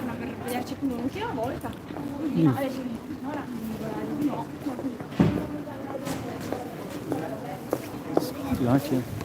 torna per vederci appunto un'ultima volta. Quindi adesso ora no. Gotcha.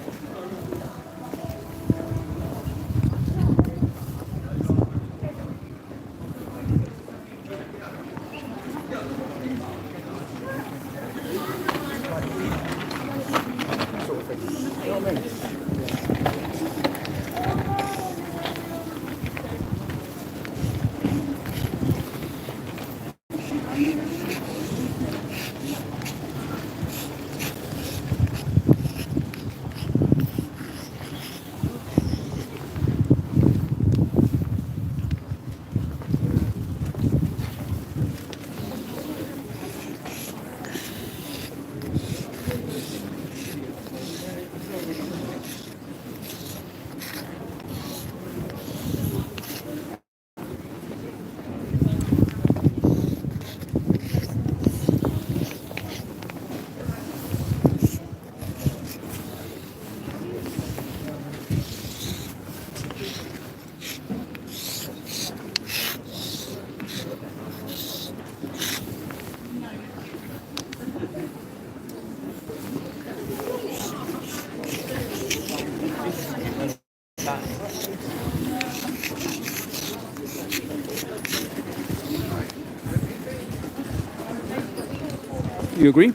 You agree?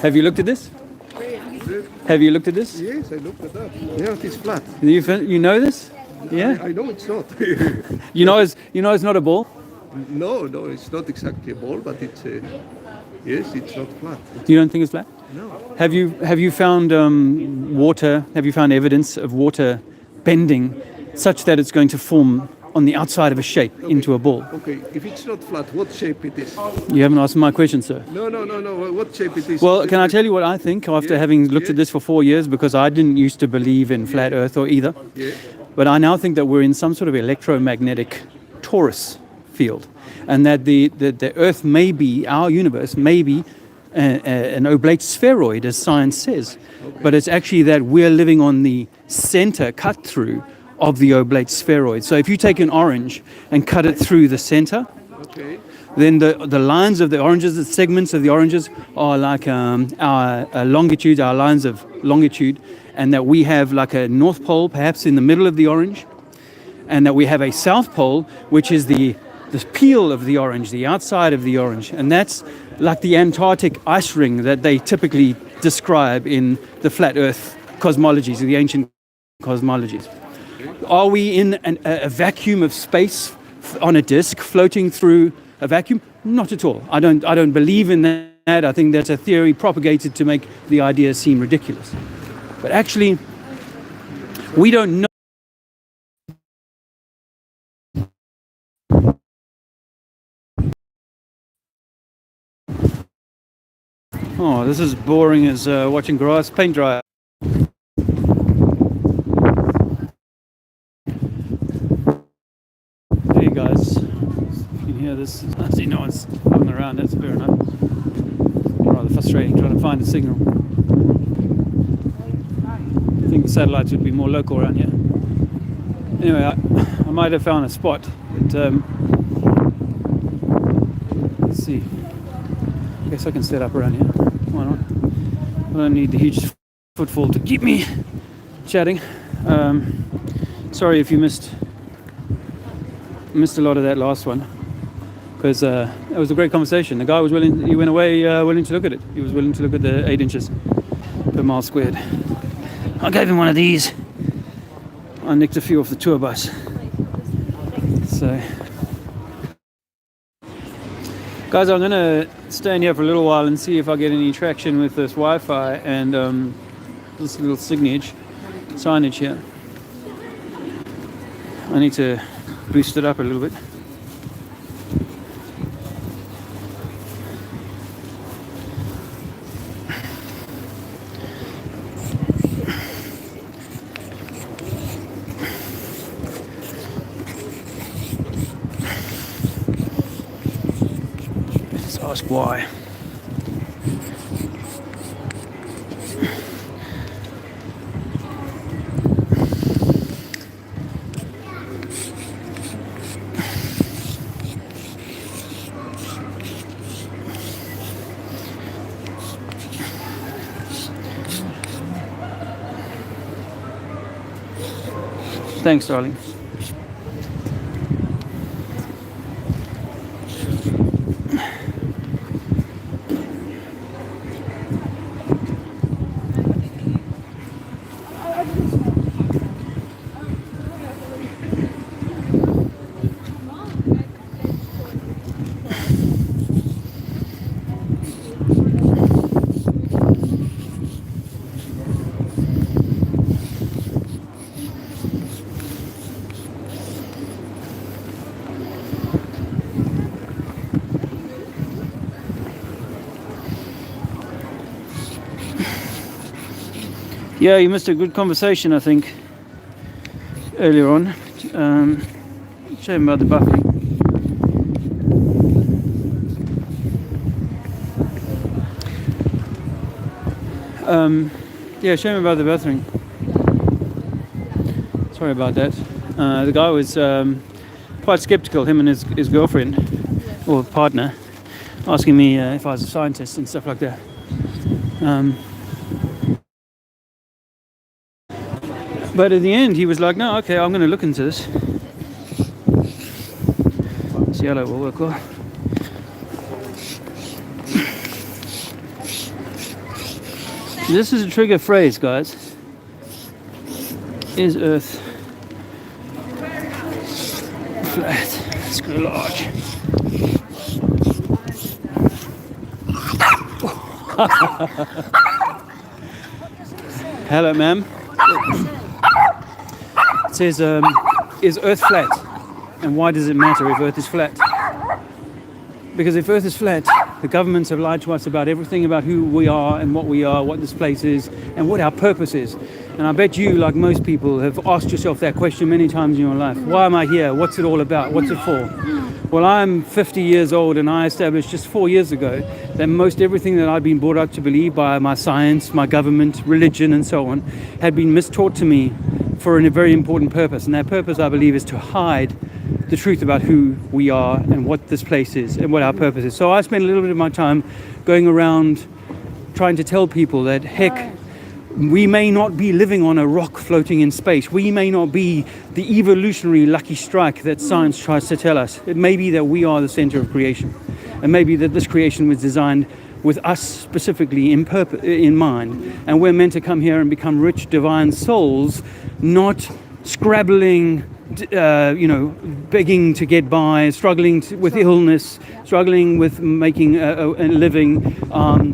Have you looked at this? Have you looked at this? Yes, I looked it up. Yeah, it is flat. You know this? Yeah. I know it's not. You know it's not a ball. No, it's not exactly a ball, but it's yes, it's not flat. You don't think it's flat? No. Have you found water? Have you found evidence of water bending such that it's going to form on the outside of a shape into a ball? Okay, if it's not flat, what shape it is? You haven't answered my question, sir. No. What shape it is? Well, can I tell you what I think after having looked at this for 4 years, because I didn't used to believe in flat Earth or either. Yeah. But I now think that we're in some sort of electromagnetic torus field, and that the Earth may be, our universe may be an oblate spheroid, as science says. Okay. But it's actually that we're living on the center cut through of the oblate spheroid. So if you take an orange and cut it through the center, okay, then the lines of the oranges, the segments of the oranges are like our longitude, our lines of longitude, and that we have like a north pole perhaps in the middle of the orange, and that we have a south pole, which is the peel of the orange, the outside of the orange. And that's like the Antarctic ice ring that they typically describe in the flat Earth cosmologies, the ancient cosmologies. Are we in a vacuum of space on a disk floating through a vacuum? Not at all. I don't believe in that. I think that's a theory propagated to make the idea seem ridiculous. But actually, we don't know. Oh, this is boring as watching grass paint dry. Hey guys, you can hear this. I see no one's coming around, that's fair enough. Rather frustrating trying to find a signal. I think the satellites would be more local around here. Anyway, I might have found a spot, but let's see. I guess I can set up around here. Why not? I don't need the huge footfall to keep me chatting. Sorry if you missed a lot of that last one, because it was a great conversation. The guy was willing. He went away willing to look at it. He was willing to look at the 8 inches per mile squared. I gave him one of these. I nicked a few off the tour bus. So, guys, I'm gonna stay in here for a little while and see if I get any traction with this Wi-Fi and this little signage here. I need to boost it up a little bit. Let's ask why. Thanks, darling. Yeah, you missed a good conversation, I think, earlier on. Shame about the buffering. Yeah, shame about the buffering. Sorry about that. The guy was quite skeptical, him and his girlfriend, or partner, asking me if I was a scientist and stuff like that. But at the end, he was like, no, okay, I'm going to look into this. This yellow will work well. This is a trigger phrase, guys. Is Earth flat? Let's go large. Hello, ma'am. It says, is Earth flat? And why does it matter if Earth is flat? Because if Earth is flat, the governments have lied to us about everything about who we are and what we are, what this place is, and what our purpose is. And I bet you, like most people, have asked yourself that question many times in your life. Why am I here? What's it all about? What's it for? Well, I'm 50 years old, and I established just 4 years ago that most everything that I'd been brought up to believe by my science, my government, religion, and so on, had been mistaught to me for a very important purpose. And that purpose, I believe, is to hide the truth about who we are and what this place is and what our purpose is. So I spent a little bit of my time going around trying to tell people that, heck, we may not be living on a rock floating in space. We may not be the evolutionary lucky strike that science tries to tell us. It may be that we are the center of creation. And maybe that this creation was designed with us specifically in mind. And we're meant to come here and become rich, divine souls, not scrabbling, begging to get by, struggling with illness, struggling with making a living,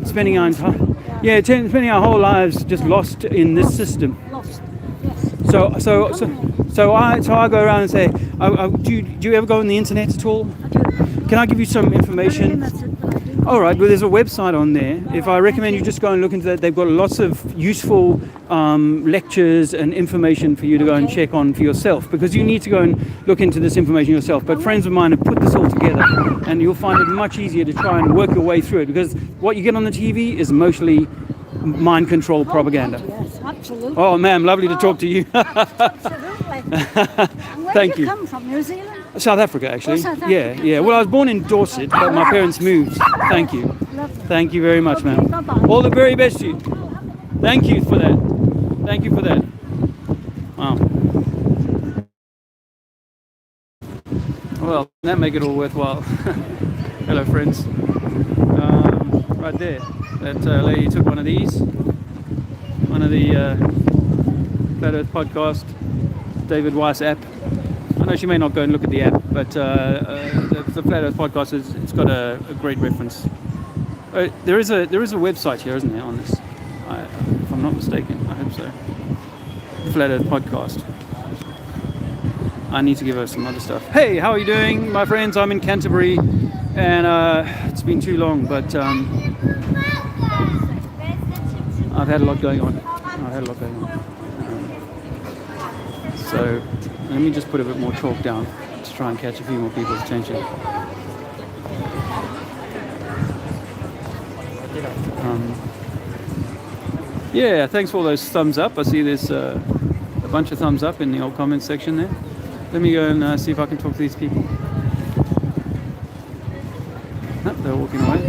spending our whole lives just lost in this system. Lost. Yes. So I go around and say, do you ever go on the internet at all? I do. Can I give you some information? Limited, but I do. All right, well, there's a website on there. If I recommend you just go and look into that, they've got lots of useful lectures and information for you to go and check on for yourself, because you need to go and look into this information yourself. But friends of mine have put this all together, and you'll find it much easier to try and work your way through it, because what you get on the TV is mostly mind control propaganda. Yes, absolutely. Oh, ma'am, lovely to talk to you. Absolutely. Where Thank did you you. come from? New Zealand? South Africa, actually. Oh, South Africa. Yeah. Well, I was born in Dorset, but my parents moved. Thank you. Lovely. Thank you very much, ma'am. Bye-bye. All the very best to you. Thank you for that. Thank you for that. Wow. Well, that make it all worthwhile. Hello, friends. Right there, that lady took one of these. One of the Flat Earth Podcast, David Weiss app. I know she may not go and look at the app, but the Flat Earth Podcast it's got a great reference. There is a website here, isn't there, on this? If I'm not mistaken, I hope so. The Flat Earth Podcast. I need to give her some other stuff. Hey, how are you doing, my friends? I'm in Canterbury, and it's been too long, but I've had a lot going on. So let me just put a bit more chalk down to try and catch a few more people's attention. Yeah, thanks for all those thumbs up. I see there's a bunch of thumbs up in the old comments section there. Let me go and see if I can talk to these people. Nope, they're walking away.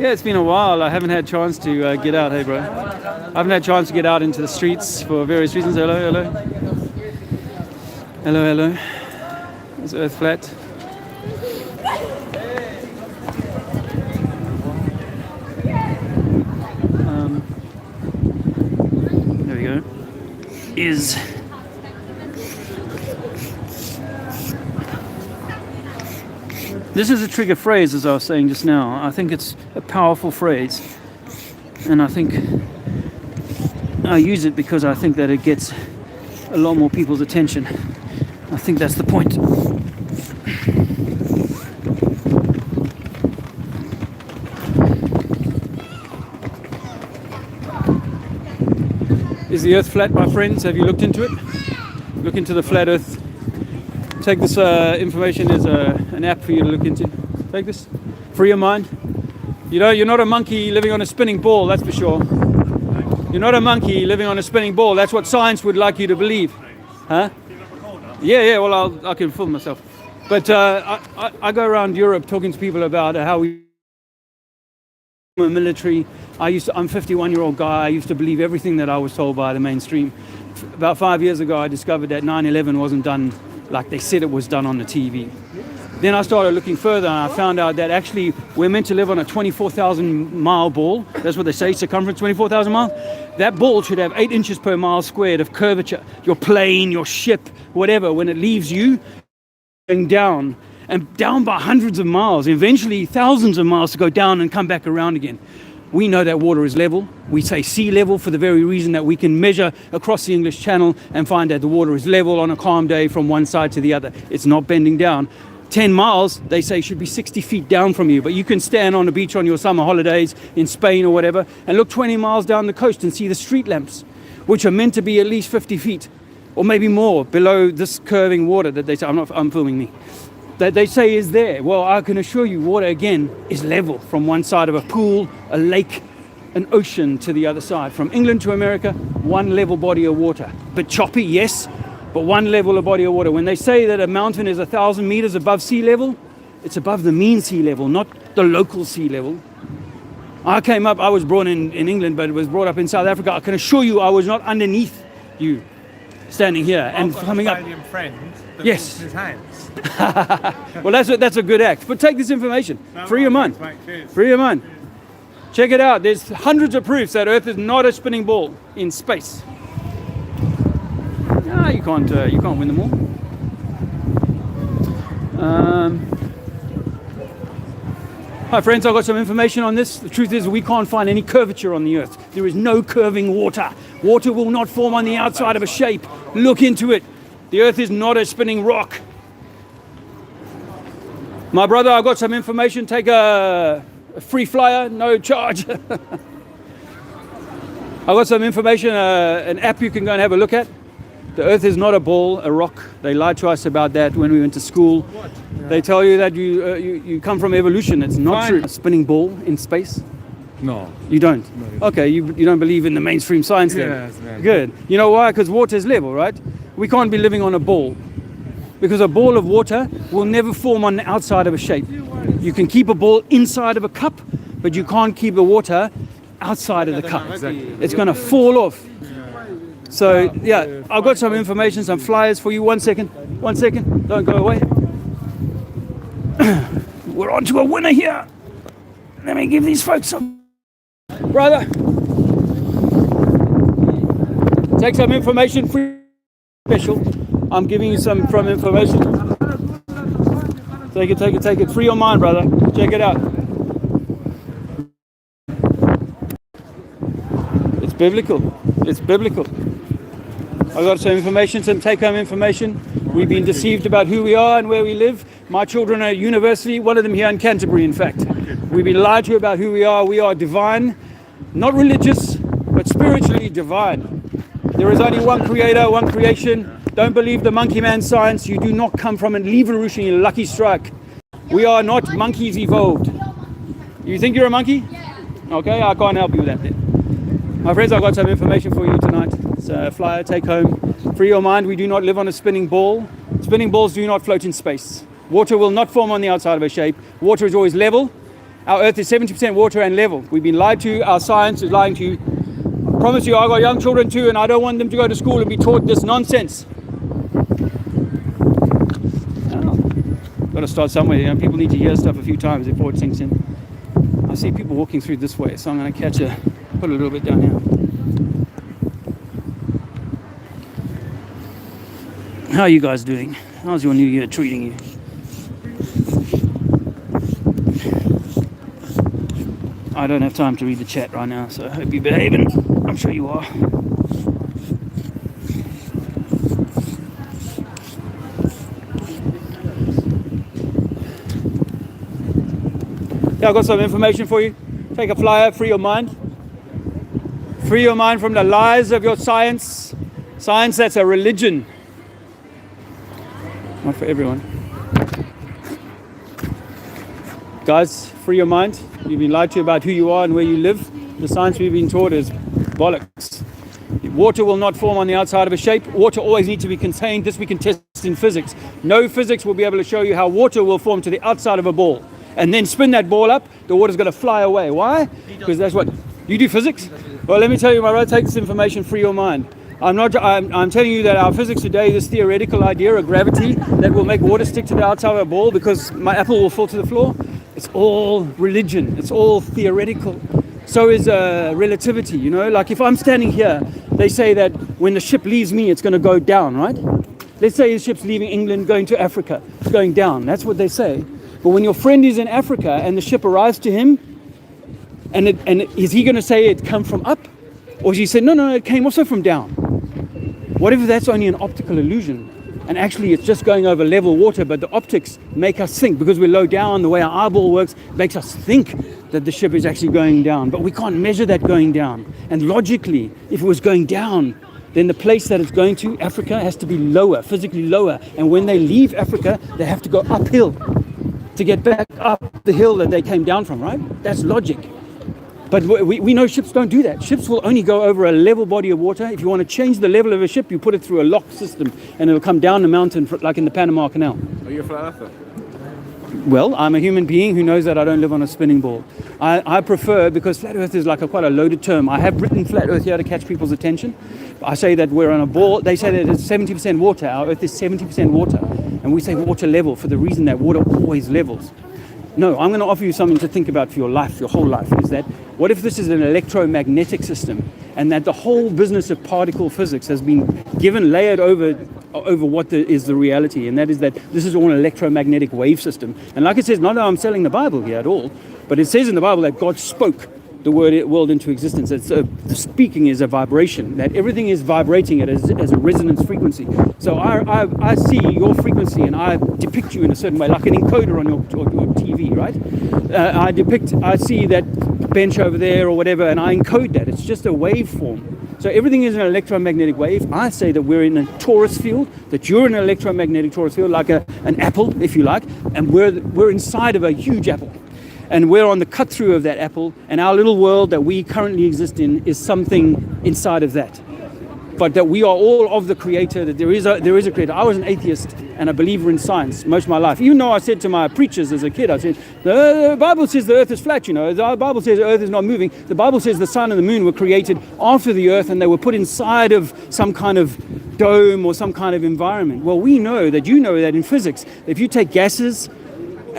Yeah, it's been a while. I haven't had a chance to get out, hey bro. I haven't had a chance to get out into the streets for various reasons. Hello, hello. Hello, hello. Is Earth flat? There we go. This is a trigger phrase, as I was saying just now. I think it's a powerful phrase, and I think I use it because I think that it gets a lot more people's attention. I think that's the point. Is the Earth flat, my friends? Have you looked into it? Look into the flat Earth. Take this information as an app for you to look into. Take this. Free your mind. You're not a monkey living on a spinning ball, that's for sure. You're not a monkey living on a spinning ball. That's what science would like you to believe. Huh? Yeah, well, I can film myself. But I go around Europe talking to people about how we military. I'm a 51-year-old guy. I used to believe everything that I was told by the mainstream. About 5 years ago, I discovered that 9/11 wasn't done like they said it was done on the TV. Then I started looking further, and I found out that actually we're meant to live on a 24,000 mile ball. That's what they say, circumference 24,000 miles. That ball should have 8 inches per mile squared of curvature. Your plane, your ship, whatever, when it leaves you, going down, and down by hundreds of miles, eventually thousands of miles to go down and come back around again. We know that water is level. We say sea level for the very reason that we can measure across the English Channel and find that the water is level on a calm day from one side to the other. It's not bending down. 10 miles, they say, should be 60 feet down from you. But you can stand on the beach on your summer holidays in Spain or whatever and look 20 miles down the coast and see the street lamps, which are meant to be at least 50 feet or maybe more below this curving water that they say, I'm filming me, that they say is there. Well, I can assure you water again is level from one side of a pool, a lake, an ocean to the other side. From England to America, one level body of water. But choppy, yes, but one level of body of water. When they say that a mountain is 1,000 meters above sea level, it's above the mean sea level, not the local sea level. I was born in England, but was brought up in South Africa. I can assure you I was not underneath you standing here and coming up. Friend that yes. His hands. Well, that's a good act. But take this information. Free your mind. Free your mind. Check it out. There's hundreds of proofs that Earth is not a spinning ball in space. No, you can't win them all. Hi friends, I've got some information on this. The truth is we can't find any curvature on the Earth. There is no curving water. Water will not form on the outside of a shape. Look into it. The Earth is not a spinning rock. My brother, I've got some information. Take a free flyer, no charge. I've got some information, an app you can go and have a look at. The Earth is not a ball, a rock. They lied to us about that when we went to school. What? Yeah. They tell you that you come from evolution. It's not true. A spinning ball in space? No. You don't? No. Okay, you don't believe in the mainstream science then? Yes, man. Good. You know why? Because water is level, right? We can't be living on a ball. Because a ball of water will never form on the outside of a shape. You can keep a ball inside of a cup, but you can't keep the water outside of the cup. Exactly. It's going to fall off. So, yeah, I've got some information, some flyers for you. 1 second. 1 second. Don't go away. We're on to a winner here. Let me give these folks some. Brother, take some information for special. I'm giving you some from information. Take it. Free your mind, brother. Check it out. It's biblical. It's biblical. I got some information, some take-home information. We've been deceived about who we are and where we live. My children are at university, one of them here in Canterbury, in fact. We've been lied to about who we are. We are divine, not religious, but spiritually divine. There is only one creator, one creation. Don't believe the monkey man science. You do not come from an evolution, you lucky strike. We are not monkeys evolved. You think you're a monkey? Okay, I can't help you with that then. My friends, I've got some information for you tonight. It's a flyer, take home. Free your mind, we do not live on a spinning ball. Spinning balls do not float in space. Water will not form on the outside of a shape. Water is always level. Our Earth is 70% water and level. We've been lied to. Our science is lying to you. I promise you, I've got young children too, and I don't want them to go to school and be taught this nonsense. Got to start somewhere. You know, people need to hear stuff a few times before it sinks in. I see people walking through this way, so I'm going to put a little bit down here. How are you guys doing? How's your new year treating you? I don't have time to read the chat right now, so I hope you're behaving. I'm sure you are. Yeah, I've got some information for you. Take a flyer, free your mind. Free your mind from the lies of your science. Science that's a religion. Not for everyone. Guys, free your mind. You've been lied to about who you are and where you live. The science we've been taught is bollocks. Water will not form on the outside of a shape. Water always needs to be contained. This we can test in physics. No physics will be able to show you how water will form to the outside of a ball. And then spin that ball up, the water's going to fly away. Why? Because that's what... You do physics? Well, let me tell you, my brother, take this information, free your mind. I'm telling you that our physics today, this theoretical idea of gravity that will make water stick to the outside of a ball because my apple will fall to the floor, it's all religion. It's all theoretical. So is relativity, you know? Like if I'm standing here, they say that when the ship leaves me, it's going to go down, right? Let's say the ship's leaving England, going to Africa. It's going down. That's what they say. But when your friend is in Africa and the ship arrives to him, and is he going to say it come from up? Or is he say, no, it came also from down? What if that's only an optical illusion? And actually it's just going over level water, but the optics make us think, because we're low down, the way our eyeball works, makes us think that the ship is actually going down. But we can't measure that going down. And logically, if it was going down, then the place that it's going to, Africa, has to be lower, physically lower. And when they leave Africa, they have to go uphill to get back up the hill that they came down from, right? That's logic. But we know ships don't do that. Ships will only go over a level body of water. If you want to change the level of a ship, you put it through a lock system and it'll come down the mountain like in the Panama Canal. Are you a flat earther? Well, I'm a human being who knows that I don't live on a spinning ball. I prefer, because flat earth is like quite a loaded term. I have written flat earth here to catch people's attention. I say that we're on a ball. They say that it's 70% water. Our earth is 70% water. And we say water level for the reason that water always levels. No, I'm going to offer you something to think about for your life, your whole life, is that what if this is an electromagnetic system and that the whole business of particle physics has been layered over what is the reality, and that is that this is all an electromagnetic wave system. And like it says, not that I'm selling the Bible here at all, but it says in the Bible that God spoke the world into existence. The speaking is a vibration, that everything is vibrating it as a resonance frequency. So I see your frequency and I depict you in a certain way, like an encoder on your TV, right? I see that bench over there or whatever, and I encode that. It's just a waveform. So everything is an electromagnetic wave. I say that we're in a torus field, that you're in an electromagnetic torus field, like an apple, if you like, and we're inside of a huge apple. And we're on the cut through of that apple, and our little world that we currently exist in is something inside of that. But that we are all of the creator, that there is a creator. I was an atheist and a believer in science most of my life. Even though I said to my preachers as a kid, I said, the Bible says the earth is flat, you know. The Bible says the earth is not moving. The Bible says the sun and the moon were created after the earth and they were put inside of some kind of dome or some kind of environment. Well, we know that in physics, if you take gases,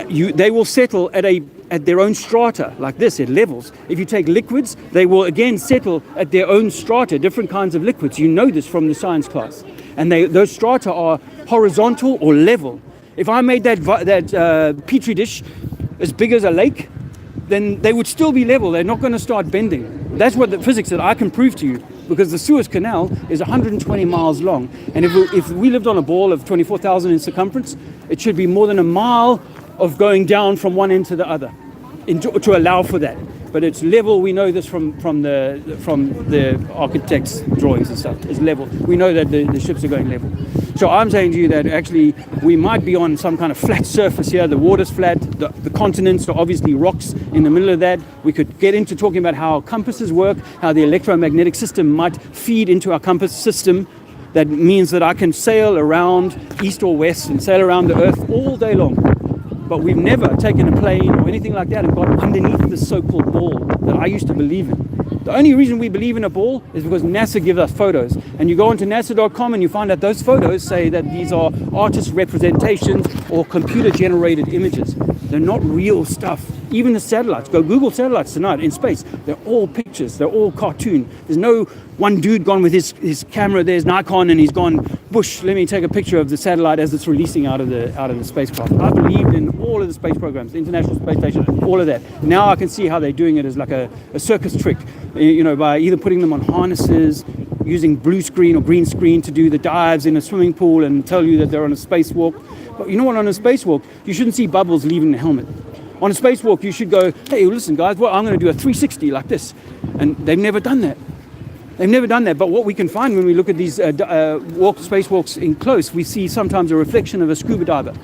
they will settle at their own strata, like this, at levels. If you take liquids, they will again settle at their own strata, different kinds of liquids. You know this from the science class. And those strata are horizontal or level. If I made that petri dish as big as a lake, then they would still be level. They're not going to start bending. That's what the physics that I can prove to you, because the Suez Canal is 120 miles long. And if we lived on a ball of 24,000 in circumference, it should be more than a mile of going down from one end to the other to allow for that. But it's level. We know this from the architect's drawings and stuff. It's level. We know that the ships are going level. So I'm saying to you that actually we might be on some kind of flat surface here. The water's flat. The continents are obviously rocks in the middle of that. We could get into talking about how compasses work, how the electromagnetic system might feed into our compass system. That means that I can sail around east or west and sail around the earth all day long. But we've never taken a plane or anything like that and got underneath the so-called ball that I used to believe in. The only reason we believe in a ball is because NASA gives us photos. And you go onto NASA.com and you find that those photos say that these are artist representations or computer-generated images. They're not real stuff. Even the satellites, go Google satellites tonight in space. They're all pictures. They're all cartoon. There's no one dude gone with his camera. There's Nikon and he's gone, Bush, let me take a picture of the satellite as it's releasing out of the spacecraft. I believed in all of the space programs, the International Space Station, all of that. Now I can see how they're doing it as like a circus trick, by either putting them on harnesses, using blue screen or green screen to do the dives in a swimming pool and tell you that they're on a spacewalk. But you know what, on a spacewalk, you shouldn't see bubbles leaving the helmet. On a spacewalk, you should go, hey, listen, guys, well, I'm going to do a 360 like this. And they've never done that. They've never done that. But what we can find when we look at these spacewalks in close, we see sometimes a reflection of a scuba diver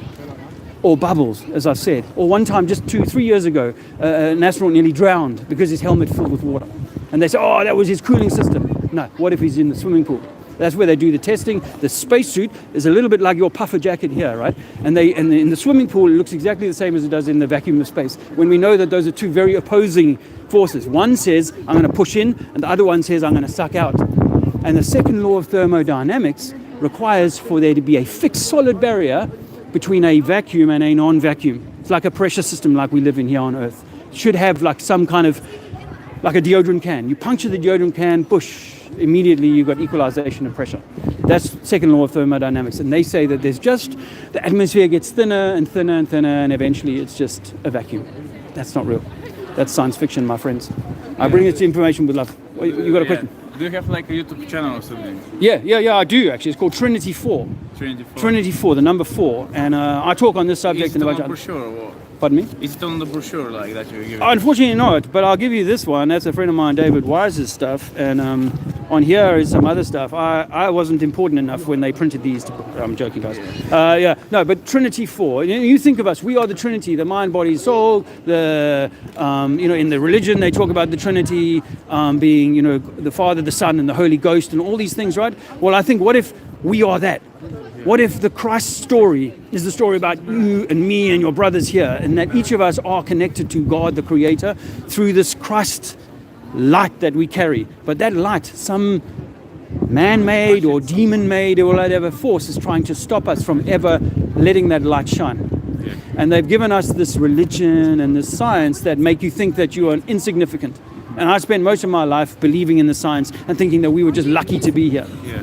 or bubbles, as I said. Or one time, just 2-3 years ago, an astronaut nearly drowned because his helmet filled with water. And they say, oh, that was his cooling system. No, what if he's in the swimming pool? That's where they do the testing. The spacesuit is a little bit like your puffer jacket here, right? And in the swimming pool, it looks exactly the same as it does in the vacuum of space. When we know that those are two very opposing forces. One says, I'm going to push in, and the other one says, I'm going to suck out. And the second law of thermodynamics requires for there to be a fixed solid barrier between a vacuum and a non-vacuum. It's like a pressure system like we live in here on Earth. It should have like some kind of, like a deodorant can. You puncture the deodorant can, push, immediately you've got equalization of pressure. That's second law of thermodynamics. And they say that there's just, the atmosphere gets thinner and thinner and thinner, and eventually it's just a vacuum. That's not real. That's science fiction, my friends. I bring this information with love. You got a question? Do you have like a YouTube channel or something? Yeah, I do actually. It's called Trinity 4. Trinity 4, the number 4. And I talk on this subject in a bunch of... brochure or what? Pardon me? Is it on the brochure like that you're giving? Unfortunately not, but I'll give you this one. That's a friend of mine, David Wise's stuff. And on here is some other stuff. I wasn't important enough when they printed these. I'm joking, guys. But Trinity 4. You think of us, we are the Trinity, the mind, body, soul. In the religion, they talk about the Trinity being, the Father, the Son, and the Holy Ghost, and all these things, right? Well, I think, what if we are that? What if the Christ story is the story about you and me and your brothers here, and that each of us are connected to God, the Creator, through this Christ light that we carry? But that light, some man-made or demon-made or whatever force is trying to stop us from ever letting that light shine. And they've given us this religion and this science that make you think that you are insignificant. And I spent most of my life believing in the science and thinking that we were just lucky to be here. Yeah.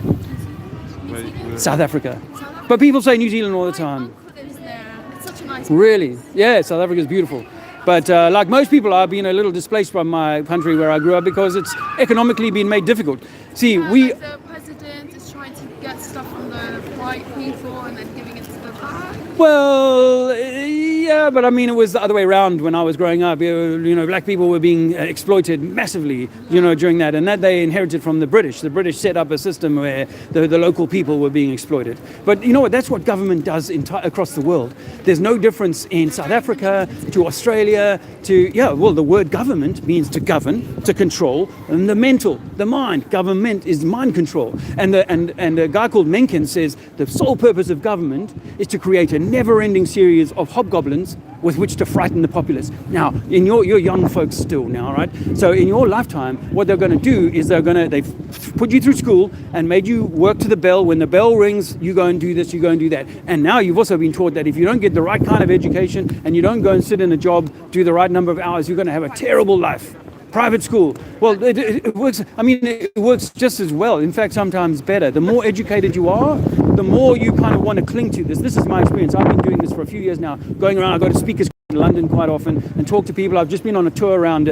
South Africa. But people say New Zealand all the time. It's such a nice Really? Yeah, South Africa is beautiful. But like most people, I've been a little displaced from my country where I grew up because it's economically been made difficult. See, the president is trying to get stuff from the white people and then giving it to the black. Well, yeah, but I mean, it was the other way around when I was growing up. Black people were being exploited massively, during that. And that they inherited from the British. The British set up a system where the local people were being exploited. But you know what? That's what government does across the world. There's no difference in South Africa to Australia to, the word government means to govern, to control, and the mind. Government is mind control. And a guy called Mencken says the sole purpose of government is to create a never-ending series of hobgoblins with which to frighten the populace. Now, you're young folks still now, right? So in your lifetime, what they're going to do is they've put you through school and made you work to the bell. When the bell rings, you go and do this, you go and do that. And now you've also been taught that if you don't get the right kind of education and you don't go and sit in a job, do the right number of hours, you're going to have a terrible life. Private school. Well, it works. I mean, it works just as well. In fact, sometimes better. The more educated you are, the more you kind of want to cling to this. This is my experience. I've been doing this for a few years now. Going around, I go to speakers in London quite often and talk to people. I've just been on a tour around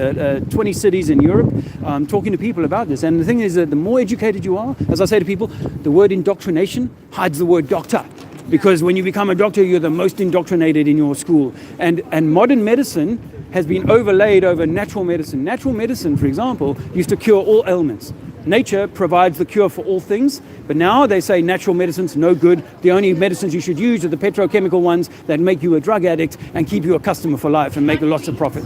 20 cities in Europe, talking to people about this. And the thing is that the more educated you are, as I say to people, the word indoctrination hides the word doctor. Because when you become a doctor, you're the most indoctrinated in your school. And modern medicine has been overlaid over natural medicine. Natural medicine, for example, used to cure all ailments. Nature provides the cure for all things, but now they say natural medicine's no good. The only medicines you should use are the petrochemical ones that make you a drug addict and keep you a customer for life and make lots of profit.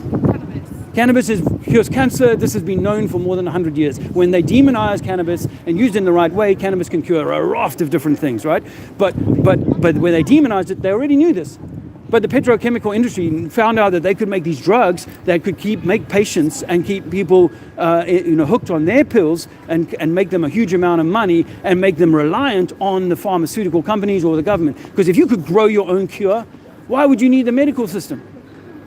Cannabis cures cancer. This has been known for more than 100 years. When they demonize cannabis and used in the right way, cannabis can cure a raft of different things, right? But when they demonized it, they already knew this. But the petrochemical industry found out that they could make these drugs that could make patients and keep people hooked on their pills and make them a huge amount of money and make them reliant on the pharmaceutical companies or the government. Because if you could grow your own cure, why would you need the medical system?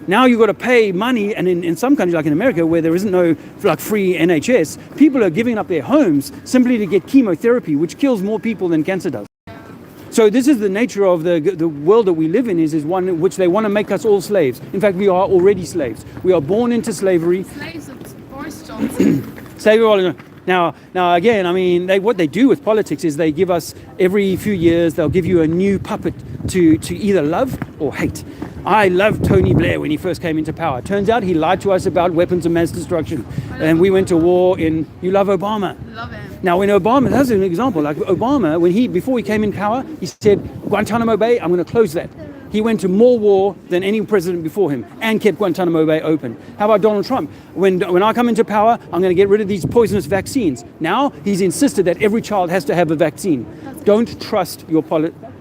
Now you've got to pay money, and in some countries like in America where there isn't no free NHS, people are giving up their homes simply to get chemotherapy, which kills more people than cancer does. So this is the nature of the world that we live in, is one in which they want to make us all slaves. In fact, we are already slaves. We are born into slavery. Slaves of Boris Johnson. Slavery. Now again, I mean, what they do with politics is they give us, every few years, they'll give you a new puppet to either love or hate. I loved Tony Blair when he first came into power. Turns out he lied to us about weapons of mass destruction. And we went to war you love Obama. Love him. Now, when Obama, that's an example, like Obama, before he came in power, he said, Guantanamo Bay, I'm going to close that. He went to more war than any president before him and kept Guantanamo Bay open. How about Donald Trump? When I come into power, I'm going to get rid of these poisonous vaccines. Now, he's insisted that every child has to have a vaccine. Don't trust your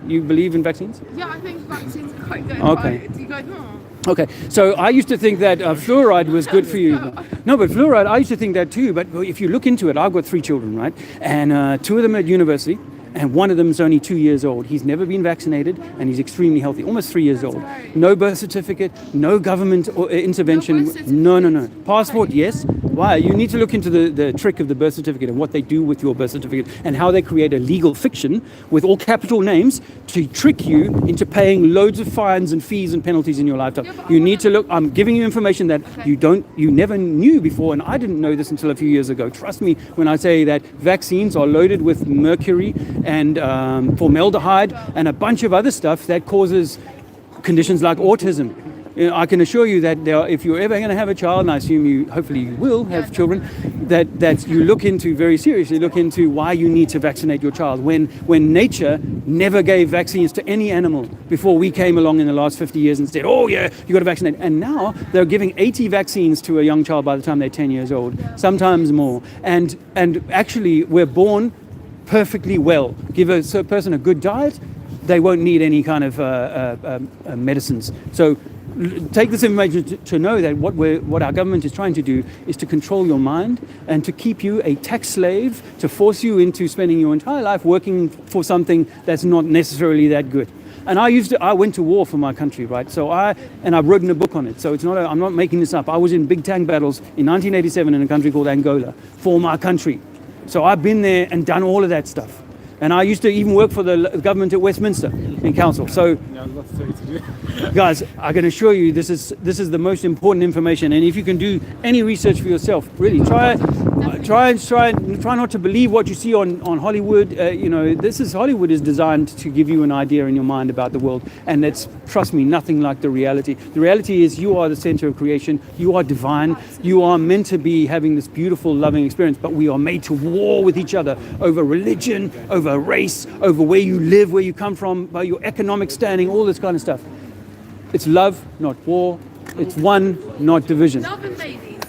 You believe in vaccines? Yeah, I think vaccines are quite good. Okay. Do you guys know? Okay, so I used to think that fluoride was good for you. No, but fluoride, I used to think that too. But if you look into it, I've got 3 children, right? And 2 of them at university, and one of them is only 2 years old. He's never been vaccinated, and he's extremely healthy, almost 3 years old. No birth certificate, no government intervention. No. Passport, yes. Why? You need to look into the trick of the birth certificate and what they do with your birth certificate and how they create a legal fiction with all capital names to trick you into paying loads of fines and fees and penalties in your lifetime. You need to look. I'm giving you information that you never knew before, and I didn't know this until a few years ago. Trust me when I say that vaccines are loaded with mercury and formaldehyde and a bunch of other stuff that causes conditions like autism. I can assure you that if you're ever going to have a child, and I assume hopefully you will have children, that you look into why you need to vaccinate your child when nature never gave vaccines to any animal before we came along in the last 50 years and said, oh yeah, you got to vaccinate. And now they're giving 80 vaccines to a young child by the time they're 10 years old, sometimes more. And actually we're born perfectly well. Give a person a good diet, they won't need any kind of medicines. So take this information to know that what our government is trying to do is to control your mind and to keep you a tax slave, to force you into spending your entire life working for something that's not necessarily that good. And I went to war for my country, right? So I've written a book on it. So I'm not making this up. I was in big tank battles in 1987 in a country called Angola for my country. So I've been there and done all of that stuff. And I used to even work for the government at Westminster in council. So, guys, I can assure you this is the most important information. And if you can do any research for yourself, really try not to believe what you see on Hollywood. Hollywood is designed to give you an idea in your mind about the world, and it's, trust me, nothing like the reality. The reality is you are the center of creation. You are divine. You are meant to be having this beautiful, loving experience. But we are made to war with each other over religion, over race, over where you live, where you come from, by your economic standing, all this kind of stuff. It's love, not war. It's one, not division. Love and babies.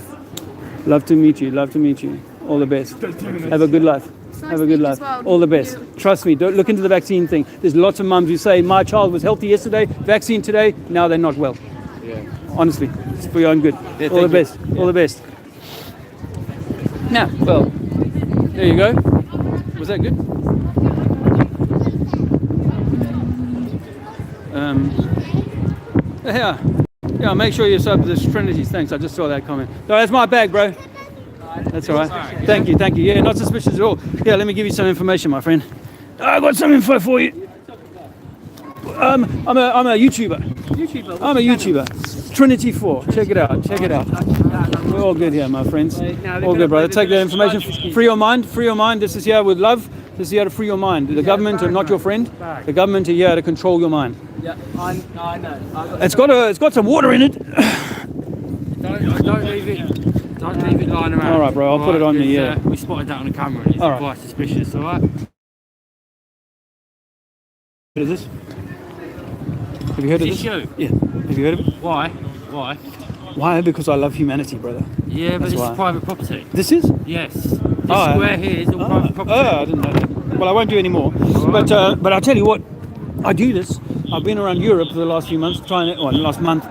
Love to meet you. Love to meet you. All the best. Have a good life. Have a good life. Well. All the best. Trust me, don't look into the vaccine thing. There's lots of mums who say, my child was healthy yesterday, vaccine today, now they're not well. Yeah. Honestly, it's for your own good. Yeah, all the best. Yeah. All the best. Now, well, there you go. Was that good? Yeah, make sure you sub the Trinities. Thanks, I just saw that comment. No, that's my bag, bro. That's all right. Thank you. Yeah, not suspicious at all. Yeah, let me give you some information, my friend. I got some info for you. I'm a YouTuber. I'm a YouTuber. Trinity 4. Check it out. We're all good here, my friends. All good, brother. Take that information. Free your mind. This is here with love. This is here to free your mind. The government are not your friend. The government are here to control your mind. Yeah, I know. It's got some water in it. Don't leave it lying around. All right, bro. I'll put it on me. Yeah. We spotted that on the camera. And it's quite suspicious. All right. What is this? Have you heard of this? You? Yeah. Have you heard of it? Why? Why? Because I love humanity, brother. Yeah, but That's this why. is private property. This is? Yes. This square here is all private property. I didn't know that. Well, I won't do any more. But I'll tell you what. I do this I've been around Europe for the last few months, last month,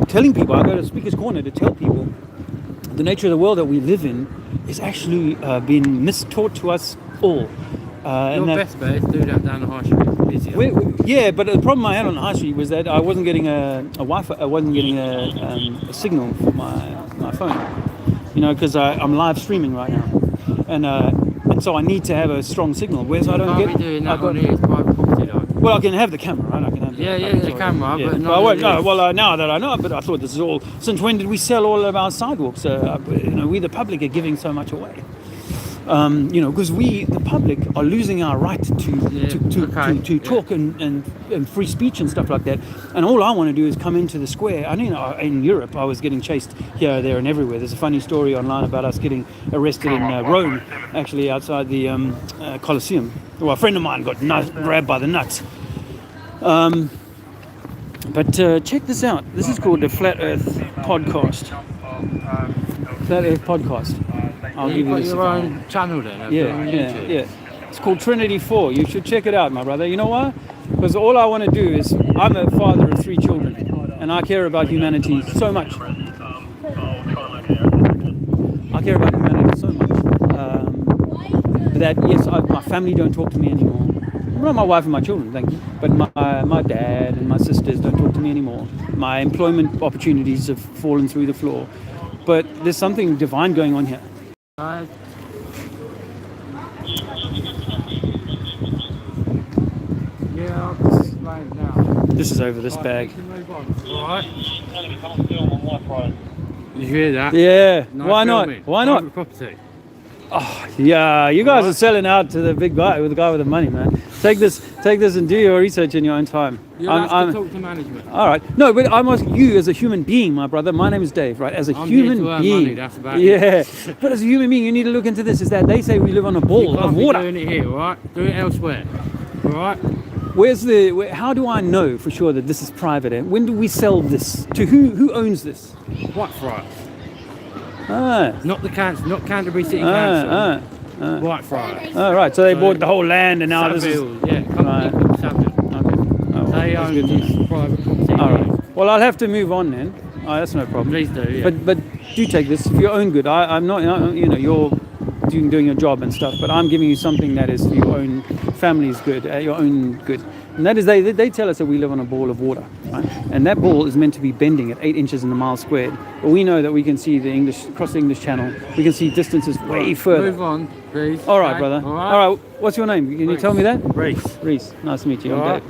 telling people, I go to Speaker's Corner to tell people the nature of the world that we live in is actually been mistaught to us all. Your best bet is do that down the high street. Yeah, but the problem I had on the high street was that I wasn't getting a Wi-Fi. I wasn't getting a signal for my phone. You know, because I'm live streaming right now, and so I need to have a strong signal. Whereas I don't get. Doing that on here, it's private property though. Well, I can have the camera, right? I can have the camera, yeah. but I won't. No, well, now that I know, but I thought this is all. Since when did we sell all of our sidewalks? You know, we the public are giving so much away. You know, because we, the public, are losing our right to talk and free speech and stuff like that. And all I want to do is come into the square. I mean, in Europe, I was getting chased here, there, and everywhere. There's a funny story online about us getting arrested in Rome, actually outside the Colosseum. Well, a friend of mine got grabbed by the nuts. But check this out. This is called the Flat Earth Podcast. Flat Earth Podcast. I'll give you your own channel then. Yeah. It's called Trinity 4. You should check it out, my brother. You know why? Because all I want to do is, I'm a father of 3 children, and I care about humanity so much. That yes, my family don't talk to me anymore. Well, my wife and my children, thank you. But my dad and my sisters don't talk to me anymore. My employment opportunities have fallen through the floor. But there's something divine going on here. Yeah, I'll just explain now. This is over this bag. Alright. You hear that? Yeah. Nice Why not? filming. Why not? Private property. Oh, yeah. You guys are selling out to the big guy, with the guy with the money, man. Take this and do your research in your own time. You'll have to talk to management. All right. No, but I'm asking you as a human being, my brother. My name is Dave, right? As a I'm human here to earn being. money, that's about yeah. But as a human being, you need to look into this. Is that they say we live on a ball of water. Doing it here, alright? Do it elsewhere. Alright? How do I know for sure that this is private? And when do we sell this? To who? Who owns this? White Friars. Ah. Not the council, not Canterbury City Council. White Friars. Oh, right. So they bought the whole land and now this is... Yeah, company Saville. Okay. Oh, They own this private property. All right. Well, I'll have to move on then. Oh, that's no problem. Please do, yeah. But do take this for your own good. I'm not, you know, you're doing your job and stuff, but I'm giving you something that is for your own family's good, your own good. And that is, they tell us that we live on a ball of water, right? And that ball is meant to be bending at 8 inches in a mile squared. But we know that we can see across the English Channel, we can see distances way further. Move on, please. All right, brother. All right. What's your name? Can you tell me that? Reese. Nice to meet you. All I'm right.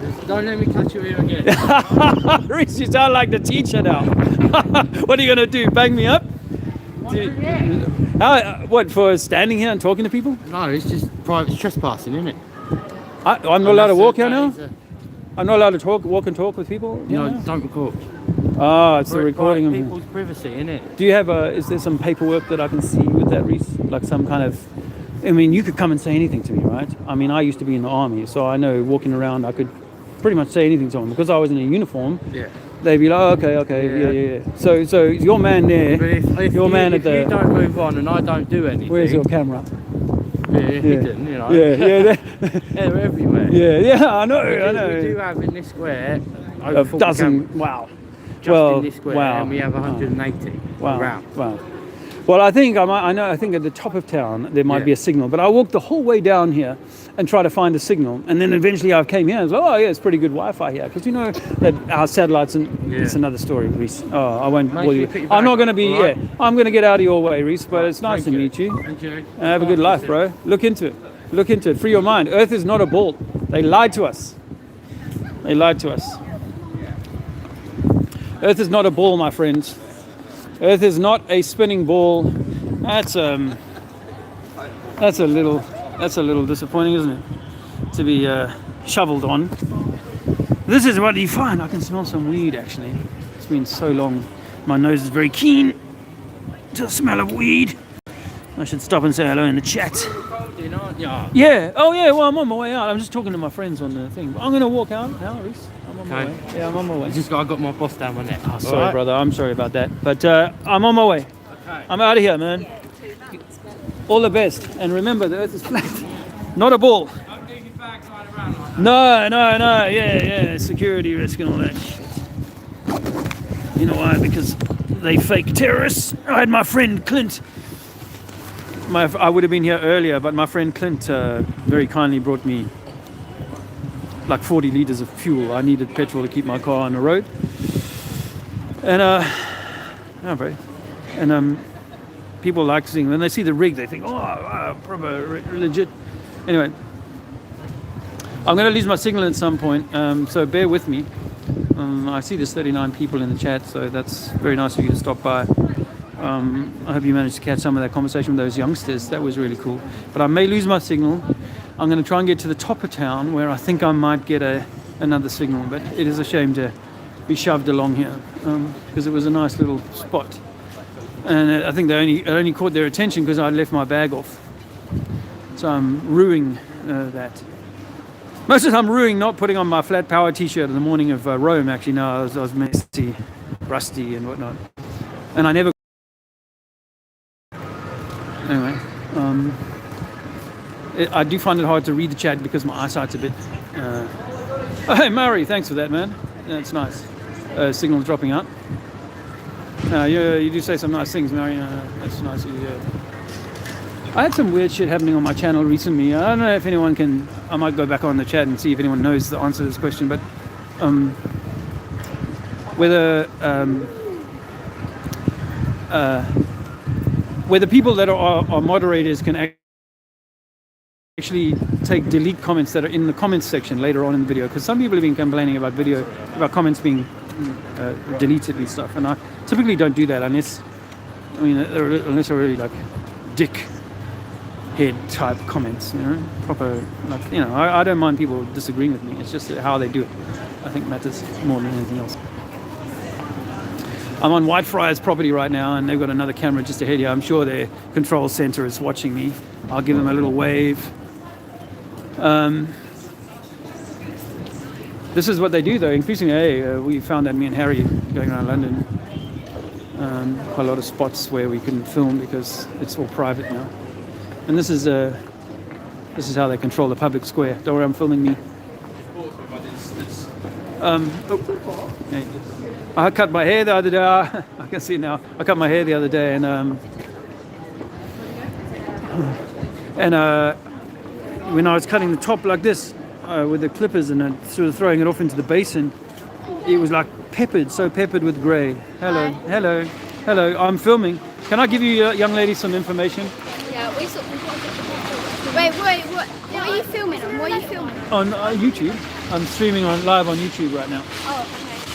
Dave. Don't let me touch your ear again. Reese, you sound like the teacher now. What are you going to do? Bang me up? What, for standing here and talking to people? No, it's just private trespassing, isn't it? I'm not allowed to walk here now? I'm not allowed to walk and talk with people? No, don't record. Oh, it's the recording of people's privacy, innit? Do you have is there some paperwork that I can see with that, Reese? Like some kind of... I mean, you could come and say anything to me, right? I mean, I used to be in the army, so I know walking around I could pretty much say anything to them. Because I was in a uniform, they'd be like, oh, okay, yeah. So your man there, if your man at the... If you don't move on and I don't do anything... Where's your camera? Hidden, you know. Yeah. They're everywhere. Yeah, I know. We do have in this square over 40 dozen. cameras. Wow. Just in this square, and we have 180 around. Wow. Well, I think I think at the top of town there might be a signal, but I walked the whole way down here and tried to find a signal, and then eventually I came here and was like, oh yeah, it's pretty good Wi-Fi here, because you know that our satellites and it's another story, Reese. Oh, I won't bother you. I'm not going to be. Right. I'm going to get out of your way, Reese. But it's nice to meet you. Thank you. Have a good life, bro. Look into it. Free your mind. Earth is not a ball. They lied to us. Earth is not a ball, my friends. Earth is not a spinning ball. That's a little disappointing, isn't it? To be shoveled on. This is what you find. I can smell some weed actually. It's been so long. My nose is very keen to the smell of weed. I should stop and say hello in the chat. Yeah. Oh yeah. Well, I'm on my way out. I'm just talking to my friends on the thing. I'm gonna walk out now, Reese. I'm on my way. Yeah, I'm on my way. I got my boss down my neck. Oh, sorry, brother. I'm sorry about that. But I'm on my way. Okay. I'm out of here, man. All the best. And remember, the earth is flat. Not a ball. Don't leave your bags lying around. No, yeah, security risk and all that shit. You know why? Because they fake terrorists. I had my friend Clint. I would have been here earlier, but my friend Clint very kindly brought me like 40 liters of fuel. I needed petrol to keep my car on the road. And people like seeing, when they see the rig, they think, oh, proper, legit. Anyway, I'm going to lose my signal at some point, so bear with me. I see there's 39 people in the chat, so that's very nice of you to stop by. I hope you managed to catch some of that conversation with those youngsters. That was really cool. But I may lose my signal. I'm going to try and get to the top of town where I think I might get another signal. But it is a shame to be shoved along here because it was a nice little spot. And I think they only caught their attention because I left my bag off. So I'm ruining that. Most of the time ruining not putting on my flat power t-shirt in the morning of Rome. Actually, no, I was messy, rusty and whatnot. And I never... Anyway, I do find it hard to read the chat because my eyesight's a bit... Oh, hey, Murray, thanks for that, man. That's nice. Signal dropping out. You do say some nice things, Murray. That's nice of you. I had some weird shit happening on my channel recently. I don't know if anyone can... I might go back on the chat and see if anyone knows the answer to this question, but whether people that are moderators can actually delete comments that are in the comments section later on in the video, because some people have been complaining about comments being deleted and stuff, and I typically don't do that unless they're really like dick head type comments, proper, like, I don't mind people disagreeing with me. It's just how they do it I think matters more than anything else. I'm on Whitefriars property right now, and they've got another camera just ahead here. I'm sure their control center is watching me. I'll give them a little wave. This is what they do, though. Increasingly, we found that me and Harry going around London, quite a lot of spots where we can film because it's all private now. And this is how they control the public square. Don't worry, I'm filming me. I cut my hair the other day. I can see it now. I cut my hair the other day, and when I was cutting the top like this with the clippers and sort of throwing it off into the basin, it was like so peppered with grey. Hello, hello, hello. I'm filming. Can I give you young lady some information? Yeah, Wait, what are you filming on? What are you filming on? On YouTube. I'm streaming live on YouTube right now. Oh,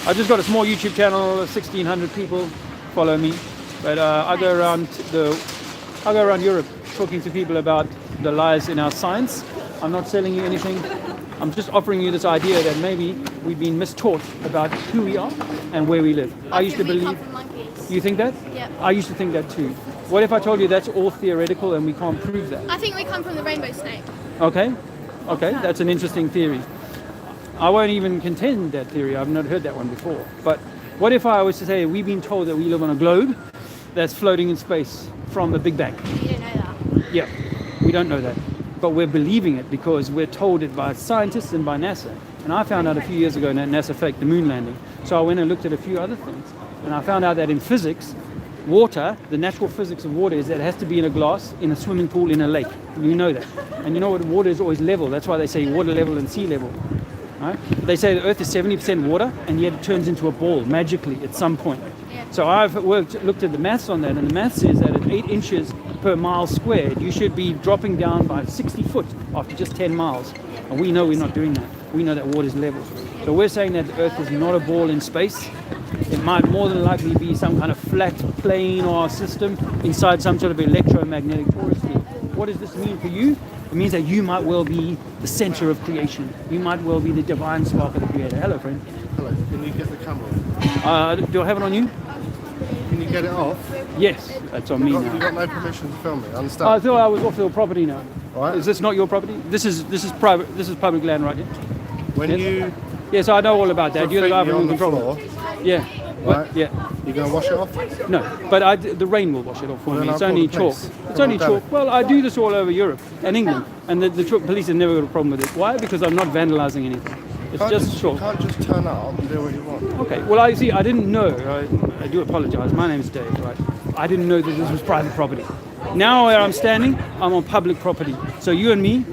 okay. I just got a small YouTube channel, 1,600 people follow me. But I go around Europe talking to people about the lies in our science. I'm not selling you anything. I'm just offering you this idea that maybe we've been mistaught about who we are and where we live. I used to believe... come from monkeys. You think that? Yep. I used to think that too. What if I told you that's all theoretical and we can't prove that? I think we come from the rainbow snake. Okay, that's an interesting theory. I won't even contend that theory. I've not heard that one before. But what if I was to say we've been told that we live on a globe that's floating in space from the Big Bang? You don't know that. Yeah, we don't know that. But we're believing it because we're told it by scientists and by NASA. And I found out a few years ago that NASA faked the moon landing. So I went and looked at a few other things. And I found out that in physics, water, the natural physics of water is that it has to be in a glass, in a swimming pool, in a lake. You know that. And you know what? Water is always level. That's why they say water level and sea level. Right? They say the Earth is 70% water, and yet it turns into a ball magically at some point. Yeah. So I've looked at the maths on that, and the maths says that at 8 inches per mile squared, you should be dropping down by 60 foot after just 10 miles. And we know we're not doing that. We know that water is level. So we're saying that the Earth is not a ball in space. It might more than likely be some kind of flat plane or system inside some sort of electromagnetic torus field. What does this mean for you? It means that you might well be the center of creation. You might well be the divine spark of the creator. Hello, friend. Hello, can you get the camera? Do I have it on you? Can you get it off? Yes, that's on me You've now. got no permission to film it, I understand. I thought I was off your property now. Right. Is this not your property? This is private. This is public land, right here. When Yes. you Yes, I know all about that. You're the guy graffiti who on the control floor, it. Yeah. What? right? Yeah. You're going to wash it off? No, but the rain will wash it off for Well, me. then It's I'll only call the chalk. police. It's only Come on, chalk. Well, I do this all over Europe and England. And the police have never got a problem with it. Why? Because I'm not vandalizing anything. It's just short. You can't just turn up and do what you want. Okay, well, I didn't know. I do apologize. My name is Dave, right? I didn't know that this was private property. Now where I'm standing, I'm on public property. So you and me,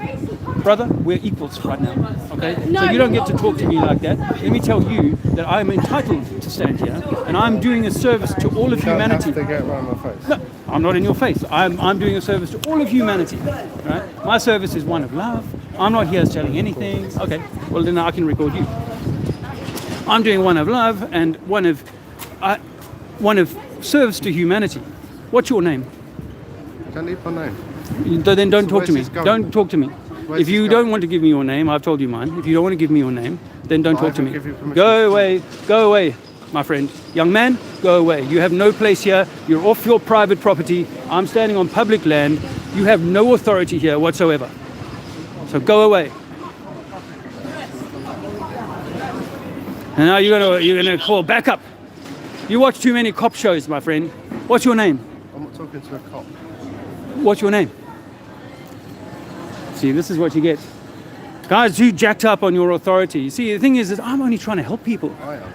brother, we're equals right now, okay? So you don't get to talk to me like that. Let me tell you that I'm entitled to stand here, and I'm doing a service to all of humanity. You don't have to get around my face. No, I'm not in your face. I'm doing a service to all of humanity, right? My service is one of love. I'm not here selling anything. Okay, well then I can record you. I'm doing one of love and one of service to humanity. What's your name? Don't need my name. Then don't So talk to me. where's this going? Don't talk to me. Where's If you this don't going? want to give me your name, I've told you mine. If you don't want to give me your name, then don't Well, I talk to me. haven't given you permission to Go away, my friend. Young man, go away. You have no place here. You're off your private property. I'm standing on public land. You have no authority here whatsoever. So go away. And now you're gonna call back up. You watch too many cop shows, my friend. What's your name? I'm not talking to a cop. What's your name? See, this is what you get. Guys, you jacked up on your authority. See, the thing is I'm only trying to help people. I am.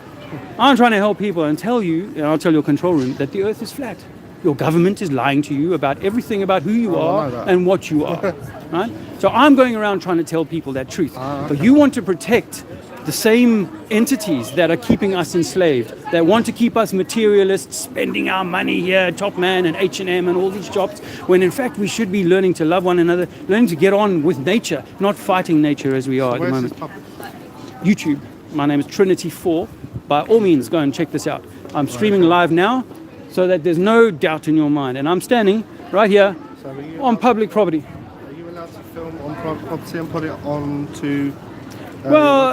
I'm trying to help people and tell you, and I'll tell your control room, that the earth is flat. Your government is lying to you about everything about who you I are know that. and what you are. Right? So I'm going around trying to tell people that truth. But you want to protect the same entities that are keeping us enslaved, that want to keep us materialists, spending our money here, Top Man and H&M and all these shops, when in fact we should be learning to love one another, learning to get on with nature, not fighting nature as we are at the Where's moment. this public? YouTube. My name is Trinity4. By all means, go and check this out. I'm streaming live now so that there's no doubt in your mind. And I'm standing right here So are you, on public property. are you allowed to film on private property and put it on to... Well,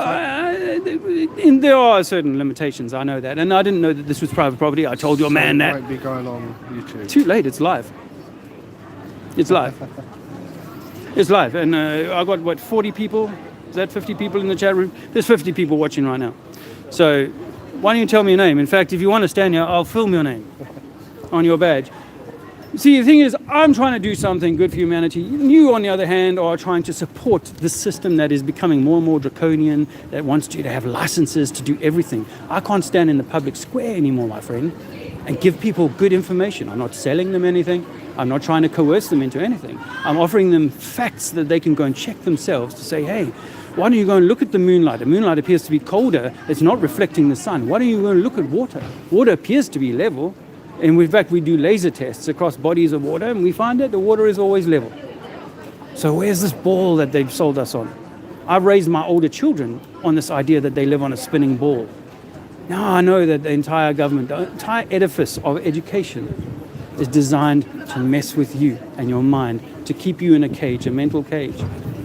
your website? there are certain limitations, I know that. And I didn't know that this was private property. I told your man it that. might be going on YouTube. Too late, it's live. It's live. It's live. And I got, what, 40 people? Is that 50 people in the chat room? There's 50 people watching right now. So why don't you tell me your name? In fact, if you want to stand here, I'll film your name on your badge. See, the thing is, I'm trying to do something good for humanity. You, on the other hand, are trying to support this system that is becoming more and more draconian, that wants you to have licenses to do everything. I can't stand in the public square anymore, my friend, and give people good information. I'm not selling them anything. I'm not trying to coerce them into anything. I'm offering them facts that they can go and check themselves to say, hey, why don't you go and look at the moonlight? The moonlight appears to be colder. It's not reflecting the sun. Why don't you go and look at water? Water appears to be level. And in fact, we do laser tests across bodies of water, and we find that the water is always level. So where's this ball that they've sold us on? I've raised my older children on this idea that they live on a spinning ball. Now I know that the entire government, the entire edifice of education is designed to mess with you and your mind, to keep you in a cage, a mental cage,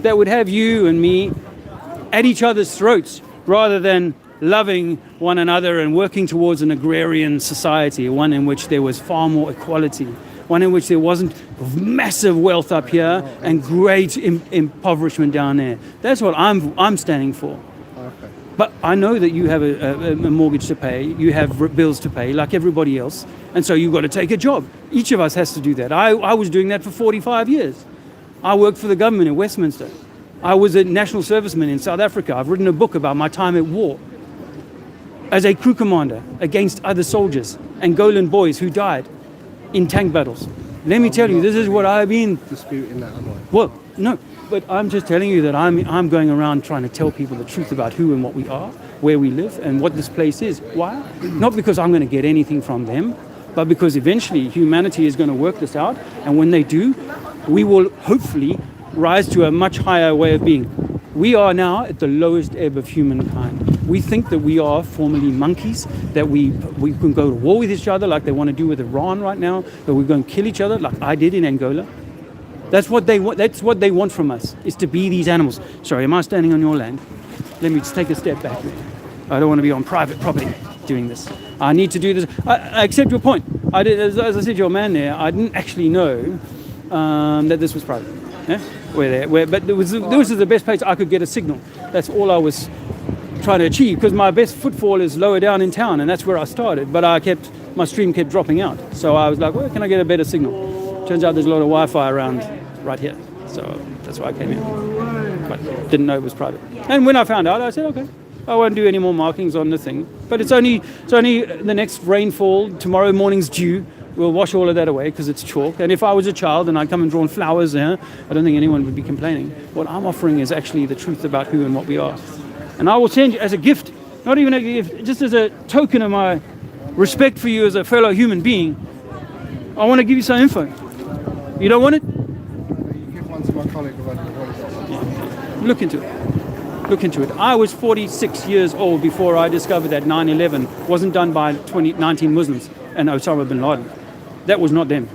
that would have you and me at each other's throats rather than loving one another and working towards an agrarian society, one in which there was far more equality, one in which there wasn't massive wealth up here and great impoverishment down there. That's what I'm standing for. Okay. But I know that you have a mortgage to pay, you have bills to pay like everybody else, and so you've got to take a job. Each of us has to do that. I was doing that for 45 years. I worked for the government in Westminster. I was a national serviceman in South Africa. I've written a book about my time at war as a crew commander against other soldiers, Angolan boys who died in tank battles. Let me tell you, this is what I've been... Disputing that, am I? Well, no, but I'm just telling you that I'm going around trying to tell people the truth about who and what we are, where we live, and what this place is. Why? Not because I'm going to get anything from them, but because eventually humanity is going to work this out, and when they do, we will hopefully rise to a much higher way of being. We are now at the lowest ebb of humankind. We think that we are formerly monkeys, that we can go to war with each other like they want to do with Iran right now, that we're going to kill each other like I did in Angola. That's what they want. That's what they want from us, is to be these animals. Sorry, am I standing on your land? Let me just take a step back. I don't want to be on private property doing this. I need to do this. I accept your point. As I said to your man there, I didn't actually know that this was private. Yeah? But this is the best place I could get a signal. That's all I was trying to achieve, because my best footfall is lower down in town, and that's where I started. But my stream kept dropping out. So I was like, where can I get a better signal? Turns out there's a lot of Wi-Fi around right here. So That's why I came here. But didn't know it was private. And when I found out, I said, okay, I won't do any more markings on the thing. But it's only the next rainfall, tomorrow morning's dew. We'll wash all of that away because it's chalk. And if I was a child and I'd come and drawn flowers there, I don't think anyone would be complaining. What I'm offering is actually the truth about who and what we are. And I will send you as a gift, not even a gift, just as a token of my respect for you as a fellow human being, I want to give you some info. You don't want it? You give one to my colleague about the Look into it. Look into it. I was 46 years old before I discovered that 9/11 wasn't done by 19 Muslims and Osama bin Laden. That was not them.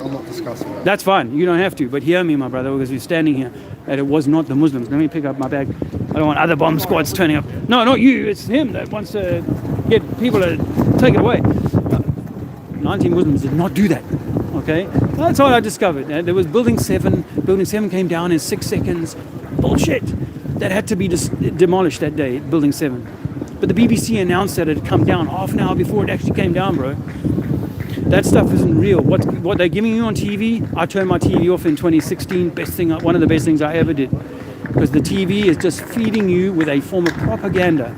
I'm not discussing that. That's fine. You don't have to. But hear me, my brother, because we're standing here, that it was not the Muslims. Let me pick up my bag. I don't want other bomb squads turning up. No, not you. It's him that wants to get people to take it away. 19 Muslims did not do that. Okay? That's all I discovered. There was Building 7. Building 7 came down in 6 seconds. Bullshit. That had to be demolished that day, Building 7. But the BBC announced that it had come down half an hour before it actually came down, bro. That stuff isn't real. What they're giving you on TV, I turned my TV off in 2016. One of the best things I ever did. Because the TV is just feeding you with a form of propaganda.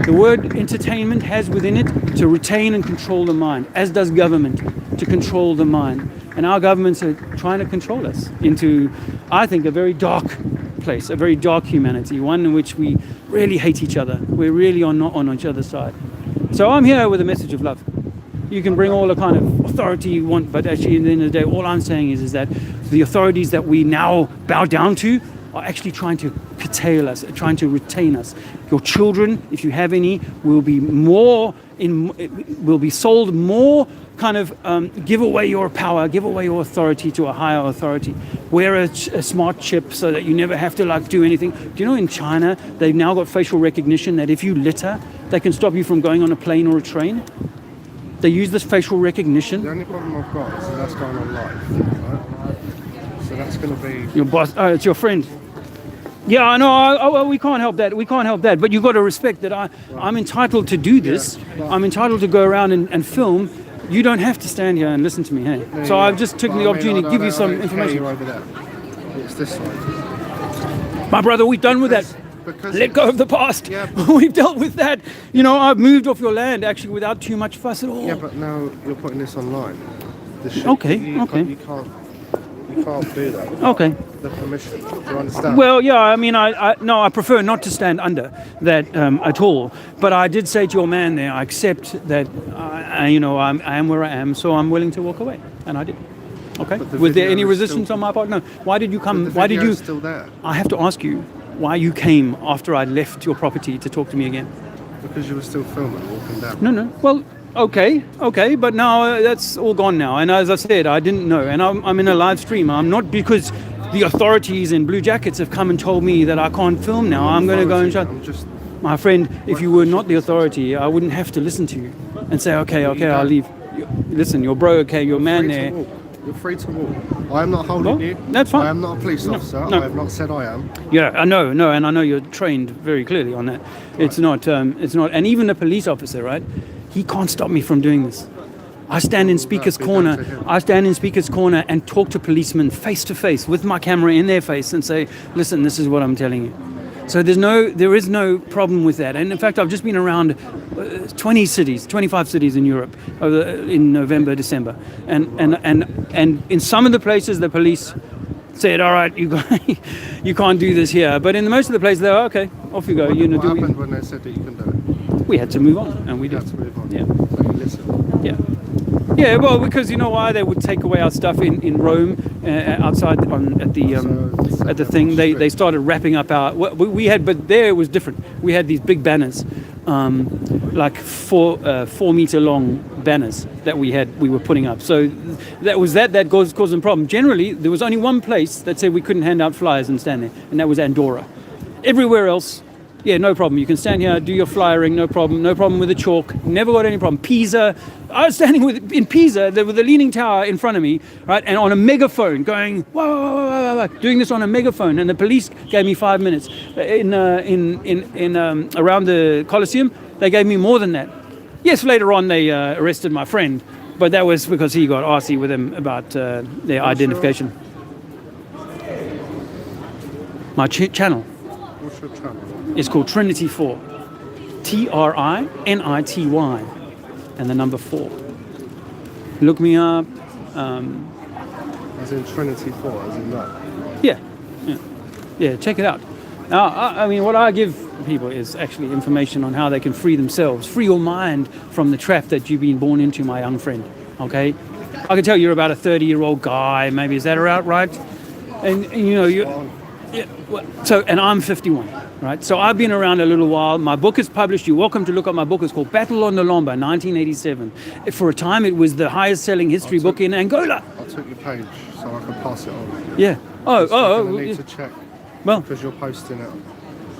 The word entertainment has within it to retain and control the mind, as does government, to control the mind. And our governments are trying to control us into, I think, a very dark place, a very dark humanity, one in which we really hate each other. We really are not on each other's side. So I'm here with a message of love. You can bring all the kind of authority you want, but actually, at the end of the day, all I'm saying is that the authorities that we now bow down to are actually trying to curtail us, trying to retain us. Your children, if you have any, will be sold more kind of give away your power, give away your authority to a higher authority. Wear a smart chip so that you never have to do anything. Do you know in China, they've now got facial recognition that if you litter, they can stop you from going on a plane or a train? They use this facial recognition. The only problem I've got is that's going on live, right? So that's going to be... Your boss, it's your friend. Yeah, I know. We can't help that. We can't help that. But you've got to respect that I'm entitled to do this. Yeah, I'm entitled to go around and film. You don't have to stand here and listen to me, hey? Yeah, so I've just taken the opportunity to give you some information. Over there. It's this side. My brother, we're done with that. Let go of the past. Yeah, we've dealt with that. You know, I've moved off your land actually without too much fuss at all. Yeah, but now you're putting this online. Okay. You can't do that. Okay. The permission. Do you understand? Well, yeah. I mean, I prefer not to stand under that at all. But I did say to your man there, I accept that. I am where I am, so I'm willing to walk away, and I did. Okay. Was there any resistance on my part? No. Why did you come? Why did you? Still there. I have to ask you why you came after I left your property to talk to me again. Because you were still filming, walking down. No. Well. Okay, but now that's all gone now. And as I said, I didn't know. And I'm in a live stream. I'm not because the authorities in blue jackets have come and told me that I can't film now. I'm going to go and shut. My friend, if you were not the authority, I wouldn't have to listen to you and say, okay, I'll leave. Listen, your bro, okay, your man there. You're free to walk. I am not holding you. That's fine. I am not a police officer. No. I have not said I am. Yeah, I know, and I know you're trained very clearly on that. Right. It's not, and even a police officer, right? He can't stop me from doing this. I stand in Speaker's Corner. I stand in Speaker's Corner and talk to policemen face to face with my camera in their face and say, listen, this is what I'm telling you. So there is no problem with that. And in fact, I've just been around 25 cities in Europe in November, December. And in some of the places, the police said, all right, you can't do this here. But in most of the places, they're okay, off you go. What happened when they said that you can do it? We had to move on, and we did. Had to move on. Yeah. So you listen. Yeah. Yeah, well, because you know why they would take away our stuff in Rome, outside at the thing. They started wrapping up our. We had, but there it was different. We had these big banners, like 4 meter long banners that we were putting up. So that was that caused a problem. Generally, there was only one place that said we couldn't hand out flyers and stand there, and that was Andorra. Everywhere else. Yeah, no problem. You can stand here, do your flyering, no problem. No problem with the chalk. Never got any problem. Pisa, I was standing in Pisa, there was a leaning tower in front of me, right, and on a megaphone, going whoa, whoa, whoa, whoa, doing this on a megaphone, and the police gave me 5 minutes. In around the Colosseum, they gave me more than that. Yes, later on they arrested my friend, but that was because he got arsey with him about their identification. My channel What's your channel? is called Trinity 4. TRINITY. And the number 4. Look me up. As in Trinity 4, as in that? Yeah, check it out. Now, I mean, what I give people is actually information on how they can free themselves, free your mind from the trap that you've been born into, my young friend. Okay, I can tell you're about a 30-year-old guy, maybe. Is that right? And you know, and I'm 51, right? So I've been around a little while. My book is published. You're welcome to look up my book. It's called Battle on the Lomba, 1987. For a time, it was the highest-selling history book in Angola. I took your page so I can pass it on. Yeah. I need to check. Well, because you're posting it.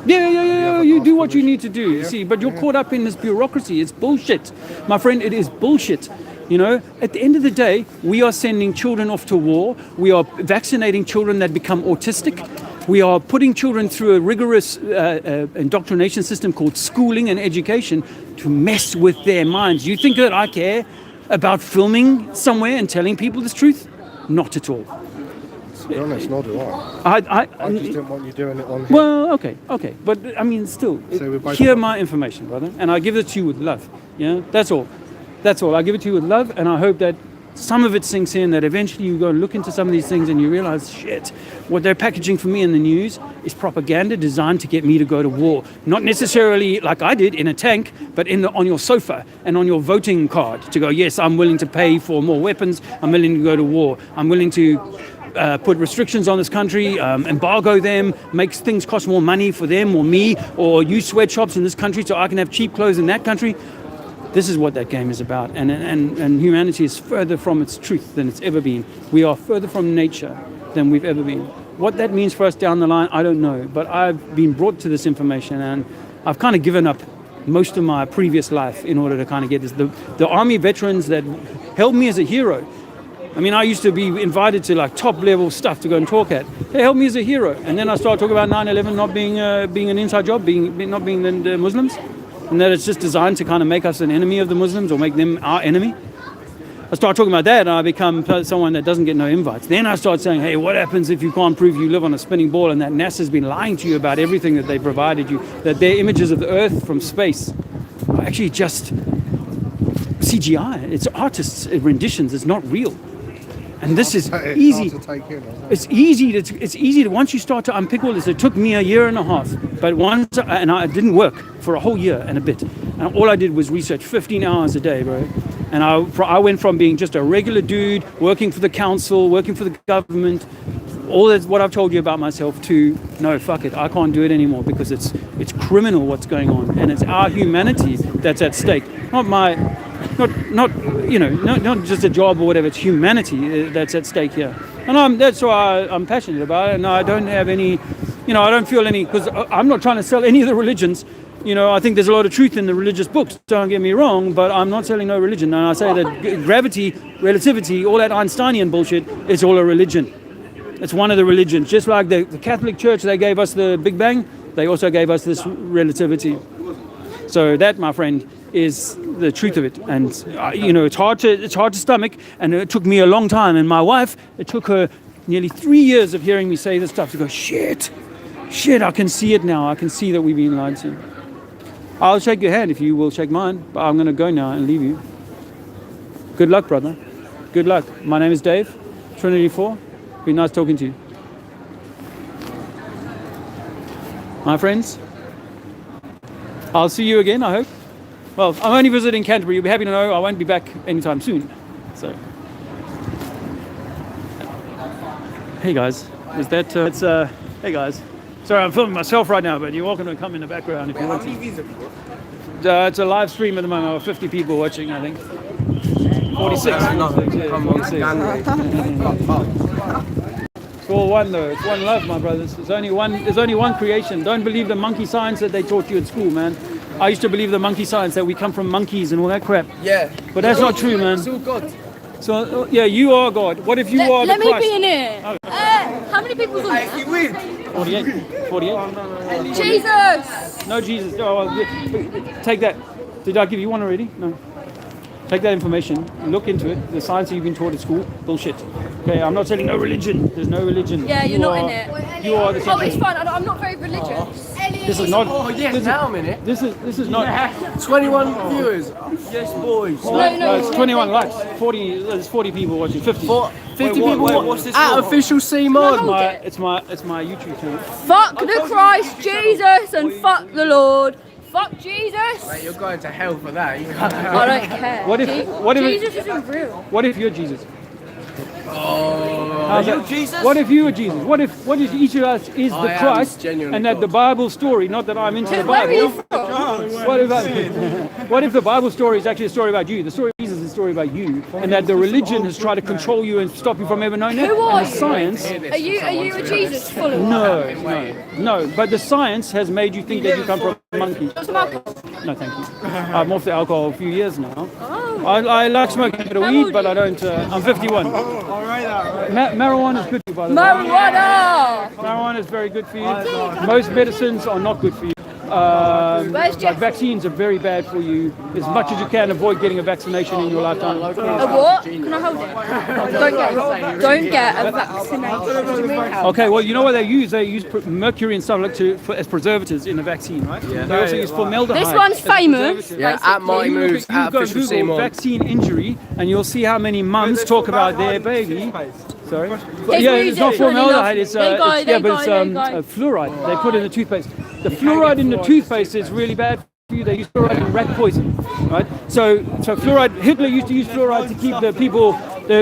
Yeah. You do what you need to do, you see. But you're caught up in this bureaucracy. It's bullshit. My friend, it is bullshit. You know, at the end of the day, we are sending children off to war. We are vaccinating children that become autistic. We are putting children through a rigorous indoctrination system called schooling and education to mess with their minds. You think that I care about filming somewhere and telling people this truth? Not at all. To be honest, nor do I. I just didn't want you doing it on here. Well, okay. But, I mean, still, hear my information, brother, and I give it to you with love. You know, that's all. I give it to you with love, and I hope that some of it sinks in, that eventually you go and look into some of these things and you realize, shit, what they're packaging for me in the news is propaganda designed to get me to go to war. Not necessarily like I did in a tank, but on your sofa and on your voting card to go, yes, I'm willing to pay for more weapons. I'm willing to go to war. I'm willing to put restrictions on this country, embargo them, makes things cost more money for them or me, or use sweatshops in this country so I can have cheap clothes in that country. This is what that game is about, and humanity is further from its truth than it's ever been. We are further from nature than we've ever been. What that means for us down the line, I don't know, but I've been brought to this information, and I've kind of given up most of my previous life in order to kind of get this. The army veterans that held me as a hero, I mean, I used to be invited to like top level stuff to go and talk at. They held me as a hero, and then I started talking about 9/11 not being an inside job, not being the Muslims, and that it's just designed to kind of make us an enemy of the Muslims or make them our enemy. I start talking about that, and I become someone that doesn't get no invites. Then I start saying, hey, what happens if you can't prove you live on a spinning ball and that NASA's been lying to you about everything that they provided you, that their images of the Earth from space are actually just CGI. It's artists' renditions. It's not real. And this is easy. It's easy to once you start to unpick all this. It took me a year and a half, but I didn't work for a whole year and a bit. And all I did was research 15 hours a day, bro. And I went from being just a regular dude, working for the council, working for the government, all that's what I've told you about myself, to no, fuck it, I can't do it anymore because it's criminal what's going on, and it's our humanity that's at stake. Not just a job or whatever. It's humanity that's at stake here, and that's why I'm passionate about it. And I don't have any, I don't feel any, because I'm not trying to sell any of the religions. I think there's a lot of truth in the religious books, don't get me wrong, but I'm not selling no religion. And I say that gravity, relativity, all that Einsteinian bullshit, it's all a religion. It's one of the religions. Just like the Catholic Church, they gave us the Big Bang, they also gave us this relativity. So that, my friend, is the truth of it. And, it's hard to stomach, and it took me a long time. And my wife, it took her nearly 3 years of hearing me say this stuff to go, shit, I can see it now. I can see that we've been lied to. I'll shake your hand if you will shake mine, but I'm going to go now and leave you. Good luck, brother. Good luck. My name is Dave, Trinity 4. Been nice talking to you. My friends, I'll see you again, I hope. Well, I'm only visiting Canterbury. You'll be happy to know I won't be back anytime soon. So, hey guys, is that? Hey guys. Sorry, I'm filming myself right now, but you're welcome to come in the background if you want to. It's a live stream at the moment. 50 people watching, I think. 46. It's all one though. It's one love, my brothers. There's only one creation. Don't believe the monkey science that they taught you at school, man. I used to believe the monkey science that we come from monkeys and all that crap. Yeah. But that's not true, man. It's all God. So, yeah, you are God. What if you are the Christ? Let me be in here. How many people's on there? You win. 48. Jesus! No Jesus. Oh, well, take that. Did I give you one already? No. Take that information, look into it. The science that you've been taught at school, bullshit. Okay, I'm not saying no religion. There's no religion. Yeah, you're not in it. You are the Oh, it's center. fine. I'm not very religious. This is not. Oh yes, now I'm in it. This is not. 21 viewers. Yes, boys. No. It's 21 likes. 40. There's 40 people watching. 50. 50 people what's this at for? official Simon. It's my YouTube channel. Fuck the Christ Jesus and fuck the Lord. Fuck Jesus. Mate, you're going to hell for that. You can't. I don't care. What if Jesus isn't real. What if you're Jesus? Are you Jesus? What if you were Jesus? What if each of us is I the am Christ, genuinely and that God. the Bible story, not that I'm into the Where are you Bible. from? What if the Bible story is actually a story about you? The story of Jesus is a story about you, and that the religion has tried to control you and stop you from ever knowing that. Who are And the you? science. Are you a Jesus follower? No. But the science has made you think that you come from a monkey. No, thank you. I'm off the alcohol a few years now. I like smoking a bit of weed, but I don't. I'm 51. Marijuana is good for you, by the way. Marijuana. Marijuana is very good for you. Most medicines are not good for you. Where's Like Jeff? vaccines are very bad for you. As much as you can, avoid getting a vaccination in your lifetime. A what? Can I hold it? Don't get a vaccination. Okay, well, you know what they use? They use mercury and stuff like as preservatives in a vaccine, right? Yeah. They also use formaldehyde. This one's as famous. preservative. Yeah, at my moves, You at go official Google Simon. vaccine injury, and you'll see how many mums talk about their baby. Sorry. But yeah, it's not formaldehyde. It's fluoride. They put in the toothpaste. The fluoride in the toothpaste is really bad for you. They use fluoride in rat poison, right? So fluoride. Hitler used to use fluoride to keep the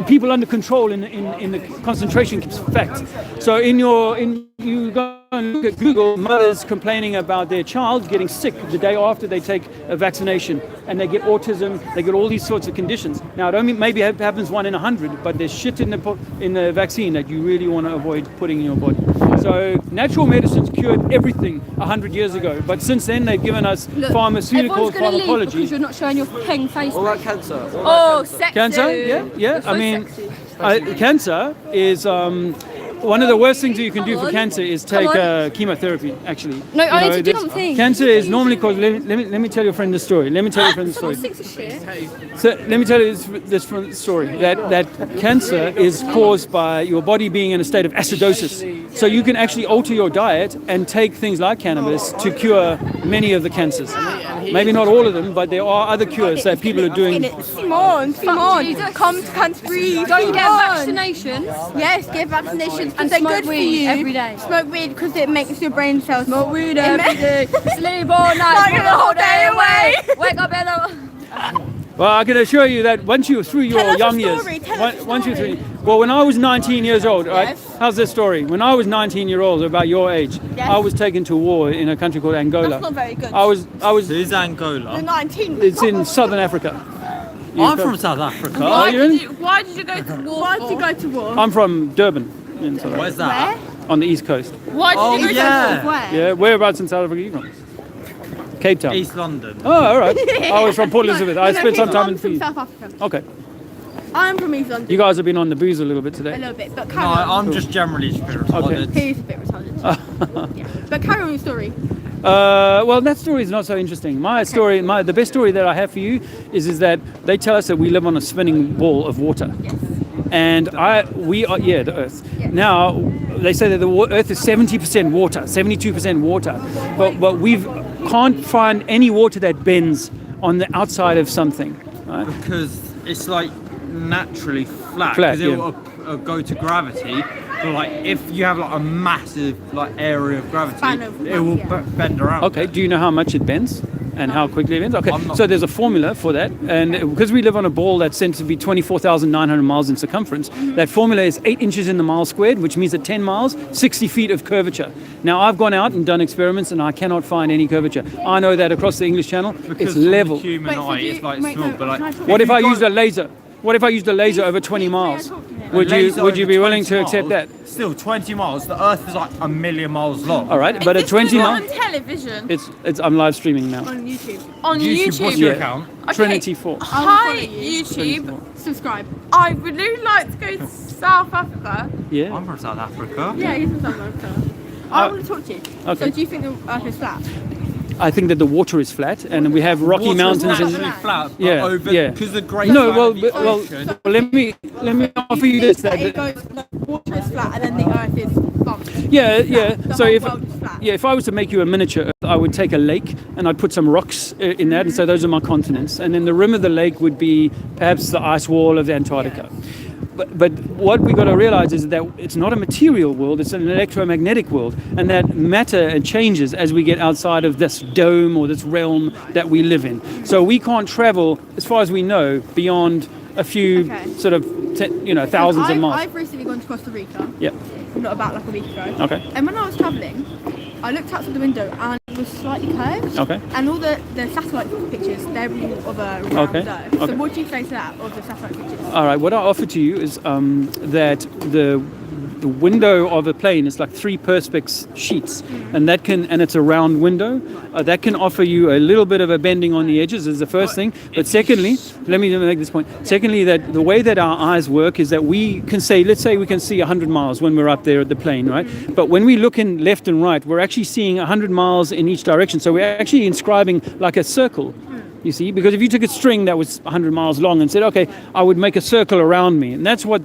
people under control in the concentration camps. Fact. So you go and look at Google, mothers complaining about their child getting sick the day after they take a vaccination, and they get autism, they get all these sorts of conditions. Now, it only maybe happens 1 in 100, but there's shit in the vaccine that you really want to avoid putting in your body. So natural medicines cured everything 100 years ago, but since then they've given us pharmaceutical Everyone's gonna leave pharmacology. because you're not showing your peng face. What about cancer? Oh, sexy. Cancer? Yeah. That's so I mean, sexy. cancer is one of the worst things that you can do for cancer is take Come on. chemotherapy. Actually, No, I need to do this- something. Cancer is normally caused. Let me tell your friend the story. Someone thinks of shit. So let me tell you this story. That cancer is caused by your body being in a state of acidosis. So you can actually alter your diet and take things like cannabis to cure many of the cancers. Maybe not all of them, but there are other cures that people are doing. Simon, come to Canterbury. Don't get vaccinations. Yes, get vaccinations And because they're smoke good for weed you. every day. Smoke weed because it makes your brain cells. Smoke weed every day. Sleep all night. Smoke the whole day away. Wake up early. Well, I can assure you that once you're through your Tell us a young years, story, tell us a once you're story. through, well, when I was 19 years old, right? Yes. How's this story? When I was 19 years old, about your age, Yes. I was taken to war in a country called Angola. That's not very good. I was. Who's Angola? The 19. It's in southern Africa. I'm from South Africa. Are you? Why did you go to war? Why did you go to war? I'm from Durban, in South Africa, Where's that? on the east coast. Why did you go yeah. to war? Where? Yeah, whereabouts in South Africa are you from? Cape Town. East London. Oh, all right. I was from Port Elizabeth. I spent some time in I'm from Fiji. South Africa. Okay. I'm from East London. You guys have been on the booze a little bit A today. little bit, but No, carry on. I'm just generally retarded. He's a bit retarded. Yeah. But carry on your story. Well, that story is not so interesting. The best story that I have for you is that they tell us that we live on a spinning ball of water. Yes. And we are the Earth. Yeah. Now they say that the Earth is 70% water, 72% water, but we can't find any water that bends on the outside of something. Right? Because it's like naturally flat. Flat, Because it will go to gravity. But like if you have like a massive like area of gravity, Span of it will gravity, bend around. Okay. Do you know how much it bends? And how quickly it bends? Okay, I'm not- so there's a formula for that, and because we live on a ball that's said to be 24,900 miles in circumference, that formula is 8 inches in the mile squared, which means that 10 miles, 60 feet of curvature. Now, I've gone out and done experiments, and I cannot find any curvature. I know that across the English Channel, Because it's from the level. human eye, it's like small, but like. What if I you used go- a laser? What if I used a laser over 20 miles? Would laser you over be willing 20 to accept that? miles? Still, 20 miles. The Earth is like a million miles long. All right, but at 20 miles, television. it's I'm live streaming now. On YouTube. On YouTube, what's your account? Trinity 4. Hi, YouTube. Subscribe. I would really like to go to South Africa. Yeah. I'm from South Africa. Yeah, he's from South Africa. I want to talk to you. okay. So do you think the Earth is flat? I think that the water is flat, and we have rocky Water is mountains. naturally flat, but Yeah, over, yeah. because the great No, Side well, of the well, ocean- let me offer you this. That That, it goes, the water is flat and then the earth is bumped. yeah, yeah. The So whole if world is flat. if I was to make you a miniature, I would take a lake and I'd put some rocks in that, and say those are my continents, and then the rim of the lake would be perhaps the ice wall of Antarctica. But what we got to realize is that it's not a material world; it's an electromagnetic world, and that matter changes as we get outside of this dome or this realm that we live in. So we can't travel, as far as we know, beyond a few sort of thousands of miles. I've recently gone to Costa Rica. Yeah. Not about like a week ago. Okay. And when I was travelling, I looked outside the window and it was slightly curved. Okay. And all the satellite pictures, they're all of a round Okay. Earth. Okay. So what do you say to that, of the satellite pictures? All right. What I offer to you is that the window of a plane is like 3 perspex sheets, and it's a round window. That can offer you a little bit of a bending on the edges is the first thing. But secondly, let me make this point. Secondly, that the way that our eyes work is that we can say, let's say we can see 100 miles when we're up there at the plane, right? But when we look in left and right, we're actually seeing 100 miles in each direction. So we're actually inscribing like a circle. You see, because if you took a string that was 100 miles long and said, okay, I would make a circle around me, and that's what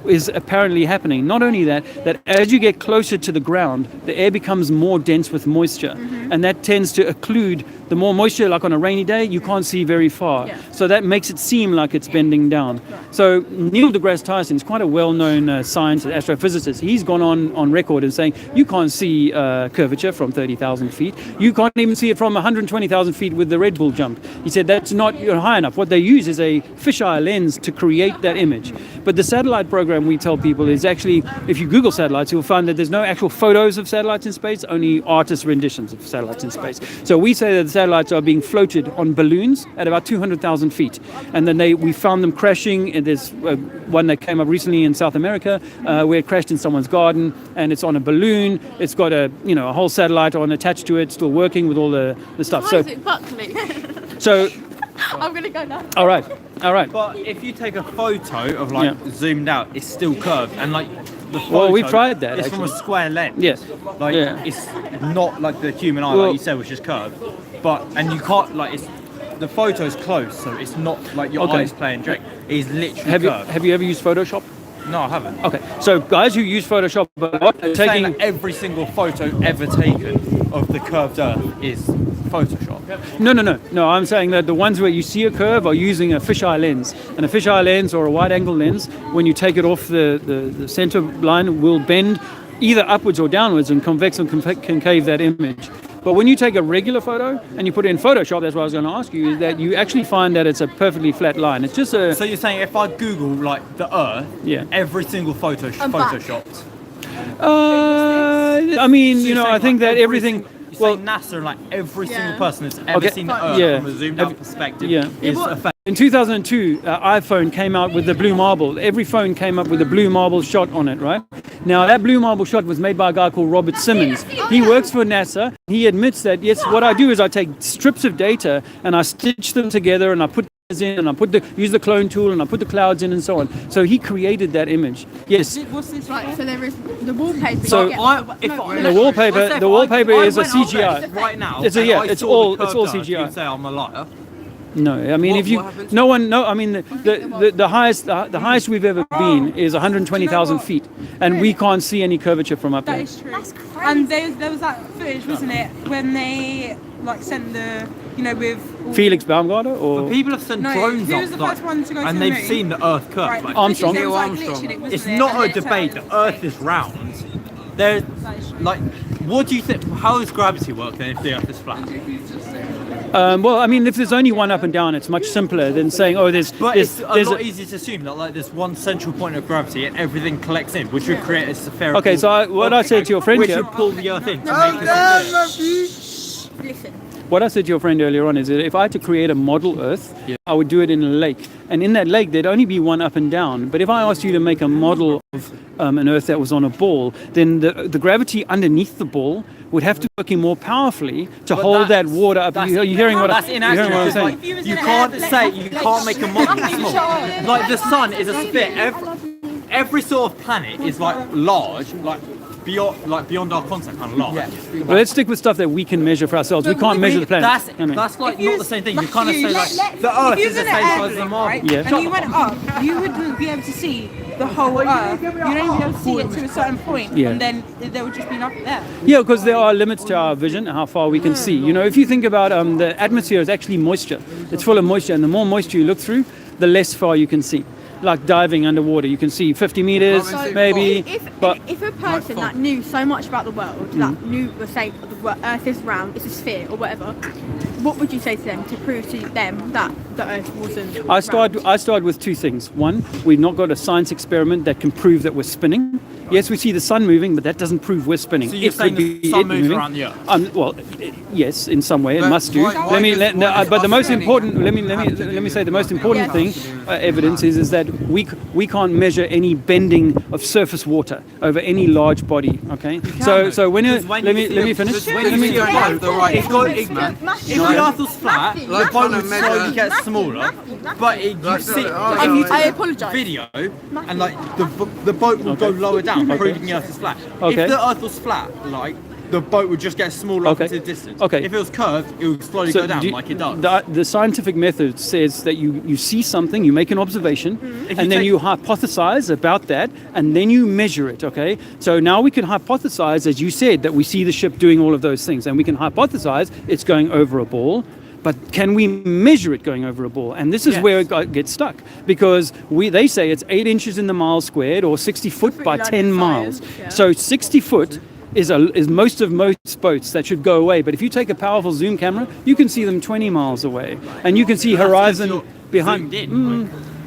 is apparently happening. Not only that as you get closer to the ground, the air becomes more dense with moisture, and that tends to occlude. The more moisture, like on a rainy day, you can't see very far. Yeah. So that makes it seem like it's bending down. So Neil deGrasse Tyson is quite a well-known scientist, astrophysicist. He's gone on record as saying you can't see curvature from 30,000 feet. You can't even see it from 120,000 feet with the Red Bull jump. He said that's not high enough. What they use is a fisheye lens to create that image. But the satellite program, we tell people, is actually, if you Google satellites, you'll find that there's no actual photos of satellites in space, only artist renditions of satellites in space. So we say that the satellites are being floated on balloons at about 200,000 feet. And then we found them crashing. And there's one that came up recently in South America where it crashed in someone's garden, and it's on a balloon. It's got a whole satellite attached to it, still working with all the stuff. Why is it Buckley? So I'm going to go now. all right. But if you take a photo of zoomed out, it's still curved, and like the photo, Well, we've tried that, It's from a actually. square lens. Yes. Like Yeah. it's not like the human eye, Well- like you said, which is curved. And you can't the photo's close, so it's not like your Okay. eyes playing trick. It's literally Have curved. you ever used Photoshop? No, I haven't. Okay. So guys who use Photoshop are Saying taking. that every single photo ever taken of the curved Earth is Photoshop. No. I'm saying that the ones where you see a curve are using a fisheye lens, and a fisheye lens or a wide-angle lens, when you take it off the center line, will bend either upwards or downwards and convex and concave that image. But when you take a regular photo and you put it in Photoshop, that's what I was going to ask you, is that you actually find that it's a perfectly flat line. It's just a. So you're saying if I Google like the Earth, Yeah. every single photo photoshopped. I mean, So you're I saying, think like, that everything. You Well, say NASA and like every single Yeah. person that's ever Okay, seen the Earth yeah. from a zoomed out perspective Yeah. is affected. in 2002, iPhone came out with the blue marble. Every phone came up with a blue marble shot on it, right? Now, that blue marble shot was made by a guy called Robert Simmons. He works for NASA. He admits that, yes, what I do is I take strips of data and I stitch them together and I put in and I use the clone tool and I put the clouds in and so on. So he created that image. Yes. What's this? Right, so there is the wallpaper. So you get- The wallpaper is a CGI. Right now, It's a- and yeah, I it's saw all- the it's all curved Earth, CGI. You'd say I'm a liar. No, I mean What- if you, what happens? no one, no, I mean the highest we've ever been is 120,000 feet, and we can't see any curvature from up That there. is true. And there was that footage, wasn't it, when they sent the, with all Felix Baumgartner or People have sent No, drones who up, was the first one to go to and the they've moon? seen the Earth curved. Right, like, the Armstrong. footage, there was, Armstrong. glitching it, wasn't it's it? not And a it debate. turned- The Earth is round. There's like, what do you think? How does gravity work then if the Earth is flat? well, I mean, if there's only one up and down, it's much simpler than saying, oh, there's But there's, it's a there's lot easier to assume that like there's one central point of gravity and everything collects in, which would create a spherical. Okay, so what I said to your friend which here, would pull the Earth in. To make it Listen. what I said to your friend earlier on is that if I had to create a model Earth, I would do it in a lake, and in that lake there'd only be one up and down. But if I asked you to make a model of an Earth that was on a ball, then the gravity underneath the ball would have to be working more powerfully to hold that water up. You're hearing what That's you're hearing what I'm inaccurate. saying? Like, you can't say you can't make a model small. Like the sun is a sphere. Every sort of planet is like large, like beyond our concept kind of lie. Yeah. But let's stick with stuff that we can measure for ourselves. We can't measure the planet. That's like not the same thing. You kind of say like the Earth is the same size as the marble. Yeah. And you went up, you wouldn't be able to see the whole Earth. You'd only be able to see it to a certain point, Yeah. and then there would just be nothing there. Yeah, because there are limits to our vision, how far we can see. You know, if you think about the atmosphere is actually moisture. It's full of moisture, and the more moisture you look through, the less far you can see. Like diving underwater, you can see 50 meters, maybe. If a person that knew so much about the world, that knew, let's say, the Earth is round, it's a sphere or whatever, what would you say to them to prove to them that the Earth wasn't I start with two things. One, we've not got a science experiment that can prove that we're spinning. Yes, we see the sun moving, but that doesn't prove we're spinning. So you're saying the sun moves around the Earth? Well, yes, in some way it must do. But the most important, let me say the most important thing, evidence is that we can't measure any bending of surface water over any large body. Okay, so when you let me finish. When you see a boat, if the Earth was flat, the boat would slowly get smaller. But you see, I apologise. Video, and like the boat will go lower down, proving the Earth is flat. Okay. If the Earth was flat, like the boat would just get smaller into the distance. Okay. If it was curved, it would slowly go down like it does. The scientific method says that you see something, you make an observation, and then you hypothesize about that, and then you measure it, okay? So now we can hypothesize, as you said, that we see the ship doing all of those things, and we can hypothesize it's going over a ball, but can we measure it going over a ball? And this is where it gets stuck, because they say it's 8 inches in the mile squared, or 60 foot by 10 miles. Yeah. So 60 foot is most boats that should go away. But if you take a powerful zoom camera, you can see them 20 miles away, and you can see horizon behind.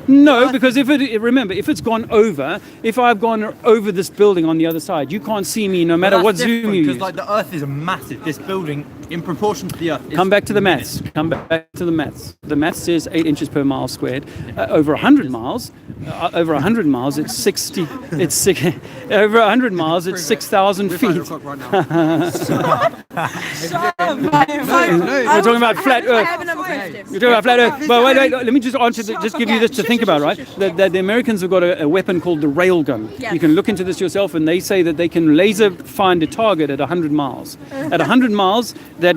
No, because remember, if it's gone over, if I've gone over this building on the other side, you can't see me no matter what zoom you use. Because like the Earth is massive. This building, in proportion to the Earth, Come back to the maths. Come back to the maths. The maths says 8 inches per mile squared. Over 100 miles, it's 60. It's over 100 miles, it's 6,000 feet. Oh, We're talking about flat I Earth. have another question. You're talking about flat Earth. But wait, let me just answer. Just give you this to think about, right? The Americans have got a weapon called the railgun. Yes. You can look into this yourself, and they say that they can laser find a target at 100 miles. At 100 miles, that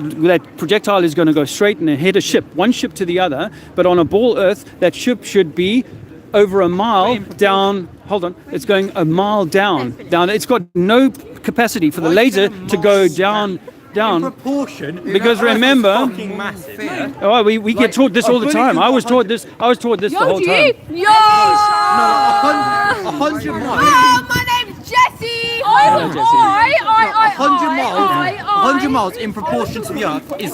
projectile is going to go straight and hit a ship, one ship to the other. But on a ball Earth, that ship should be over a mile down. Hold on, it's going a mile down. It's got no capacity for the laser to go down. in proportion. Because remember, Fucking massive. oh, we get taught this all the time. I was taught this the whole time. 100 miles. Oh, my name's Jessie. Hello, Jessie. 100 miles in proportion to the Earth is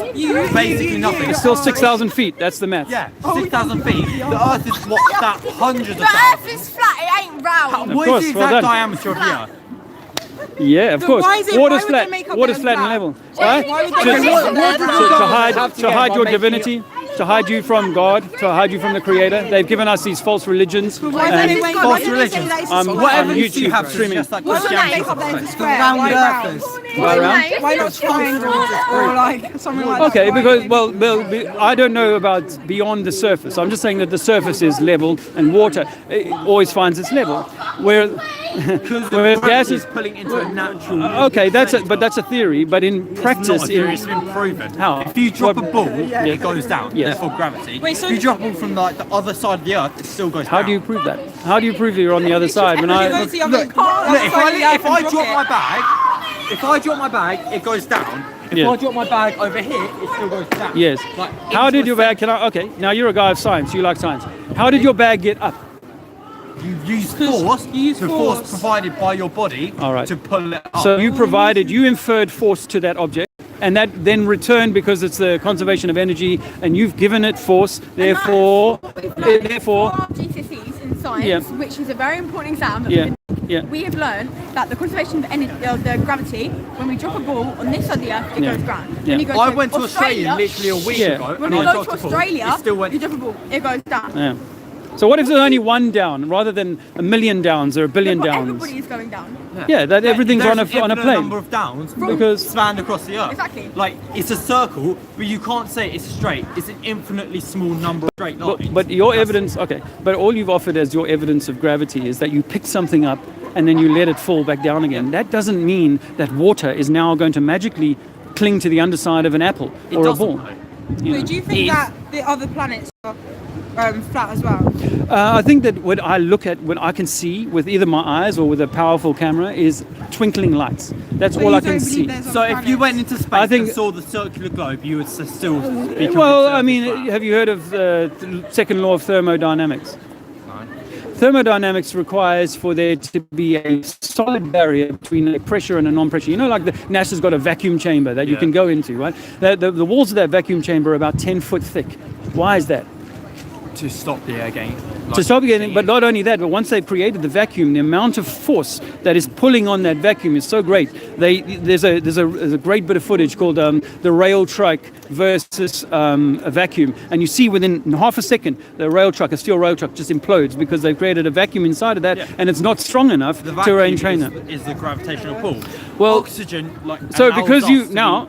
basically nothing. It's still 6,000 feet. That's the math. Yeah, 6,000 feet. The Earth is what's that? Hundreds of The Earth thousands. is flat, it ain't round. What course, is the well exact done. diameter of the Earth? Yeah, of course. why is it- Water's why would flat. they make up Water's their flat and flat? level. Right? Why would To, they make up their flat? to hide your divinity, to hide you from God, to hide you from the Creator. They've given us these false religions. Why and did they false say religions. that it's on Whatever YouTube you have streaming. just like Why would they Christianity. make up their square? Why round? Why round? Why not triangle or like something like that? Okay, Why because they- I don't know about beyond the surface. I'm just saying that the surface is level, and water always finds its level. Where gas is pulling into a natural. okay, that's a theory, but in practice, It's been proven. How? If you drop a ball, Yeah. it goes down. Yes. Therefore, gravity. Wait, so- if you drop a ball from like the other side of the Earth, it still goes down. how do you prove that? How do you prove that you're on the other side? When You I go to the other Look, part, look, that's if why the I Earth can drop my it. bag, it goes down. If Yeah. I drop my bag over here, it still goes down. yes. Like, How into did a your bag? Okay, now you're a guy of science. You like science. How did your bag get up? You use force. Force provided by your body. All right. To pull it up. So you inferred force to that object, and that then returned because it's the conservation of energy, and you've given it force. Therefore, GCSEs in science, Yeah. which is a very important exam. That yeah. we have learned that the conservation of energy, the gravity, when we drop a ball on this side of the Earth, it Yeah. goes ground. Yeah. When you go I to went to Australia literally a week Yeah. ago. When and we I go dropped to a ball. Australia, It still went. you drop a ball, it goes down. Yeah. So what if there's only one down rather than a million downs or a billion But downs? everybody is going down. Yeah, that everything's on There's a an infinite plane. number of downs Because- spanned across the earth. Exactly. Like it's a circle, but you can't say it's straight. It's an infinitely small number of straight lines. But your evidence, okay, but all you've offered as your evidence of gravity is that you pick something up and then you let it fall back down again. That doesn't mean that water is now going to magically cling to the underside of an apple or a ball. You know. But do you think that the other planets are flat as well? I think that what I can see with either my eyes or with a powerful camera is twinkling lights. That's all I can see. So if you went into space I think- and saw the circular globe, you would still be Well, I convinced mean, it's flat. have you heard of the second law of thermodynamics? Thermodynamics requires for there to be a solid barrier between a pressure and a non-pressure. You know, like NASA's got a vacuum chamber that you can go into, right? The walls of that vacuum chamber are about 10 foot thick. Why is that? To stop the air getting. To stop getting, but not only that, but once they've created the vacuum, the amount of force that is pulling on that vacuum is so great. There's a great bit of footage called the rail truck versus a vacuum, and you see within half a second a steel rail truck just implodes because they've created a vacuum inside of that, and it's not strong enough The to vacuum maintain that. is the gravitational pull. Well, Oxygen, So allows because us you to now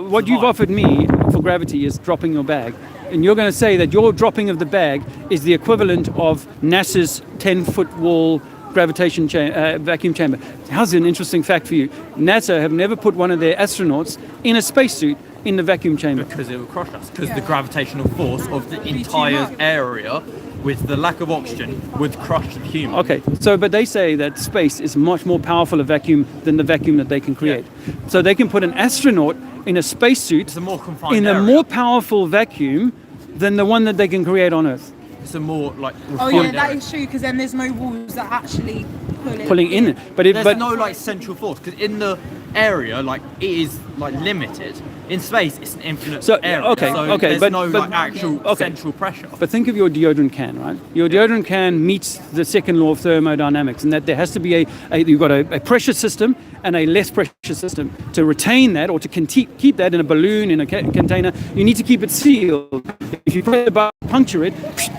what you've survive. offered me for gravity is dropping your bag, and you're going to say that your dropping of the bag is the equivalent of NASA's 10-foot wall vacuum chamber. How's an interesting fact for you? NASA have never put one of their astronauts in a spacesuit in the vacuum chamber. Because it will crush us. Because the gravitational force of the entire area, with the lack of oxygen, would crush the human. Okay, so but they say that space is much more powerful a vacuum than the vacuum that they can create. So they can put an astronaut in a spacesuit It's a more confined in a area. more powerful vacuum than the one that they can create on Earth. It's a more like Oh refined yeah, that area. is true because then there's no walls that actually pull it. Pulling in, but There's no like central force because in the area like it is like limited. In space, it's an infinite So, area. okay, so okay, there's but- no but- like actual okay. central pressure. But think of your deodorant can, right? Your deodorant can meets the second law of thermodynamics, and that there has to be you've got a pressure system and a less pressure system. To retain that or to keep that in a balloon, in a container, you need to keep it sealed. If you press the button, puncture it,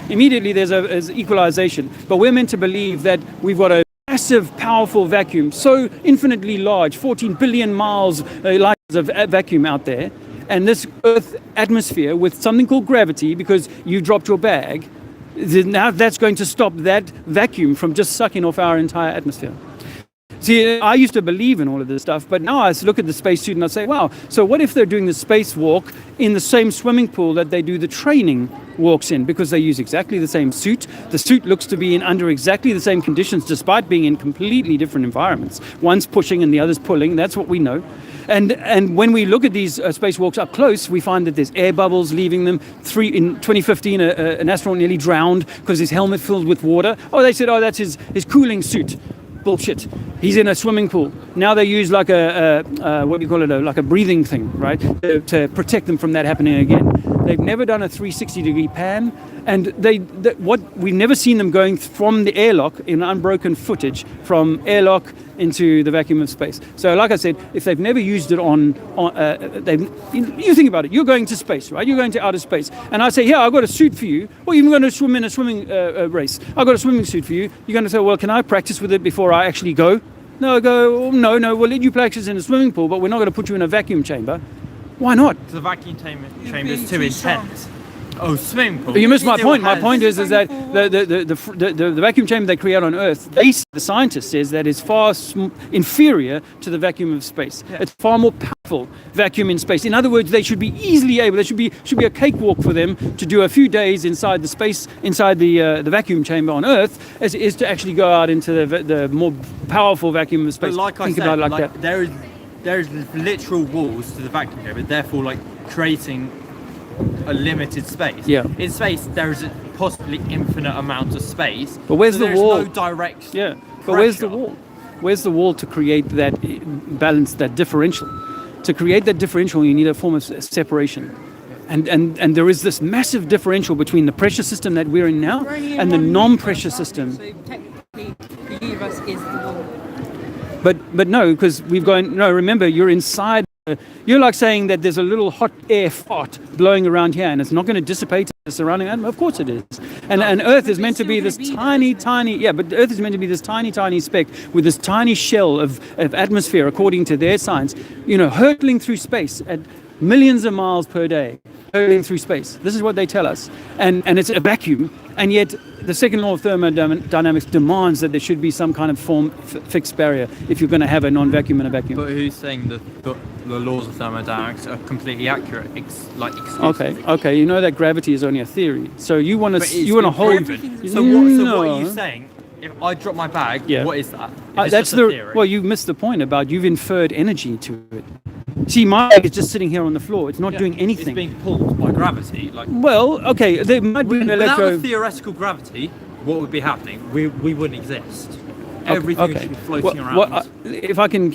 immediately there's equalization. But we're meant to believe that we've got a massive, powerful vacuum, so infinitely large, 14 billion miles light of vacuum out there, and this Earth atmosphere with something called gravity, because you dropped your bag, now that's going to stop that vacuum from just sucking off our entire atmosphere. See, I used to believe in all of this stuff, but now I look at the spacesuit and I say, wow, so what if they're doing the spacewalk in the same swimming pool that they do the training walks in? Because they use exactly the same suit. The suit looks to be under exactly the same conditions, despite being in completely different environments. One's pushing and the other's pulling. That's what we know. And when we look at these spacewalks up close, we find that there's air bubbles leaving them. In 2015, an astronaut nearly drowned because his helmet filled with water. Oh, they said, oh, that's his cooling suit. Bullshit. He's in a swimming pool. Now they use like what do you call it, like a breathing thing, right, to protect them from that happening again. They've never done a 360-degree pan, and we've never seen them going from the airlock in unbroken footage from airlock into the vacuum of space. So, like I said, if they've never used it you think about it. You're going to space, right? You're going to outer space, and I say, "Here, I've got a suit for you." Or even going to swim in a swimming race. I've got a swimming suit for you. You're going to say, "Well, can I practice with it before I actually go?" No, I go, no. We'll let you practice in a swimming pool, but we're not going to put you in a vacuum chamber. Why not? The vacuum chamber is too intense. Oh, swimming pool. You missed my Still point. My has- point is that the vacuum chamber they create on Earth, the scientist says that is far inferior to the vacuum of space. Yeah. It's far more powerful vacuum in space. In other words, they should be easily able. There should be a cakewalk for them to do a few days inside the vacuum chamber on Earth, as it is to actually go out into the more powerful vacuum of space. But like Think I said, about it like that. There's literal walls to the vacuum chamber, therefore like creating a limited space. Yeah. In space, there is a possibly infinite amount of space. But where's so the there's wall? No direct. Yeah. But where's the pressure. wall? Where's the wall to create that balance, that differential? To create that differential, you need a form of separation. And there is this massive differential between the pressure system that we're in now and the non-pressure system. So technically, the universe is the wall. But no, because remember, you're inside you're like saying that there's a little hot air fart blowing around here and it's not going to dissipate the surrounding atom. Of course it is. And Earth is meant to be this tiny, but Earth is meant to be this tiny speck with this tiny shell of atmosphere, according to their science, hurtling through space at millions of miles per day, hurtling through space. This is what they tell us. And it's a vacuum. And yet the second law of thermodynamics demands that there should be some kind of fixed barrier if you're going to have a non-vacuum and a vacuum. But who's saying that the laws of thermodynamics are completely accurate? Exclusively? Okay. You know that gravity is only a theory. So you want to hold. So what are you saying? If I drop my bag, what is that? That's the theory. Well, you missed the point about you've inferred energy to it. See, my bag is just sitting here on the floor. It's not doing anything. It's being pulled by gravity. Well, okay, there might be an Without the theoretical gravity, what would be happening? We wouldn't exist. Everything should be floating around. If I can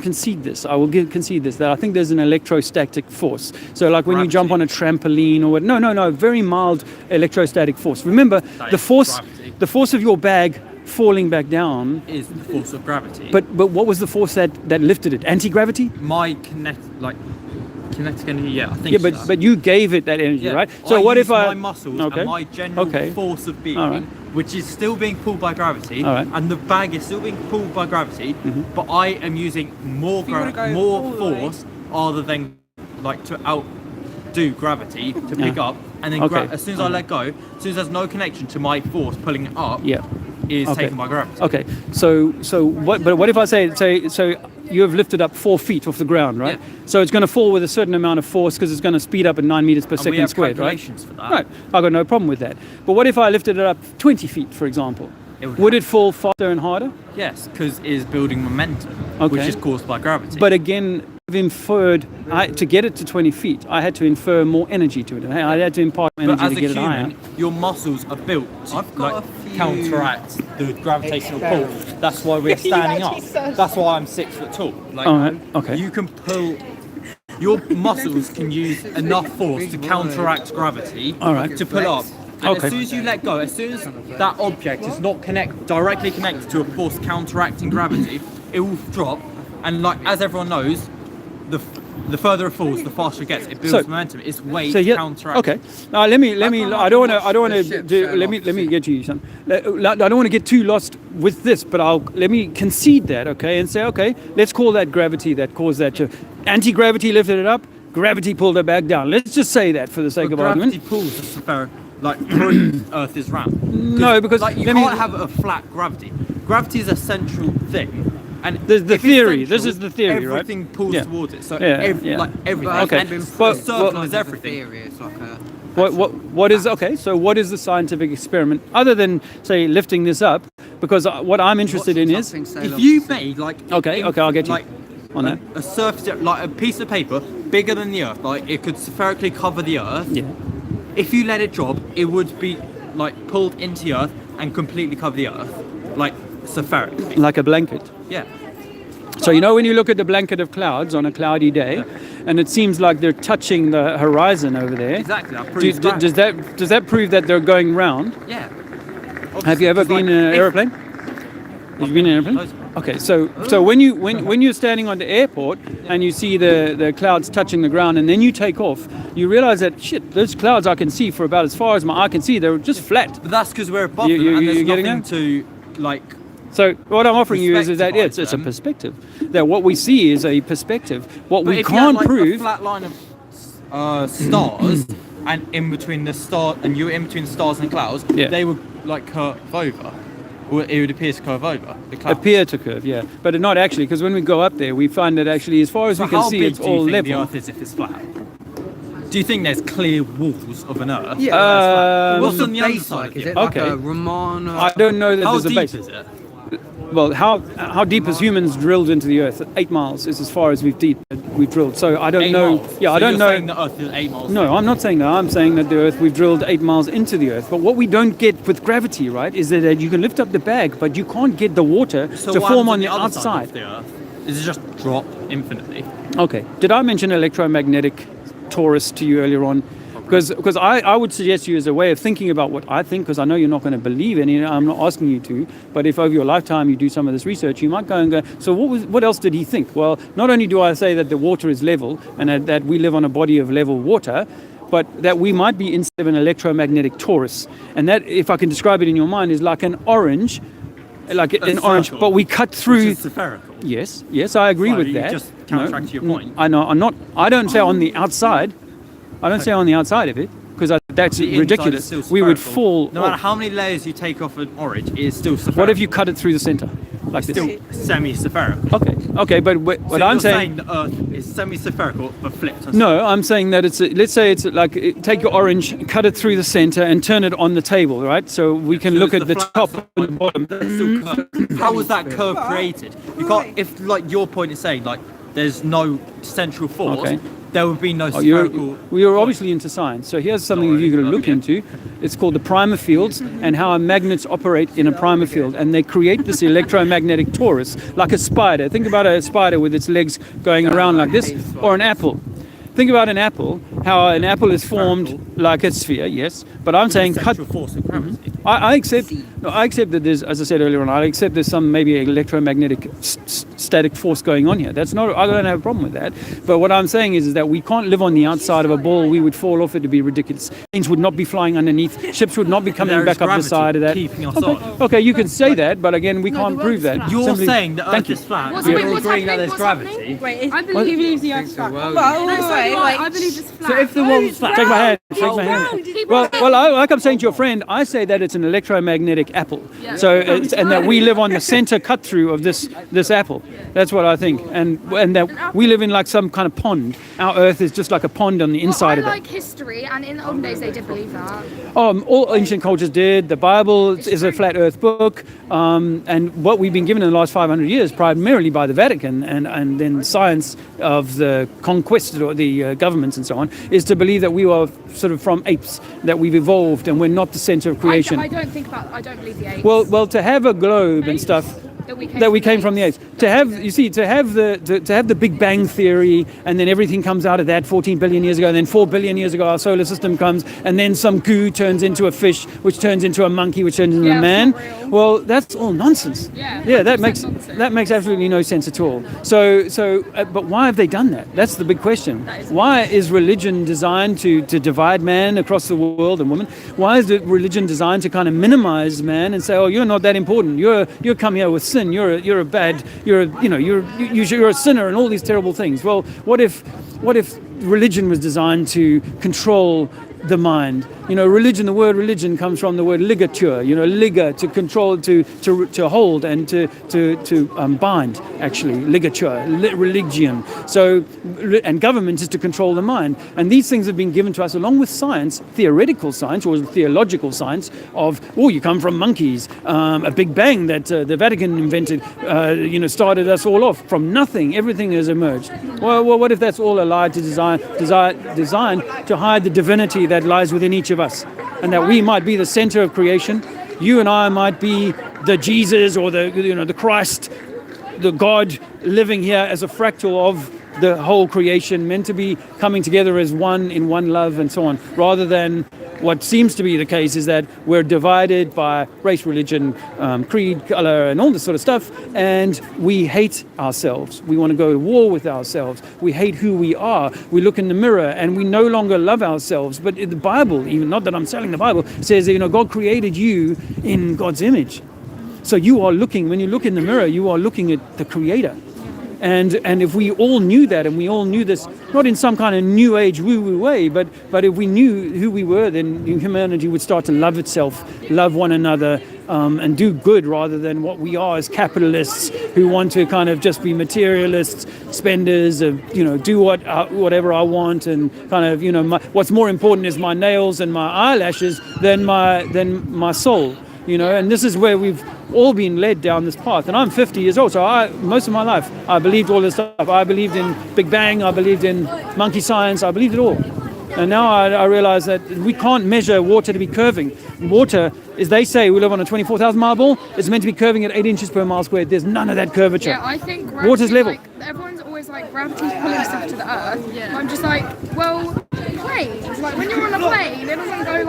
concede this, I will concede this, that I think there's an electrostatic force. So like when you jump on a trampoline or what? No, very mild electrostatic force. Remember, the force of your bag falling back down is the force of gravity. But what was the force that lifted it? Anti-gravity? My kinetic energy, I think. Yeah, but you gave it that energy, right? So what if my muscles and my general force of being, which is still being pulled by gravity, and the bag is still being pulled by gravity, but I am using more force rather than to outdo gravity to pick up, and then as soon as I let go, as soon as there's no connection to my force pulling it up, is taken by gravity. Okay, so what? But what if I say you have lifted up 4 feet off the ground, right? Yeah. So it's going to fall with a certain amount of force because it's going to speed up at 9 meters per second squared, right? For that. Right. I've got no problem with that. But what if I lifted it up 20 feet, for example? Would it fall faster and harder? Yes, because it is building momentum, which is caused by gravity. But again, I've inferred to get it to 20 feet, I had to infer more energy to it. I had to impart energy to get it higher. Your muscles are built to counteract the gravitational pull. That's why we're standing up. That's why I'm 6 foot tall. You can pull. Your muscles can use enough force to counteract gravity to pull up. And as soon as you let go, as soon as that object is not directly connected to a force counteracting gravity, it will drop. And as everyone knows, the further it falls, the faster it gets. It builds momentum. It's weight counteracting. Okay. Now let me. I don't want to. Let me get you some. I don't want to get too lost with this, but let me concede that. Okay, and say let's call that gravity that caused that. Anti-gravity lifted it up. Gravity pulled it back down. Let's just say that for the sake of argument. Gravity pulls the sphere. Proves Earth is round. No, because you can't have a flat gravity. Gravity is a central thing, and the theory. This is the theory, right? Everything pulls towards it. So everything. Okay. And the circle is everything. What is So what is the scientific experiment other than say lifting this up? Because what I'm interested in is if you made I'll get you on that. A surface a piece of paper bigger than the Earth, it could spherically cover the Earth. Yeah. If you let it drop, it would be pulled into the Earth and completely cover the Earth, spherically. Like a blanket. Yeah. So when you look at the blanket of clouds on a cloudy day, and it seems like they're touching the horizon over there. Exactly. That proves does that prove that they're going round? Yeah. Obviously, have you ever been in an aeroplane? Have you been in an airplane? Okay, so when you're standing on the airport and you see the clouds touching the ground and then you take off, you realize that those clouds I can see for about as far as my eye can see, they're just flat. But that's because we're above them and there's nothing to So what I'm offering you is that it's a perspective. That what we see is a perspective. What we can't prove. A flat line of stars and in between the star and you're in between the stars and the clouds, they would curve over. Or it would appear to curve over the clouds. Appear to curve, yeah, but not actually, because when we go up there, we find that actually, as far as we can see, it's all level. How big do you think the Earth is if it's flat? Do you think there's clear walls of an Earth? Yeah. What's on the other side? Is it like a Ramana? I don't know that there's a base. How deep is it? Well, how deep has humans drilled into the Earth? 8 miles is as far as we've drilled. So I don't know. Miles. Yeah, so I don't know. You're saying the Earth is 8 miles. No, I'm not saying that. I'm saying that the Earth, we've drilled 8 miles into the Earth. But what we don't get with gravity, right, is that you can lift up the bag, but you can't get the water to form on the outside. Of the Earth? Is it just drop infinitely? Okay. Did I mention electromagnetic torus to you earlier on? Because I would suggest to you as a way of thinking about what I think, because I know you're not going to believe any, I'm not asking you to, but if over your lifetime you do some of this research, you might go and go, so what else did he think? Well, not only do I say that the water is level and that we live on a body of level water, but that we might be instead of an electromagnetic torus. And that, if I can describe it in your mind, is like an orange, orange, but we cut through. Which is spherical. Yes, I agree with that. Just counteract your point. I know, I don't say on the outside. I don't say on the outside of it, because that's ridiculous. We would fall. No matter how many layers you take off an orange, it is still spherical. What if you cut it through the center? Like it's still semi-spherical. Okay, but what I'm saying the Earth is semi-spherical but flipped. No, I'm saying that let's say it's like, take your orange, cut it through the center, and turn it on the table, right? So we can look at the top and the bottom. How was that curve created? You can't. If like your point is saying like there's no central force. Okay. There would be no spherical. You're obviously into science. So here's something you're going to look into. It's called the primer fields and how magnets operate in a primer field. And they create this electromagnetic torus, like a spider. Think about a spider with its legs going around like this, or an apple. Think about an apple, how an apple is formed like a sphere, yes. But I'm saying cut. Force of gravity. I accept that there's, as I said earlier on, I accept there's some maybe electromagnetic static force going on here. That's not, I don't have a problem with that. But what I'm saying is that we can't live on the outside of a ball. We would fall off it to be ridiculous. Planes would not be flying underneath. Ships would not be coming back up the side of that. Keeping us on. Okay, you can say that, but again, we can't prove that. You're saying the Earth is flat. You're agreeing that there's gravity. I believe he believes the Earth's flat. I believe it's flat. So if the world's flat, Shake my hand. Shake my hand. Well, like I'm saying to your friend, I say that it's an electromagnetic apple. Yeah. So and that we live on the center cut through of this apple. That's what I think. And that we live in like some kind of pond. Our Earth is just like a pond on the inside of it. I like history, and in the olden days they did believe that. All ancient cultures did. The Bible is a flat Earth book, and what we've been given in the last 500 years, primarily by the Vatican and then science of the conquest or the governments and so on, is to believe that we are sort of from apes, that we've evolved and we're not the center of creation. I don't believe the apes. Well, to have a globe and stuff. That we came from the apes. To have the Big Bang theory, and then everything comes out of that 14 billion years ago, and then 4 billion years ago our solar system comes, and then some goo turns into a fish, which turns into a monkey, which turns into a man. Well, that's all nonsense. Yeah, that makes absolutely no sense at all. But why have they done that? That's the big question. Why is religion designed to divide man across the world and women? Why is religion designed to kind of minimize man and say, oh, you're not that important. You're come here with sin. You're a sinner and all these terrible things. Well, what if religion was designed to control the mind? Religion, the word religion comes from the word ligature, liga, to control, to hold, and to bind, actually, ligature, religion. So, and government is to control the mind. And these things have been given to us along with science, theoretical science or theological science of, you come from monkeys, a Big Bang that the Vatican invented, started us all off from nothing. Everything has emerged. Well, what if that's all a lie to design to hide the divinity that lies within each of us, and that we might be the center of creation. You and I might be the Jesus or the Christ, the God living here as a fractal of the whole creation, meant to be coming together as one in one love and so on, rather than what seems to be the case is that we're divided by race, religion, creed, color, and all this sort of stuff, and we hate ourselves. We want to go to war with ourselves. We hate who we are. We look in the mirror and we no longer love ourselves. But in the Bible, even not that I'm selling the Bible, says God created you in God's image. So you are looking, when you look in the mirror, you are looking at the Creator. And if we all knew that, and we all knew this, not in some kind of new age woo-woo way, but if we knew who we were, then humanity would start to love itself, love one another, and do good rather than what we are as capitalists who want to kind of just be materialists, spenders, do whatever I want, and kind of, what's more important is my nails and my eyelashes than my soul. And this is where we've all been led down this path. And I'm 50 years old, so most of my life I believed all this stuff. I believed in Big Bang, I believed in monkey science, I believed it all. And now I realize that we can't measure water to be curving. Water, as they say, we live on a 24,000 mile ball, it's meant to be curving at 8 inches per mile squared. There's none of that curvature. Yeah, I think gravity, water's level. Everyone's always like, gravity's pulling stuff to the earth. Yeah. I'm just like, well, planes. Like when you're on a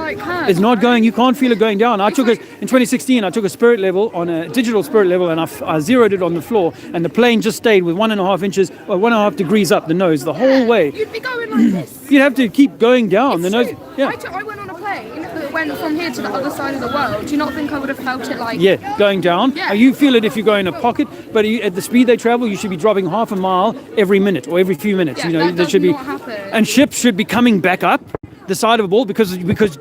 like curves. It's not going. You can't feel it going down. In 2016. I took a spirit level on a digital spirit level, and I zeroed it on the floor, and the plane just stayed with 1.5 inches or 1.5 degrees up the nose the whole way. You'd be going like this. You'd have to keep going down the nose. True. Yeah. I went on a plane that went from here to the other side of the world. Do you not think I would have felt it like? Yeah, going down. Yeah. You feel it if you go in a pocket, but at the speed they travel, you should be dropping half a mile every minute or every few minutes. Yeah, that should be. not happen. And ships should be coming back up the side of a ball because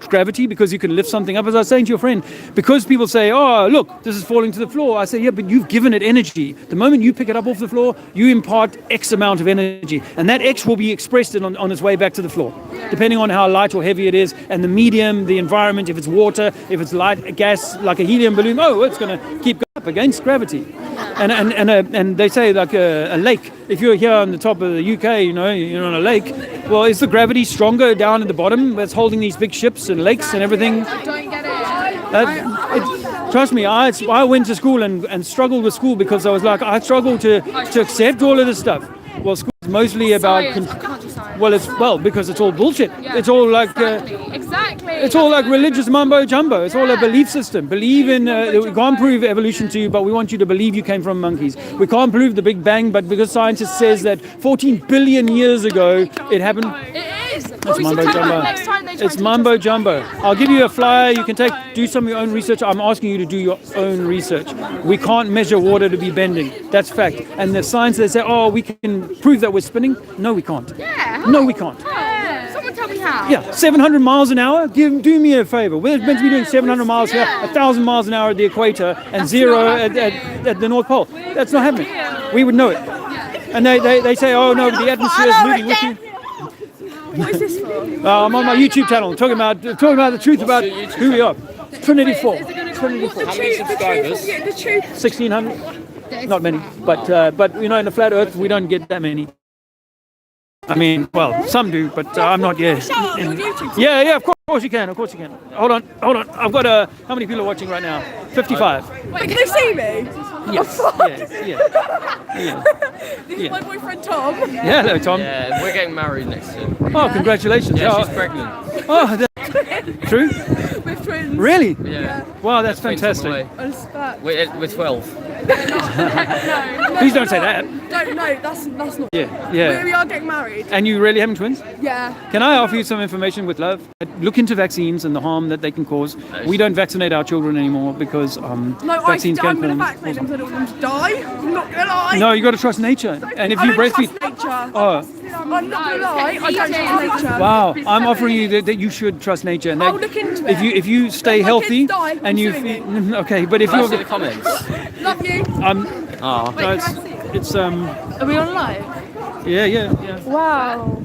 gravity, because you can lift something up. As I was saying to your friend, because people say, oh, look, this is falling to the floor. I say, yeah, but you've given it energy. The moment you pick it up off the floor, you impart X amount of energy. And that X will be expressed on its way back to the floor, depending on how light or heavy it is, and the medium, the environment, if it's water, if it's light, gas, like a helium balloon, it's going to keep going up against gravity. And they say like a lake, if you're here on the top of the UK, you're on a lake, well, is the gravity stronger down at the bottom that's holding these big ships and lakes and everything? I don't get it. Trust me, I went to school and struggled with school because I was like, I struggled to accept all of this stuff. Well, school is mostly about... Science. I can't do science. Because it's all bullshit. Yeah. It's all like... Exactly. It's all like religious mumbo jumbo. It's all a belief system. Believe in... we can't prove evolution to you, but we want you to believe you came from monkeys. We can't prove the Big Bang, but because scientists says that 14 billion years ago it happened... It is. It's mumbo jumbo. Next time they try It's to mumbo jumbo. I'll give you a flyer. You can do some of your own research. I'm asking you to do your own research. We can't measure water to be bending. That's fact. And the science, they say, we can prove that we're spinning. No, we can't. Yeah. No, we can't. Someone tell me how. Yeah, 700 miles an hour. Do me a favor. We're meant to be doing 700 miles here, 1,000 miles an hour at the equator, and zero at the North Pole. That's not happening. We would know it. And they say, oh no, the atmosphere is moving with you. What is this for? I'm on my YouTube channel talking about the truth about who we are. Trinity 4. Trinity 4. How many subscribers? 1,600. Not many, but in the flat Earth we don't get that many. I mean, well, some do, but I'm not yet. Yeah, of course you can. Hold on. I've got how many people are watching right now? 55. Wait, can they see me? Yes. Yeah. This is my boyfriend Tom. Yeah, hello Tom. Yeah, we're getting married next year. Oh, congratulations. Yeah, she's pregnant. Oh, true? We're twins. Really? Yeah. Wow, that's fantastic. We're 12. Please don't say that. No, that's not. Yeah. We are getting married. And you really having twins? Yeah. Can I offer you some information with love? Look into vaccines and the harm that they can cause. We don't vaccinate our children anymore because vaccines I'm can going to cause. vaccinate them so I don't want them to die. I'm not going to lie. No, you got to trust nature. And if you breastfeed, I'm not going to lie. I don't trust nature. wow, I'm offering you that you should trust nature. And that I'll look into it. if you stay If my healthy kids die, and I'm you suing okay, but if Can I see you're the comments? Love you. it's Are we on live? yeah. Wow.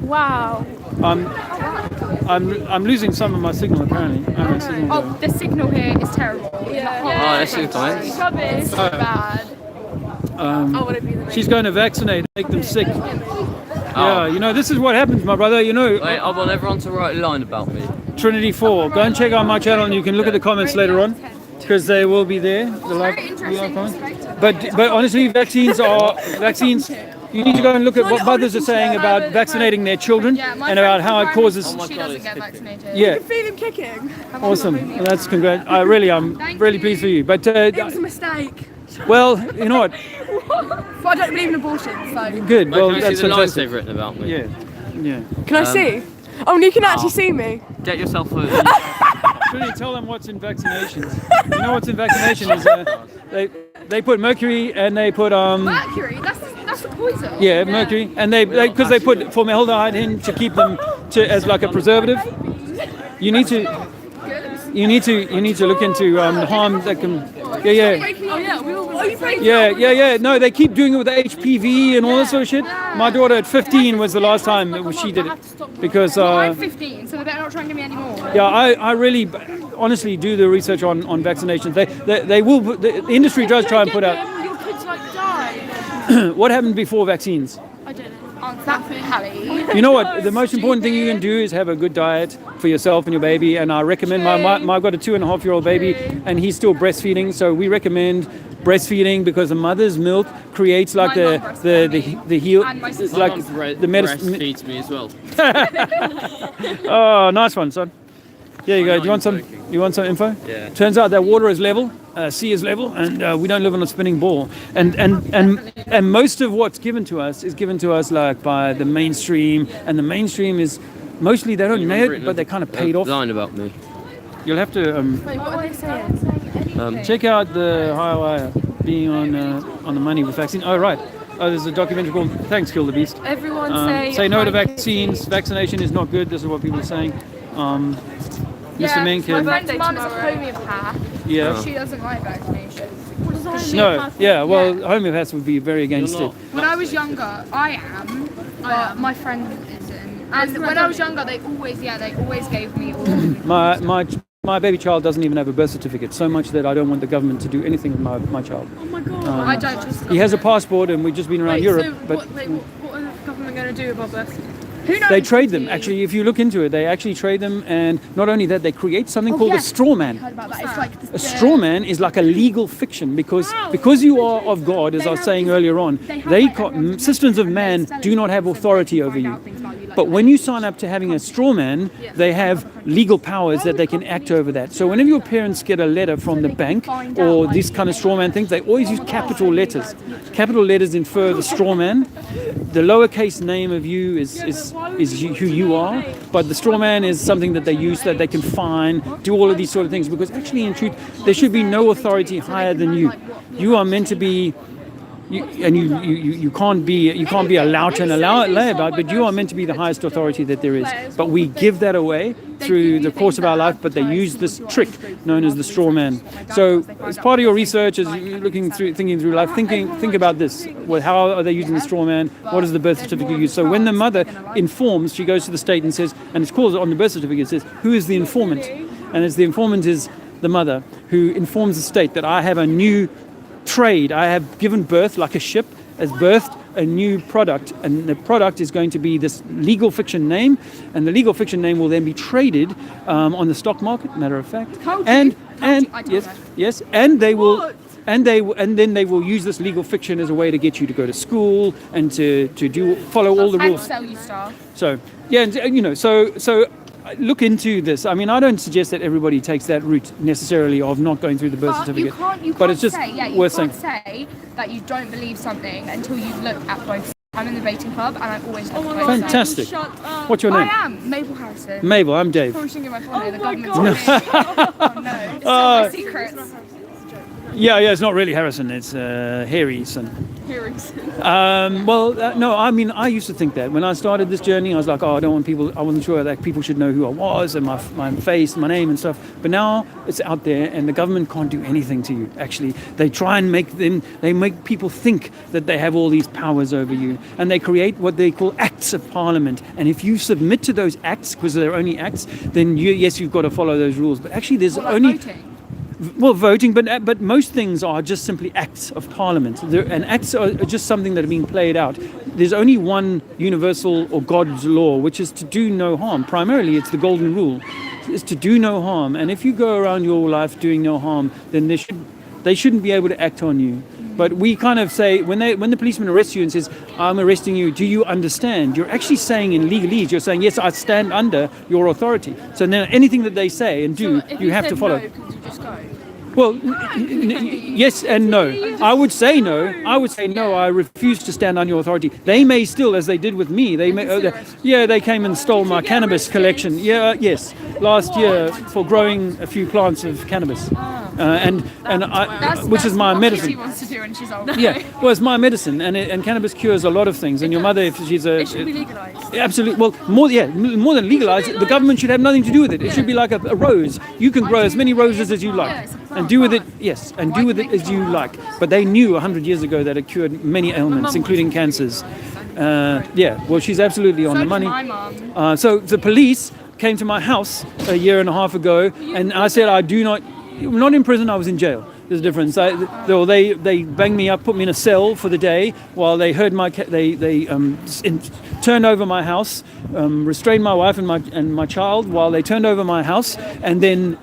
Wow. I'm losing some of my signal apparently. The signal here is terrible. Yeah. Let's see the comments. Rubbish. So bad. She's going to vaccinate, make them sick. Yeah, this is what happens, my brother. Wait, I want everyone to write a line about me. Trinity 4. Go and check out my channel, and you can look at the comments later on, because they will be there. The live comments. But honestly, vaccines. You need to go and look at what mothers are saying about vaccinating their children and about how it causes. She doesn't get vaccinated. Yeah. I feel him kicking. Awesome. Well, that's congrats. I'm really pleased for you. But It was a mistake. well, you know what? But I don't believe in abortion, so. Good. Well, Can I that's see the lines fantastic. they've written about me? Yeah. Can I see? Oh, you can actually see me. Get yourself a... Trinity, tell them what's in vaccinations. You know what's in vaccination is they put mercury and they put Mercury? That's a poison. Yeah, mercury, and they put formaldehyde in to keep them as like a preservative. You need to look into the harm that can. Yeah. No, they keep doing it with the HPV and all that sort of shit. My daughter at 15 was the last time she did it because. I'm 15, so they better not try and get me anymore. Yeah, I really, honestly do the research on vaccinations. They will. The industry does try and put out. Your kids like die. What happened before vaccines? I don't know. Answer that for Hallie. You know what? The most important thing you can do is have a good diet for yourself and your baby. And I recommend I've got a 2.5-year-old baby, and he's still breastfeeding. So we recommend breastfeeding because the mother's milk creates like the heel, like the medicine. Breastfeeds me as well. Oh, nice one, son. Here you go. Do you want some? You want some info? Yeah. Turns out that water is level, sea is level, and we don't live on a spinning ball. And most of what's given to us is given to us like by the mainstream, and the mainstream is mostly they don't know it, but they're kind of paid off. Lying about me. You'll have to Wait, what are they saying? check out the Highwire being on the money with vaccine. Oh right. Oh, there's a documentary called Thanks, Kill the Beast. Everyone Say no to vaccines. Vaccination is not good. This is what people are saying. Mr. Mencken. My friend's mum is a homeopath. Yeah. She doesn't like vaccinations. No. Yeah. Well, homeopaths would be very against it. When I was younger, I am. But my friend isn't. And when I was younger, they always gave me all. My baby child doesn't even have a birth certificate. So much that I don't want the government to do anything with my child. Oh my god. I don't trust. He has a passport, and we've just been around Europe. So but what are the government going to do about birth? Who knows? they trade them. Actually, if you look into it, they actually trade them, and not only that, they create something called a straw man. Heard about that. It's like A straw man is like a legal fiction because you are of God, as I was saying earlier on. Systems of man do not have authority over you. But when you sign up to having a straw man, they have legal powers that they can act over that. So whenever your parents get a letter from the bank or these kind of straw man things, they always use capital letters. Capital letters infer the straw man. The lowercase name of you is who you are, but the straw man is something that they use so that they can fine, do all of these sort of things. Because actually, in truth, there should be no authority higher than you. You are meant to be. You can't be a lout and a layabout, but you are meant to be the highest authority that there is. But we give that away through the course of our life, but they use this trick known as the straw man. So as part of your research, as you're thinking through life, think about this. Well, how are they using the straw man? What is the birth certificate used? So when the mother informs, she goes to the state and says, and it's called on the birth certificate, it says, who is the informant? And it's the informant is the mother who informs the state that I have a new trade. I have given birth, like a ship has birthed a new product, and the product is going to be this legal fiction name, and the legal fiction name will then be traded on the stock market. Matter of fact, and then they will use this legal fiction as a way to get you to go to school and to follow all the rules. Sell you stuff. So yeah, and, so. Look into this. I mean, I don't suggest that everybody takes that route necessarily of not going through the birth certificate. But it's just worth saying. You can't say that you don't believe something until you look at both. I'm in the debating club, and I always look at both. Fantastic. What's your name? I am Mabel Harrison. Mabel, I'm Dave. Probably shouldn't give my phone. The government's oh no, it's my secrets. Yeah, it's not really Harrison. It's Harrison. No, I mean, I used to think that when I started this journey, I was like, I wasn't sure that people should know who I was and my face, my name and stuff. But now it's out there, and the government can't do anything to you. Actually, they try and make people think that they have all these powers over you, and they create what they call acts of parliament. And if you submit to those acts, because they're only acts, then you've got to follow those rules. But actually, there's only voting. Well, voting, but most things are just simply acts of parliament. And acts are just something that are being played out. There's only one universal or God's law, which is to do no harm. Primarily, it's the golden rule, is to do no harm. And if you go around your life doing no harm, then they shouldn't be able to act on you. But we kind of say, when the policeman arrests you and says, I'm arresting you, do you understand? You're actually saying in legalese, you're saying, yes, I stand under your authority. So then anything that they say and do, you have to follow. No, could you just go? Well, yes and no. I would say no. I refuse to stand on your authority. They may still, as they did with me, they came and stole my cannabis collection. Yes, last year for growing a few plants of cannabis, which is my medicine. She wants to do when she's older. Yeah, well, it's my medicine, and cannabis cures a lot of things. And your mother, if she's it should be legalized. Absolutely. Well, more than legalized, the government should have nothing to do with it. It should be like a rose. You can grow as many roses as you like. And do with it, as you like. But they knew 100 years ago that it cured many ailments, including cancers. Well, she's absolutely on the money. My mum. So the police came to my house a year and a half ago, and I said, not in prison, I was in jail. There's a difference. They banged me up, put me in a cell for the day while they heard turned over my house, restrained my wife and my child while they turned over my house, and then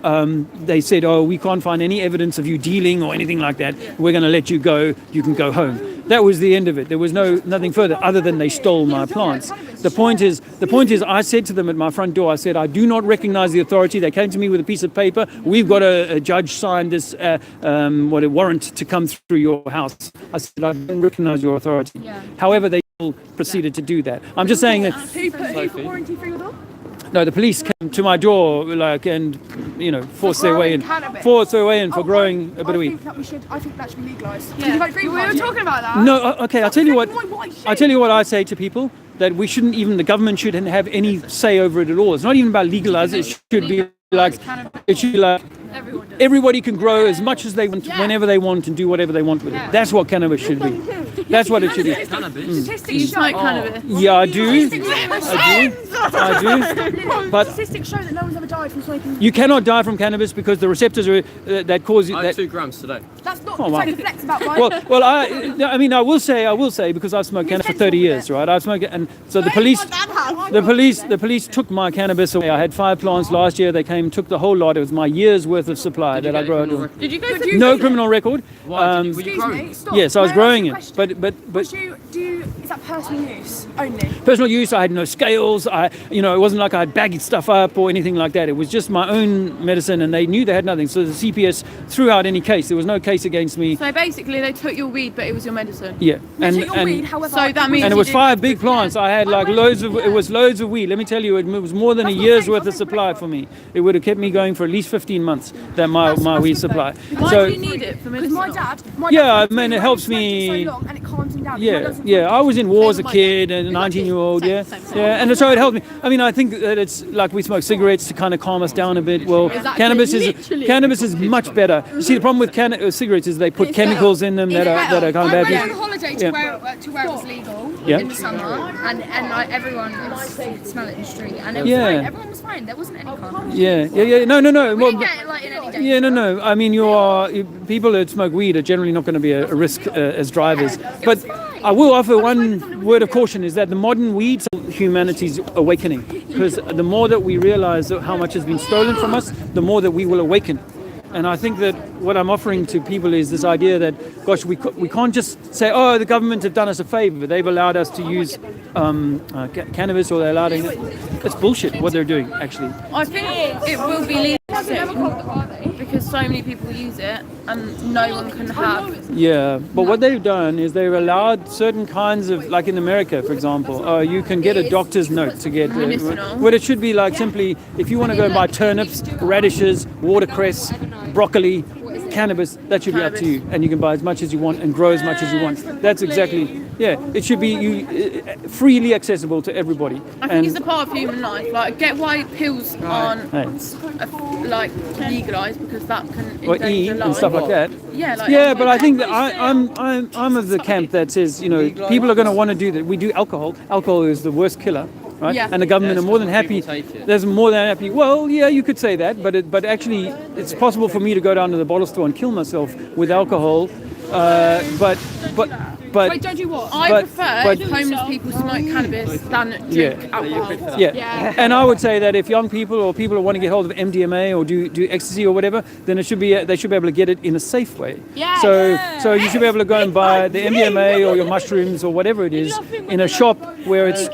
they said, we can't find any evidence of you dealing or anything like that. We're going to let you go. You can go home. That was the end of it. There was nothing further other than they stole my plants. The point is, I said to them at my front door, I said, I do not recognize the authority. They came to me with a piece of paper. We've got a judge signed this warrant to come through your house. I said, I don't recognize your authority. Yeah. However, they still proceeded to do that. I'm just saying that. Who put warranty through your door? No, the police came to my door, and forced their way in for growing a bit of weed. I think that should be legalised. Yeah. We were talking about that. No, okay. I'll tell you what. I say to people that the government shouldn't have any say over it at all. It's not even about legalising. It should be like everybody can grow as much as they want, whenever they want, and do whatever they want with it. That's what cannabis should be. That's what it should be. Statistics show cannabis. Yeah, I do. But statistics show that no one's ever died from smoking. You cannot die from cannabis because the receptors are that cause you. I had 2 grams today. That's not taking flex about, right? Well, I will say because I've smoked cannabis for 30 years, right? I've smoked it, and so the police took my cannabis away. I had 5 plants last year. They came, took the whole lot. It was my year's worth of supply that I grew. Did you go through? No criminal record. Why? Were you growing? Yes, I was growing it, but is that personal use only? Personal use. I had no scales. It wasn't like I had bagged stuff up or anything like that. It was just my own medicine, and they knew they had nothing. So the CPS threw out any case. There was no case against me. So basically, they took your weed, but it was your medicine. Yeah, and that means. And it was 5 big plants. I had loads of weed. Let me tell you, it was more than a year's worth of supply for me. It would have kept me going for at least 15 months. My weed supply. Why do you need it for medicine? It helps me. So long and it calms him down. Yeah. I was in war as a kid and a 19-year-old. Yeah, and so it helped me. I mean, I think that it's like we smoke cigarettes to kind of calm us down a bit. Well, cannabis is much better. You see, the problem with cigarettes is they put chemicals in them that are kind of bad. I went on holiday to where it was legal in the summer, and like everyone could smell it in the street, and it was fine. Everyone was fine. There wasn't any harm. Yeah. No. We didn't get it like in any danger. Yeah, no. I mean, people that smoke weed are generally not going to be a risk as drivers. But I will offer one word of caution: is that the modern weeds are humanity's awakening, because the more that we realise how much has been stolen from us, the more that we will awaken. And I think that what I'm offering to people is this idea that, gosh, we can't just say, oh, the government have done us a favour. They've allowed us to use cannabis, or they're allowing it. It's bullshit what they're doing, actually. I think it will be legal because so many people use it and no one can have. Yeah, but what they've done is they've allowed certain kinds of, like in America, for example, you can get a doctor's note to get what it should be like simply, if you want to go and buy turnips, radishes, watercress, broccoli, cannabis, that should be up to you, and you can buy as much as you want and grow as much as you want. That's exactly, it should be freely accessible to everybody. I think it's a part of human life. Like, get why pills aren't legalised, because that can endanger life and stuff like that. Yeah, but I think that I'm of the camp that says, people are going to want to do that. We do alcohol. Alcohol is the worst killer. Right? Yeah. And the government are more than happy. There's more than happy. Well, yeah, you could say that, but actually, it's possible for me to go down to the bottle store and kill myself with alcohol. But Wait, don't you what? I prefer homeless people smoke cannabis than drink alcohol. Yeah. And I would say that if young people or people who want to get hold of MDMA or do ecstasy or whatever, then they should be able to get it in a safe way. Yeah. So you should be able to go and buy the MDMA or your mushrooms or whatever it is in a shop where it's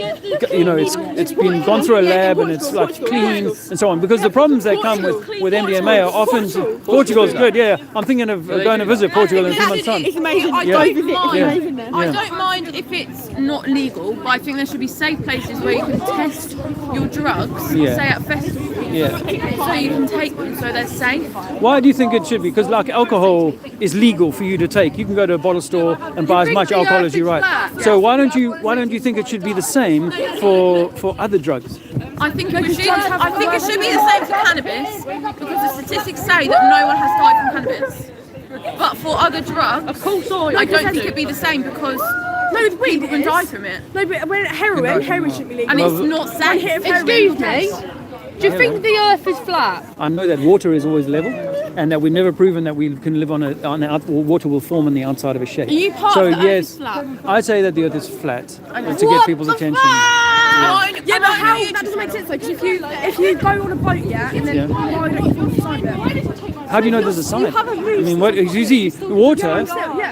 been gone through a lab and it's like clean and so on. Because the problems that come with MDMA are often Portugal's good. Yeah, I'm thinking of going to visit Portugal in 2 months' time. It's amazing. I don't mind if it's not legal, but I think there should be safe places where you can test your drugs, say at festivals, so you can take them so they're safe. Why do you think it should be? Because like alcohol is legal for you to take. You can go to a bottle store and buy as much alcohol as you like. So why don't you think it should be the same for other drugs? I think it should be the same for cannabis, because the statistics say that no one has died from cannabis. But for other drugs, I don't think it'd be the same, because people can die from it. No, but when heroin should be legal. And it's not safe. Excuse me. Do you think the Earth is flat? I know that water is always level, and that we've never proven that we can live water will form on the outside of a shape. Are you part of the Earth is flat? I say that the Earth is flat to get people's attention. Yeah, but how? That doesn't make sense though. Because if you go on a boat, and then why don't you feel the sign there? How do you know there's a sign? You have a roof. I mean, what? You see water?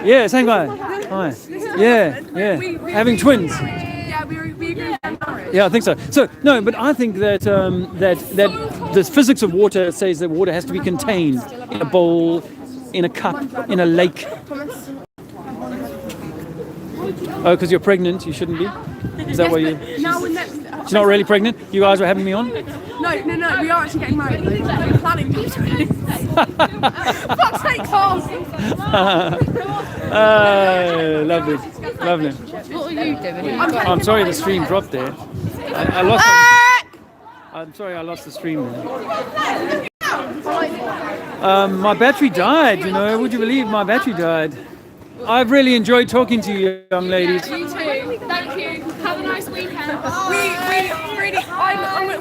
Yeah, same guy. Hi. Yeah, yeah. Having twins. Yeah, we agree with marriage. Yeah, I think so. So no, but I think that that the physics of water says that water has to be contained in a bowl, in a cup, in a lake. Oh, because you're pregnant, you shouldn't be. Is that why you? No, She's not really pregnant. You guys are having me on. no. We are actually getting married. We're planning to. Fuck's sake, Carl. Lovely. What are you doing? I'm sorry the stream dropped there. I lost. I'm sorry I lost the stream there. My battery died. You know, would you believe my battery died? I've really enjoyed talking to you, young ladies. You too. Thank you. Have a nice weekend. We really.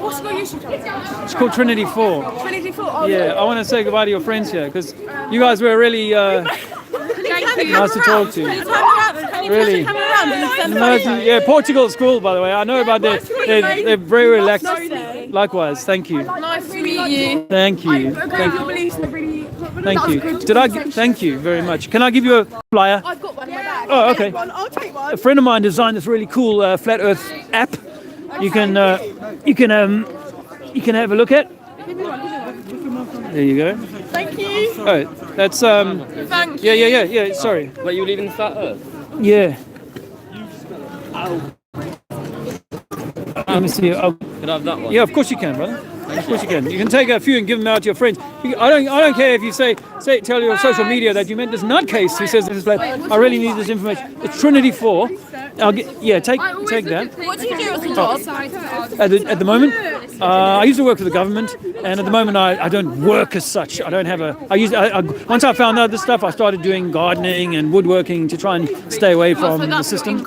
What's your YouTube channel? It's called Trinity 4. Trinity 4. Oh, Yeah, I want to say goodbye to your friends here because you guys were really nice to talk to. Really. Yeah, Portugal school, by the way. I know about that. They're very relaxed. Likewise, thank you. Nice to meet you. Thank you. Thank you. Thank you very much. Can I give you a flyer? I've got one in my bag. Oh, okay. I'll take one. A friend of mine designed this really cool flat Earth app. You can have a look at. There you go. Thank you. Oh, that's Thank you. Yeah. Sorry. Wait, you leaving flat Earth? Yeah. Let me see. Oh, Can I have that one? yeah, of course you can, brother. Of course you can. You can take a few and give them out to your friends. I don't care if you tell your social media that you met this nutcase who says this is flat. I really need this information. It's Trinity 4. Take that. What do you do as a job? At the moment, I used to work for the government, and at the moment I don't work as such. I don't have a. Once I found out this stuff, I started doing gardening and woodworking to try and stay away from the system.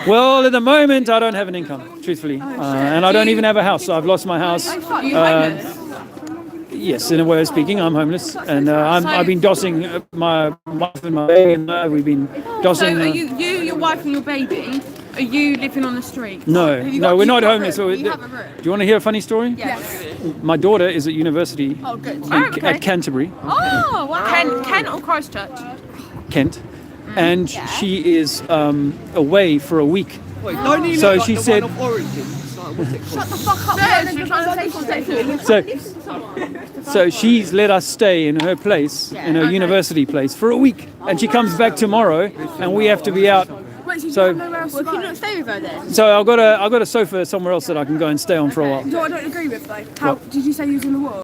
Well, at the moment, I don't have an income, truthfully, and I don't even have a house. So I've lost my house. Are you homeless? Yes, in a way of speaking, I'm homeless, and I've been dossing my wife and my baby, and we've been dossing. So are you, your wife and your baby, are you living on the street? No, we're not homeless. Do you have a room? Do you want to hear a funny story? Yes. My daughter is at university at Canterbury, Oh, wow. Kent or Christchurch? Kent, and she is away for a week. So she said. Shut the fuck up. You're trying to say something. So she's let us stay in her place, in her university place, for a week, and she comes back tomorrow, and we have to be out. So, Nowhere else to Can you go. not stay with her then? so I've got a sofa somewhere else that I can go and stay on for a while. No, I don't agree with though. How did you say you was in the war?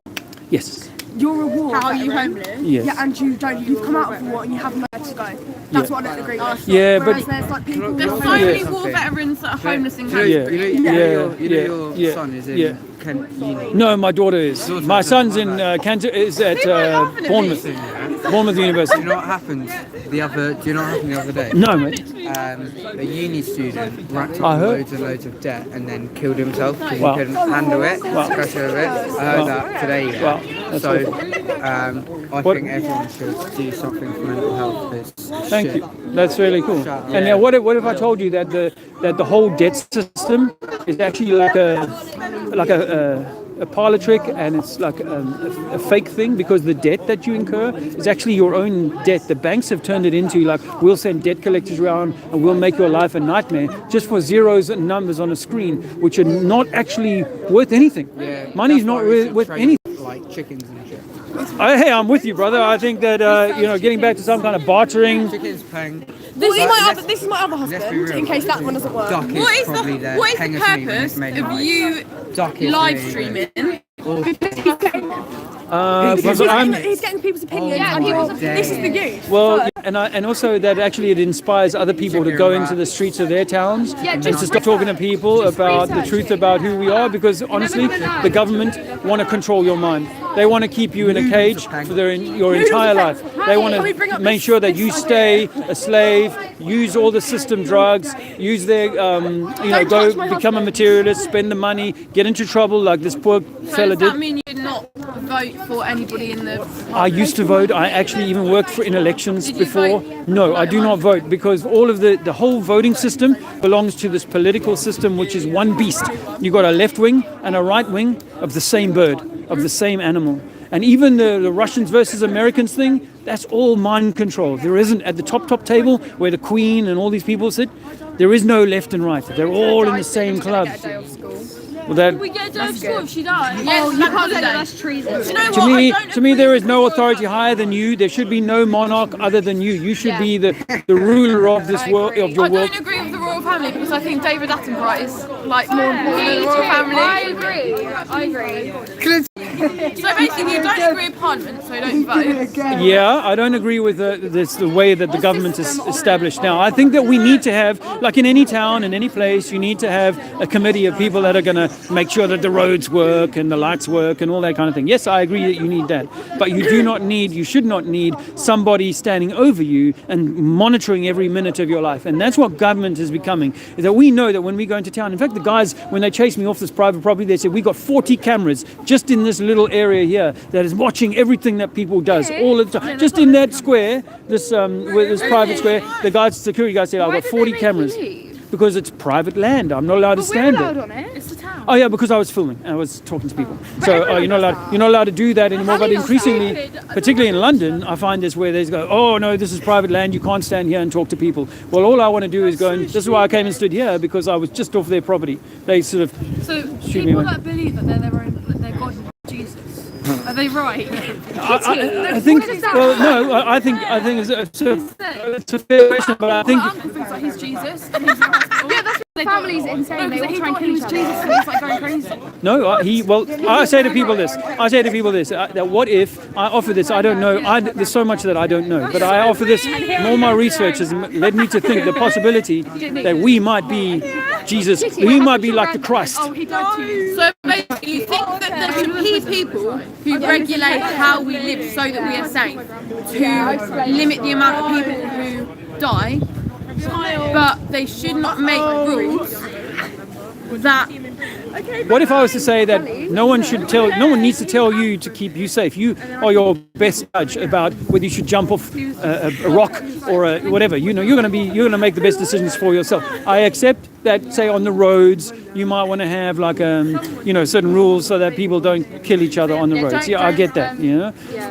Yes. You're a war. How are you veteran. homeless? Yes. Yeah, and you've come out of the war and you have nowhere to go. That's what I don't agree with. Yeah, Whereas but there's like people. There's so many war veterans that are homeless in Canada. your son is in Kent Uni. No, my daughter is. My son's in is at Bournemouth University. Do you know what happened the other day? No, mate. A uni student racked I up heard. loads and loads of debt and then killed himself because Wow. he couldn't handle it, pressure of it. I heard that today. Yeah. Wow, that's So awful. I think everyone should do something for mental health. It's Thank shit. you. That's really cool. Yeah. And now, what if I told you that the whole debt system is actually like a parlor trick, and it's like a fake thing, because the debt that you incur is actually your own debt. The banks have turned it into like, we'll send debt collectors around and we'll make your life a nightmare just for zeros and numbers on a screen, which are not actually worth anything. Yeah, Money's that's not why we should worth trade anything. like chickens and shit. Hey, I'm with you, brother. I think that getting back to some kind of bartering. Chickens paying. This is my other Let's be husband. real. In case that one doesn't work. Duck is What is probably the purpose of you Duck is live really streaming? But I'm, He's getting people's opinions. Oh and my this is the days. youth. well, and also that actually it inspires other people to go into the streets of their towns and to start talking to people about the truth about who we are, because honestly, the government want to control your mind. They want to keep you in a cage for your entire life. They want to make sure that you stay a slave, use all the system drugs, use their, go become a materialist, spend the money, get into trouble like this poor So fella does that did. mean you did not vote for anybody in the... I used to vote. I actually even worked in elections Did you before. vote? No, I do not vote, because all of the whole voting system belongs to this political system, which is one beast. You got a left wing and a right wing of the same bird, of the same animal. And even the Russians versus Americans thing, that's all mind control. There isn't, at the top table where the Queen and all these people sit, there is no left and right. They're all in the same club. Well, we get a day of school if she dies. Oh, you can't say that's treason. You know what? To me, there is no authority higher than you. There should be no monarch other than you. You should be the ruler of this world, of your I world. don't agree with the royal family because I think David Attenborough is like more important than the royal family. I agree. So basically, you don't agree with Parliament, so you don't vote. Yeah, I don't agree with the way that the government is established now. I think that we need to have, like in any town, in any place, you need to have a committee of people that are going to make sure that the roads work and the lights work and all that kind of thing. Yes, I agree that you need that. But you should not need somebody standing over you and monitoring every minute of your life. And that's what government is becoming, is that we know that when we go into town, in fact, the guys, when they chased me off this private property, they said, we got 40 cameras just in this little area here that is watching everything that people does all the time. Just in that square, this private square, the security guy said, I've got 40 cameras. Because it's private land. I'm not allowed to stand it. On it. It's the town. Oh yeah, because I was filming and I was talking to people. So you're not allowed to do that anymore. But increasingly, particularly in London, I find this where they go, oh no, this is private land. You can't stand here and talk to people. Well, all I want to do is go and this is why I came and stood here, because I was just off their property. They sort of So shoot me people away. that believe that they're their own, that they're God and Jesus, are they right? I think. Well, no. I think it's a fair question, but I think. My uncle thinks like he's Jesus and he's right. Yeah, that's what family's insane. They all try and kill he was each Jesus other. and he's like going crazy. No, I say to people this. That what if I offer this? I don't know. There's so much that I don't know, but I offer this. And all my research has led me to think the possibility that we might be Jesus. We might be like the Christ. Oh, he died too. So basically, you think that there should be people who regulate how we live so that we are safe, to limit the amount of people who die, but they should not make rules that. What if I was to say that no one needs to tell you to keep you safe? You are your best judge about whether you should jump off a rock or whatever. You're going to make the best decisions for yourself. I accept that, say, on the roads, you might want to have like certain rules so that people don't kill each other on the roads. Yeah, I get that.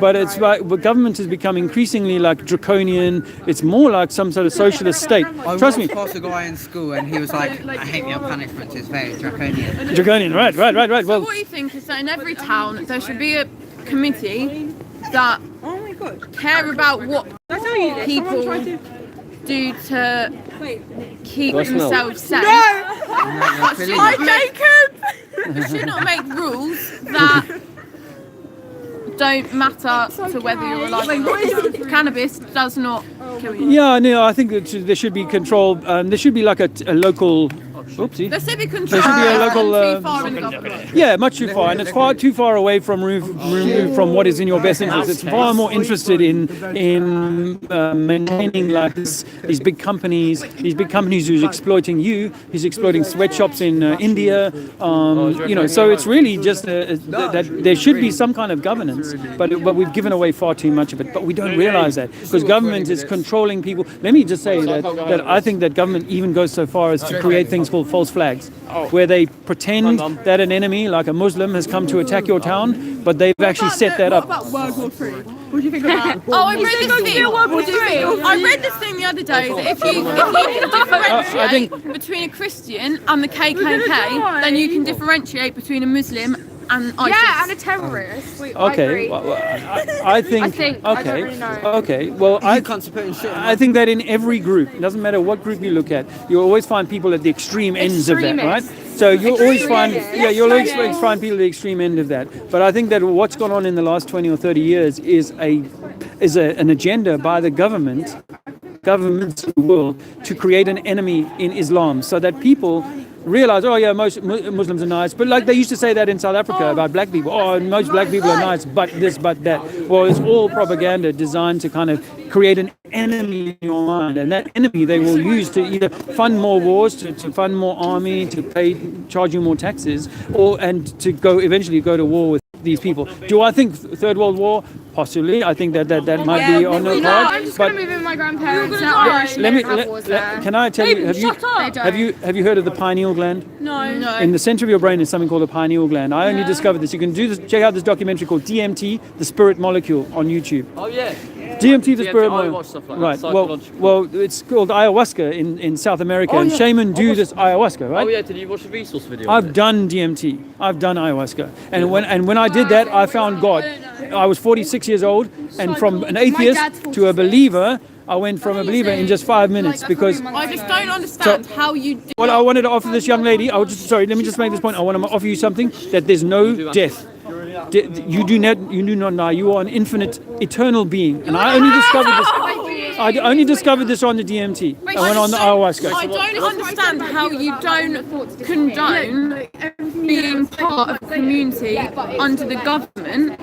But it's like the government is becoming increasingly like draconian. It's more like some sort of socialist state. Trust me. I walked past a guy in school and he was like, I hate your punishment. It's very draconian. Draconian, right. Well, so what you think is that in every town there should be a committee that care about what people do to keep themselves safe. Jacob! Should not make rules that don't matter to whether you're alive or not. Cannabis does not kill you. Yeah, no, I think that there should be control. There should be like a local. Oopsie. There should be control. There should be a local. Too far in the government. Yeah, much too far, and it's far too far away from from what is in your best interest. It's far more interested in maintaining like these big companies who's exploiting you, who's exploiting sweatshops in India. So it's really just that there should be some kind of governance, but we've given away far too much of it. But we don't realize that because government is controlling people. Let me just say that I think that government even goes so far as to create things called false flags, where they pretend that an enemy, like a Muslim, has come to attack your town, but they've actually set that up. What about World War III? What do you think of that? Oh, I read this thing. I read this thing the other day that if you can differentiate between a Christian and the KKK, then you can differentiate between a Muslim and ISIS. Yeah, and a terrorist. Okay, I think. Okay, I don't really know. Okay. Well, I think that in every group, it doesn't matter what group you look at, you always find people at the extreme ends of that, right? So you'll always find, you'll always find people at the extreme end of that. But I think that what's gone on in the last 20 or 30 years is an agenda by the governments of the world to create an enemy in Islam, so that people realize, oh yeah, most Muslims are nice, but like they used to say that in South Africa about black people, oh, most black people are nice, but this, but that. Well, it's all propaganda designed to kind of create an enemy in your mind, and that enemy they will use to either fund more wars, to fund more army, to charge you more taxes, and to eventually go to war with these people. Do I think Third World War? Possibly. I think that might be on the card. I'm just going to move in my my grandparents are Irish. Can I tell you? Have you heard of the pineal gland? No. In the center of your brain is something called a pineal gland. I only discovered this. You can do this. Check out this documentary called DMT, the Spirit Molecule, on YouTube. Oh yeah. DMT, the Spirit Molecule. I watch stuff like right. that. Well, it's called ayahuasca in South America, and shaman do this ayahuasca, right? Oh yeah. Did you watch the resource video? I've done DMT. I've done ayahuasca, and when I did that, I found God. I was 46 years old, and from an atheist to a believer, I went from a believer in just 5 minutes because I just don't understand how you do. Well, I wanted to offer this young lady. Let me just make this point. I want to offer you something that there's no death. You do not die. You are an infinite, eternal being, and I only discovered this. I only discovered this on the DMT. I went on the ayahuasca. I don't understand how you don't condone being part of a community under the government,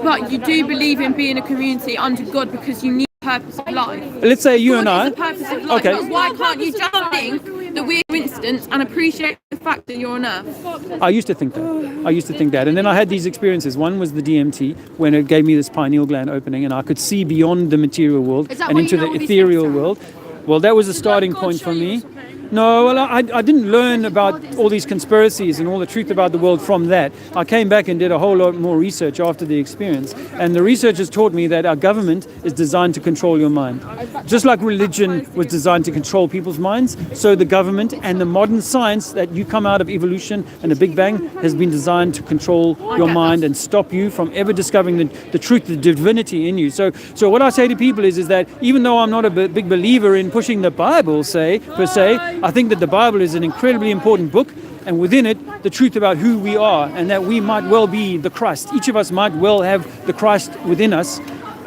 but you do believe in being a community under God because you need a purpose of life. Let's say you and I. Purpose of life. Okay. But why can't you just think that we're coincidence and appreciate the fact that you're on Earth? I used to think that. And then I had these experiences. One was the DMT, when it gave me this pineal gland opening and I could see beyond the material world and into the ethereal world. Well, that was a starting point for me. No, well, I didn't learn about all these conspiracies and all the truth about the world from that. I came back and did a whole lot more research after the experience. And the researchers taught me that our government is designed to control your mind. Just like religion was designed to control people's minds, so the government and the modern science that you come out of evolution and the Big Bang has been designed to control your mind and stop you from ever discovering the truth, the divinity in you. So what I say to people is that even though I'm not a big believer in pushing the Bible, per se, I think that the Bible is an incredibly important book, and within it, the truth about who we are, and that we might well be the Christ. Each of us might well have the Christ within us,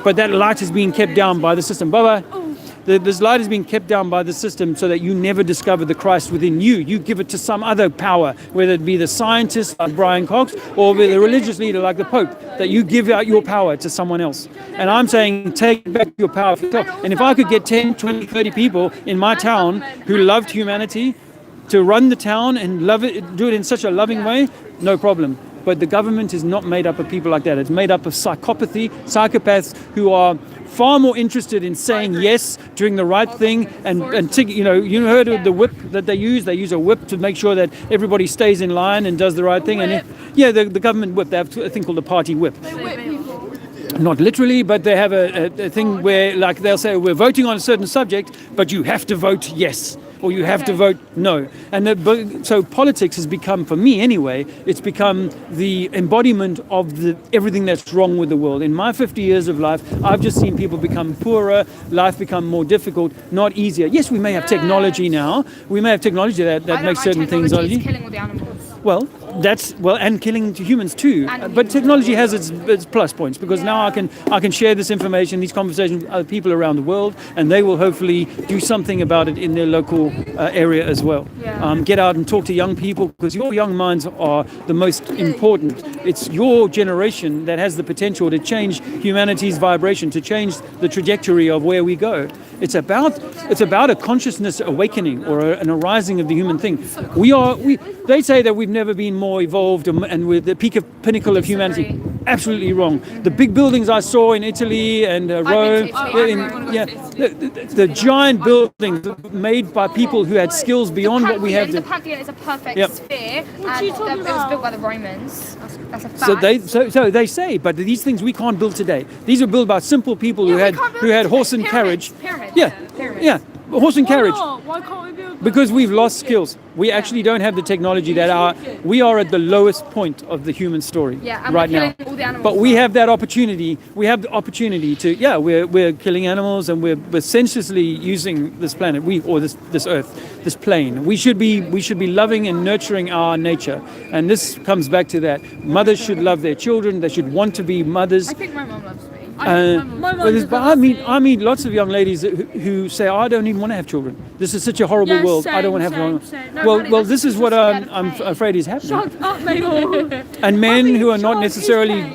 but that light is being kept down by the system. This light is being kept down by the system so that you never discover the Christ within you. You give it to some other power, whether it be the scientist like Brian Cox or the religious leader like the Pope, that you give out your power to someone else. And I'm saying take back your power for yourself. And if I could get 10, 20, 30 people in my town who loved humanity to run the town and love it, do it in such a loving way, no problem. But the government is not made up of people like that. It's made up of psychopaths who are far more interested in saying yes, doing the right thing, and you heard of the whip that they use. They use a whip to make sure that everybody stays in line and does the right thing. And the government whip. They have a thing called the party whip. Not literally, but they have a thing where, like, they'll say we're voting on a certain subject, but you have to vote yes. Or you have to vote no. And so politics has become, for me anyway, it's become the embodiment of everything that's wrong with the world. In my 50 years of life, I've just seen people become poorer, life become more difficult, not easier. Yes, we may have technology now. We may have technology that makes certain things easy. Killing all the animals. And killing humans too. But technology has its plus points, because now I can share this information, these conversations with other people around the world, and they will hopefully do something about it in their local area as well. Get out and talk to young people, because your young minds are the most important. It's your generation that has the potential to change humanity's vibration, to change the trajectory of where we go. It's about a consciousness awakening or an arising of the human thing. They say that we've never been more evolved and we're the pinnacle of humanity. Absolutely wrong. The big buildings I saw in Italy and Rome, the giant buildings made by people who had skills beyond what we have. The Pantheon is a perfect sphere, and it was built by the Romans. That's a fact. So they say, but these things we can't build today. These are built by simple people who had horse and carriage. Pyramids. Yeah, horse and carriage. Why can't we build? Because we've lost skills. We actually don't have the technology we are at the lowest point of the human story right now. All the animals. But we have that opportunity. We have the opportunity to, we're killing animals and we're senselessly using this planet, this earth, this plane. We should be loving and nurturing our nature. And this comes back to that. Mothers should love their children. They should want to be mothers. I think my mum loves me. I meet lots of young ladies who say, I don't even want to have children. This is such a horrible world. I don't want to have children. Well, this is what I'm afraid is happening. Shut up, Mabel. And men who are not necessarily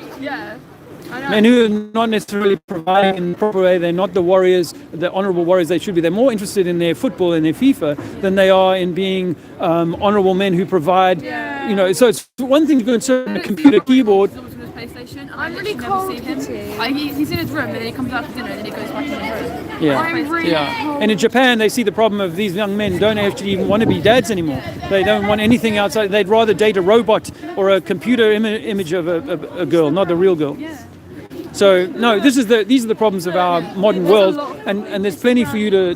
men who are not necessarily providing in the proper way. They're not the warriors, the honourable warriors they should be. They're more interested in their football and their FIFA than they are in being honourable men who provide. So it's one thing to go and insert a computer keyboard. conversation. And I'm I really literally cold, never see him. Kitty. Like, he's in his room and then he comes out for dinner and then he goes back in his room. Yeah. I'm really Yeah. And in Japan, they see the problem of these young men don't actually even want to be dads anymore. They don't want anything outside. They'd rather date a robot or a computer image of a girl, not a real girl. Yeah. So no, these are the problems of our modern world, and there's plenty for you to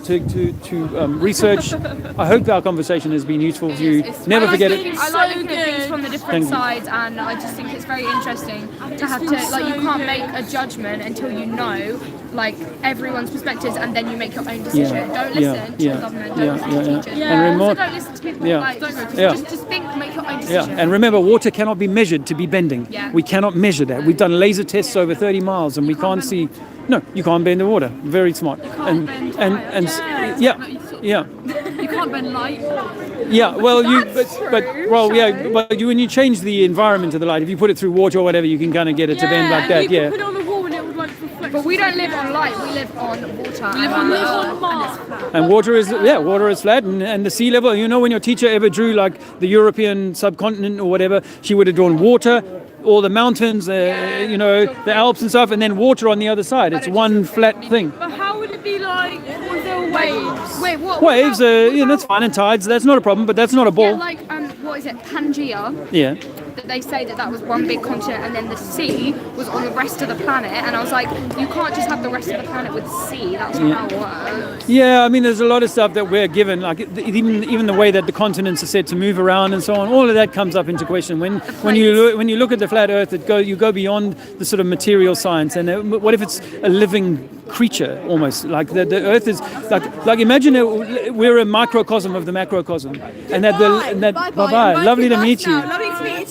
research. I hope our conversation has been useful for you. Never forget it. I like looking at things from the different sides, and I just think it's very interesting to have to, like, you can't make a judgment until you know, like, everyone's perspectives, and then you make your own decision. Don't listen to the government, don't listen to teachers. And also don't listen to people, like, just think, make your own decision. Yeah, and remember, water cannot be measured to be bending. Yeah. We cannot measure that. We've done laser tests over 30 miles, and we can't see. No, you can't bend the water. Very smart. And yeah. You can't bend light. Yeah, well, when you change the environment of the light, if you put it through water or whatever, you can kind of get it to bend like that. You put it on the wall and it would like reflect. But we don't live on light, we live on water. We live on Mars. And water is flat, and the sea level. You know, when your teacher ever drew like the European subcontinent or whatever, she would have drawn water, all the mountains, you know, the Alps and stuff, and then water on the other side. It's one flat thing. But how would it be like? Was there waves? Wait, what? Waves, that's fine, and tides. That's not a problem, but that's not a ball. Yeah, like what is it, Pangea? Yeah. That they say that was one big continent, and then the sea was on the rest of the planet. And I was like, you can't just have the rest of the planet with the sea. That's not how it works. Yeah, I mean, there's a lot of stuff that we're given, like even the way that the continents are said to move around and so on. All of that comes up into question when you look at the flat Earth. You go beyond the sort of material science, and what if it's a living creature almost? Like the Earth is like imagine we're a microcosm of the macrocosm, and bye-bye. Lovely to meet you.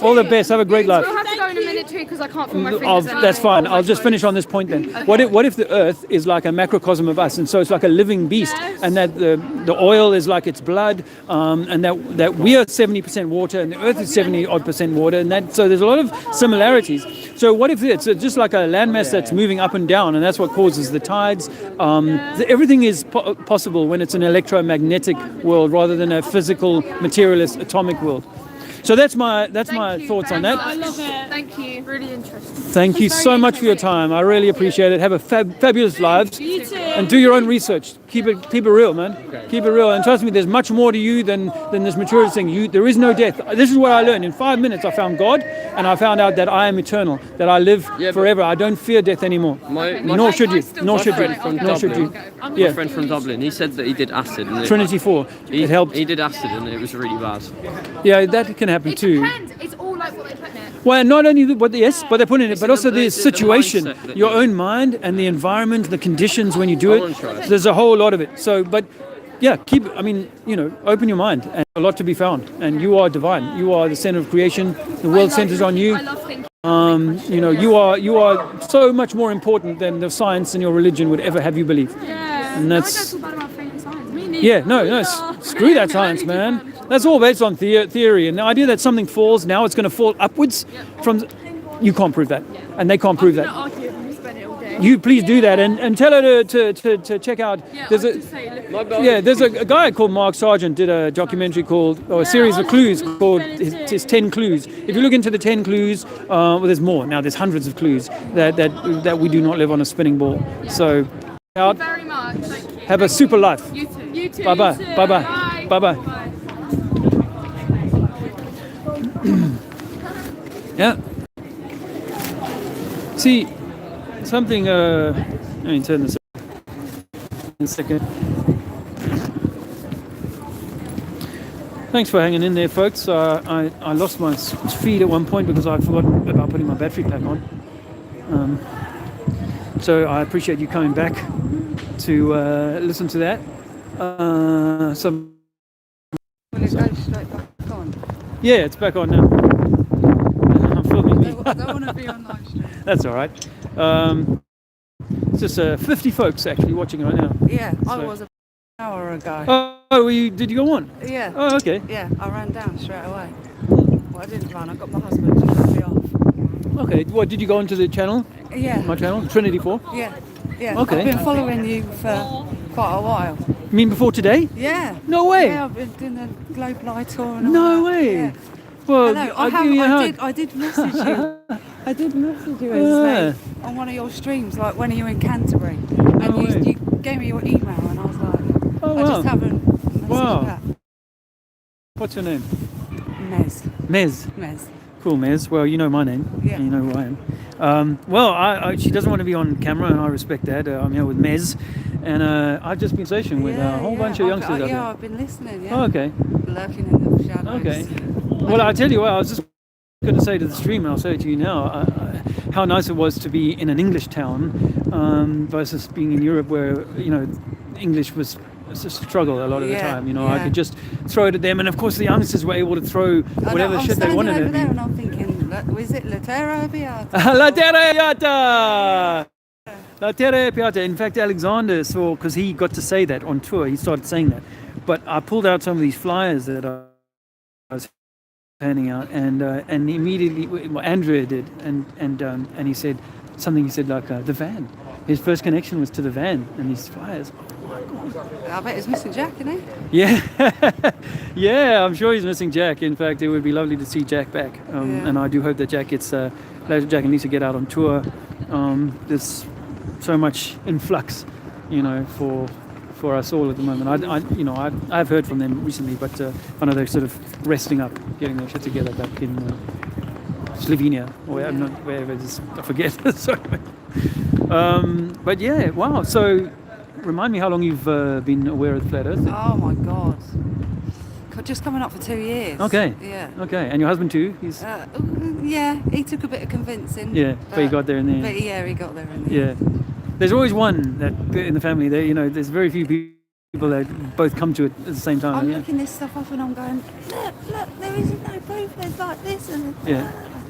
All the best. Have a great life. We'll have to go in a minute too because I can't feel my fingers. That's fine. I'll just finish on this point then. Okay. What if the Earth is like a macrocosm of us, and so it's like a living beast, and that the oil is like its blood, and that we are 70% water, and the Earth is 70-odd% water, and so there's a lot of similarities. So what if it's just like a landmass that's moving up and down, and that's what causes the tides? Everything is possible when it's an electromagnetic world rather than a physical, materialist, atomic world. So that's my thoughts on that. I love it. Thank you. Really interesting. Thank you so much for your time. I really appreciate it. Have a fabulous lives. You too. And do your own research. Keep it real, man. Okay. Keep it real. And trust me, there's much more to you than this materialist thing. There is no death. This is what I learned. In 5 minutes, I found God, and I found out that I am eternal, that I live forever. I don't fear death anymore. Nor should you. Nor should you. My friend from Dublin, he said that he did acid. And Trinity 4. It helped. He did acid, and it was really bad. Yeah, that can happen too. Depends. It's all like what they put in it. Well, not only what they put in it, but also the situation, your own mind and the environment, the conditions when you do it. There's a whole lot of it. So, but yeah, open your mind, and a lot to be found. And you are divine. You are the center of creation. The world centers on you. I love thinking. You are so much more important than the science and your religion would ever have you believe. Yeah. And that's. No, I don't feel bad about thinking science. Yeah, no, screw that science, man. That's all based on theory, and the idea that something falls, now it's going to fall upwards from. You can't prove that, and they can't prove that. You please do that, and tell her to check out. There's a guy called Mark Sargent did a documentary a series of clues called his 10 clues. If you look into the 10 clues, there's more. Now there's hundreds of clues that we do not live on a spinning ball. So, out. Thank you very much. Thank you. Have a super life. You too. You too. Bye bye. Bye bye. Bye bye. Yeah. See, something. Let me turn this up in a second. Thanks for hanging in there, folks. I lost my feed at one point because I forgot about putting my battery pack on. So I appreciate you coming back to listen to that. Will it go straight back on? Yeah, it's back on now. I'm filming me. I don't want to be on live stream. That's all right. It's just 50 folks actually watching right now. Yeah, so. I was an hour ago. Did you go on? Yeah. Oh, okay. Yeah, I ran down straight away. Well, I didn't run. I got my husband to drop me off. Okay. What, did you go onto the channel? Yeah. My channel, Trinity 4? Yeah. Yeah. Okay. I've been following you for quite a while. You mean before today? Yeah. No way. Yeah, I've been doing the Globe Light tour and all No that. way. Yeah. Well, I did message you. I did message you on one of your streams, like when are you in Canterbury? And you gave me your email, and I was like, I just haven't messaged back. What's your name? Mez. Cool, Mez. Well, you know my name. Yeah. You know who I am. Well, she doesn't want to be on camera, and I respect that. I'm here with Mez, and I've just been session with a whole bunch of youngsters out there. Yeah, I've been listening. Yeah. Oh, okay. Lurking in the shadows. Okay. Well, I tell you what, I was just going to say to the stream, and I'll say it to you now, how nice it was to be in an English town versus being in Europe, where English was a struggle a lot of the time. I could just throw it at them, and of course the youngsters were able to throw whatever shit they wanted at me. And I'm thinking, was it La Terra Piata? La Terra Piata! La Terra Piata. In fact, Alexander saw, because he got to say that on tour, he started saying that. But I pulled out some of these flyers that I was handing out, and immediately, well, Andrea did, and he said something. He said like the van. His first connection was to the van and these flyers. Oh my God! I bet he's missing Jack, isn't he? Yeah, yeah. I'm sure he's missing Jack. In fact, it would be lovely to see Jack back, and I do hope that Jack gets Jack and Lisa get out on tour. There's so much influx, for us all at the moment. I've heard from them recently, but I know they're sort of resting up, getting their shit together back in Slovenia or wherever it is. I forget. Sorry. But yeah, wow. So, remind me how long you've been aware of the flat Earth thing. Oh my God. Just coming up for 2 years. Okay. Yeah. Okay, and your husband too? He's. Yeah, he took a bit of convincing. Yeah, but he got there in the end. But yeah, he got there in the end. Yeah. There's always one that in the family. There's very few people that both come to it at the same time. I'm looking this stuff up and I'm going, look, there isn't no proof. There's like this and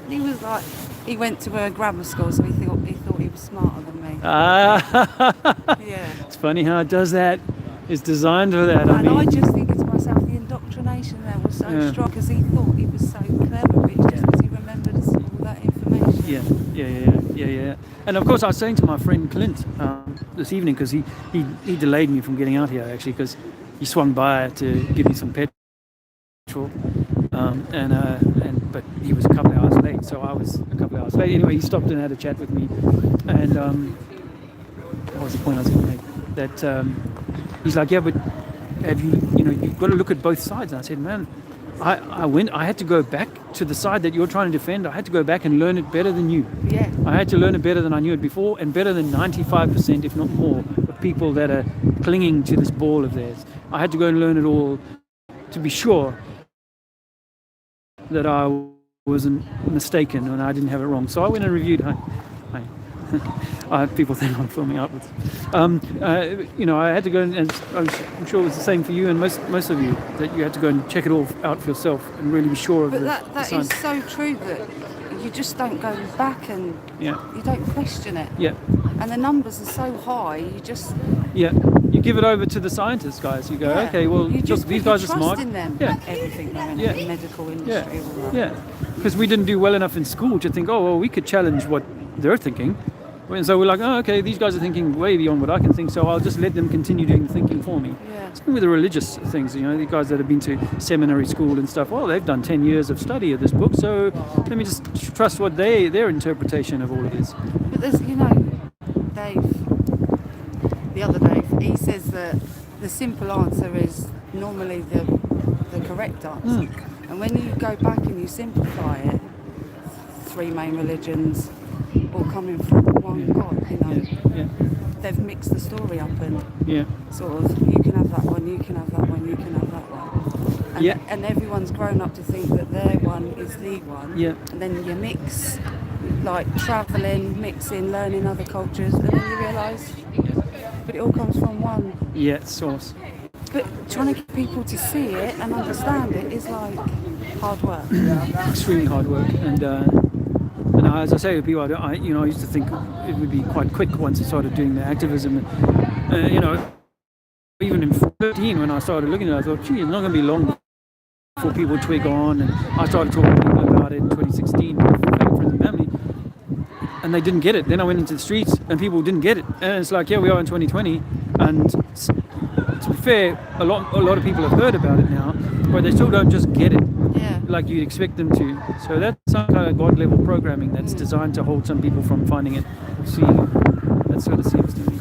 he was like, he went to a grammar school, so he thought he was smarter than me. Yeah. It's funny how it does that. It's designed for that. I just think to myself, the indoctrination there was so strong because he thought he was so clever, but it's just because he remembered all that information. Yeah. And of course, I was saying to my friend Clint this evening, because he delayed me from getting out here actually, because he swung by to give me some petrol, but he was a couple of hours late, so I was a couple of hours late. Anyway, he stopped and had a chat with me, and what was the point I was going to make? That he's like, yeah, but have you've got to look at both sides. And I said, man, I had to go back to the side that you're trying to defend. I had to go back and learn it better than you. Yeah. I had to learn it better than I knew it before, and better than 95%, if not more, of people that are clinging to this ball of theirs. I had to go and learn it all to be sure that I wasn't mistaken and I didn't have it wrong. So I went and reviewed. People think I'm filming upwards. I had to go and I'm sure it was the same for you and most of you, that you had to go and check it all out for yourself and really be sure of it. But that is so true, that you just don't go back and you don't question it. Yeah. And the numbers are so high, you just... Yeah. You give it over to the scientists, guys. You go, okay, well, these guys are smart. In them. Yeah. Everything they're in the medical industry. Yeah. Because we didn't do well enough in school to think, we could challenge what they're thinking. And so we're like, okay, these guys are thinking way beyond what I can think, so I'll just let them continue doing the thinking for me. Yeah. Same with the religious things, the guys that have been to seminary school and stuff, they've done 10 years of study of this book, so let me just trust what their interpretation of all of this. But there's, Dave, the other Dave, he says that the simple answer is normally the correct answer. And when you go back and you simplify it, 3 main religions, all coming from one God, they've mixed the story up and sort of, you can have that one, you can have that one, you can have that one. And, and everyone's grown up to think that their one is the one. Yeah. And then you mix, like travelling, mixing, learning other cultures, and then you realise, but it all comes from one. Yeah, source. But trying to get people to see it and understand it is like hard work. Extremely hard work. And as I say to people, I used to think it would be quite quick once I started doing the activism. Even in 13, when I started looking at it, I thought, gee, it's not going to be long before people twig on. And I started talking to people about it in 2016, with friends and family, and they didn't get it. Then I went into the streets, and people didn't get it. And it's like, here we are in 2020, and to be fair, a lot of people have heard about it now, but they still don't just get it. Yeah. like you'd expect them to. So that's some kind of God level programming that's designed to hold some people from finding it, seeing it. That sort of seems to me.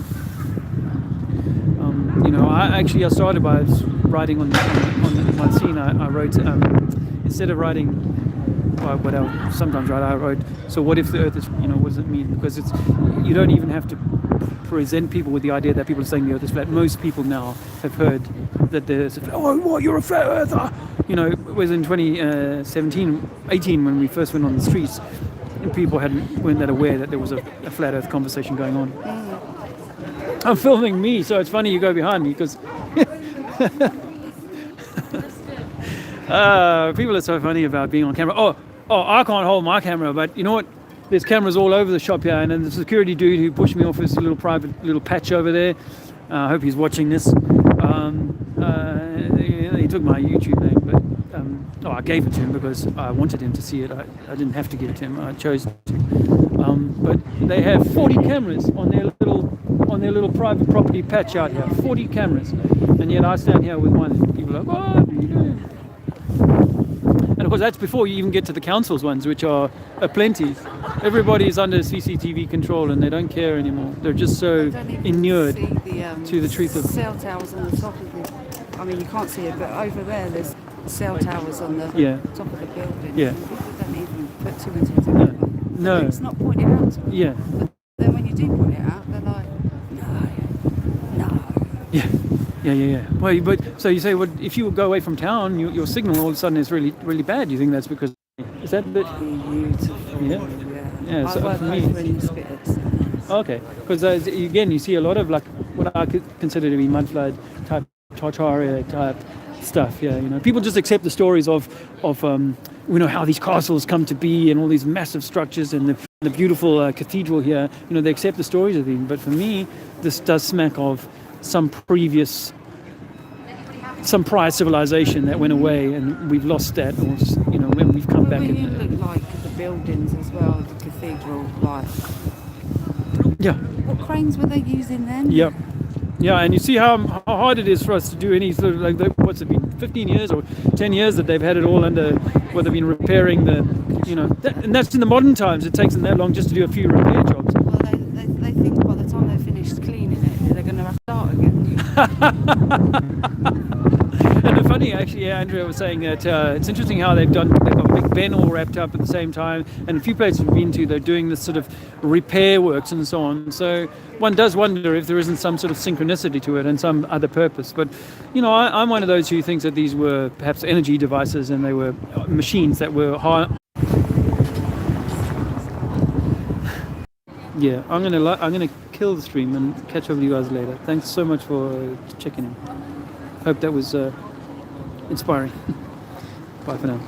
You know, I started by writing on my scene. I wrote instead of writing what I sometimes write, I wrote, so what if the Earth is, you know, what does it mean? Because it's, you don't even have to present people with the idea that people are saying the Earth is flat. Most people now have heard that the Earth is flat. Oh, what, you're a flat earther? You know, it was in 2017, 18 when we first went on the streets, and people weren't that aware that there was a flat Earth conversation going on. I'm filming me, so it's funny you go behind me because people are so funny about being on camera. Oh, I can't hold my camera, but you know what? There's cameras all over the shop here, and then the security dude who pushed me off his little private little patch over there. I hope he's watching this. He took my YouTube name, but I gave it to him because I wanted him to see it. I didn't have to give it to him. I chose to. But they have 40 cameras on their little private property patch out here. 40 cameras, and yet I stand here with one. And people are like, "Oh, what are you doing?" And of course, that's before you even get to the council's ones, which are plenty. Everybody is under CCTV control, and they don't care anymore. They're just so inured to the truth of cell towers on the top of the. I mean, you can't see it, but over there's cell towers on the top of the building. Yeah. People don't even put two and two together. No. It's not pointed out to them. Yeah. But then when you do point it out, they're like, no. Yeah. Well, but so you say, well, if you go away from town, your signal all of a sudden is really, really bad. You think that's because is that the beautiful? Yeah. So I work for me, over in the spirits. Okay, because again, you see a lot of like what I could consider to be mudflood type, Tartaria type stuff. Yeah, you know, people just accept the stories of you know, how these castles come to be and all these massive structures and the beautiful cathedral here. You know, they accept the stories of them. But for me, this does smack of some prior civilization that went away, and we've lost that, or you know, when we've come back. When you look like the buildings as well, the cathedral, like. Yeah. What cranes were they using then? Yeah. Yeah, and you see how hard it is for us to do any sort of like what's it been, 15 years or 10 years that they've had it all under, where they've been repairing the, you know, and that's in the modern times. It takes them that long just to do a few repair jobs. Well, they think by the time they're finished cleaning it, they're going to have to start again. And the funny, actually, Andrea was saying that it's interesting how they've got Big Ben all wrapped up at the same time, and a few places we've been to, they're doing this sort of repair works and so on. So one does wonder if there isn't some sort of synchronicity to it and some other purpose. But, you know, I'm one of those who thinks that these were perhaps energy devices and they were machines that were high. Yeah, I'm gonna kill the stream and catch up with you guys later. Thanks so much for checking in. Hope that was inspiring. Bye for now.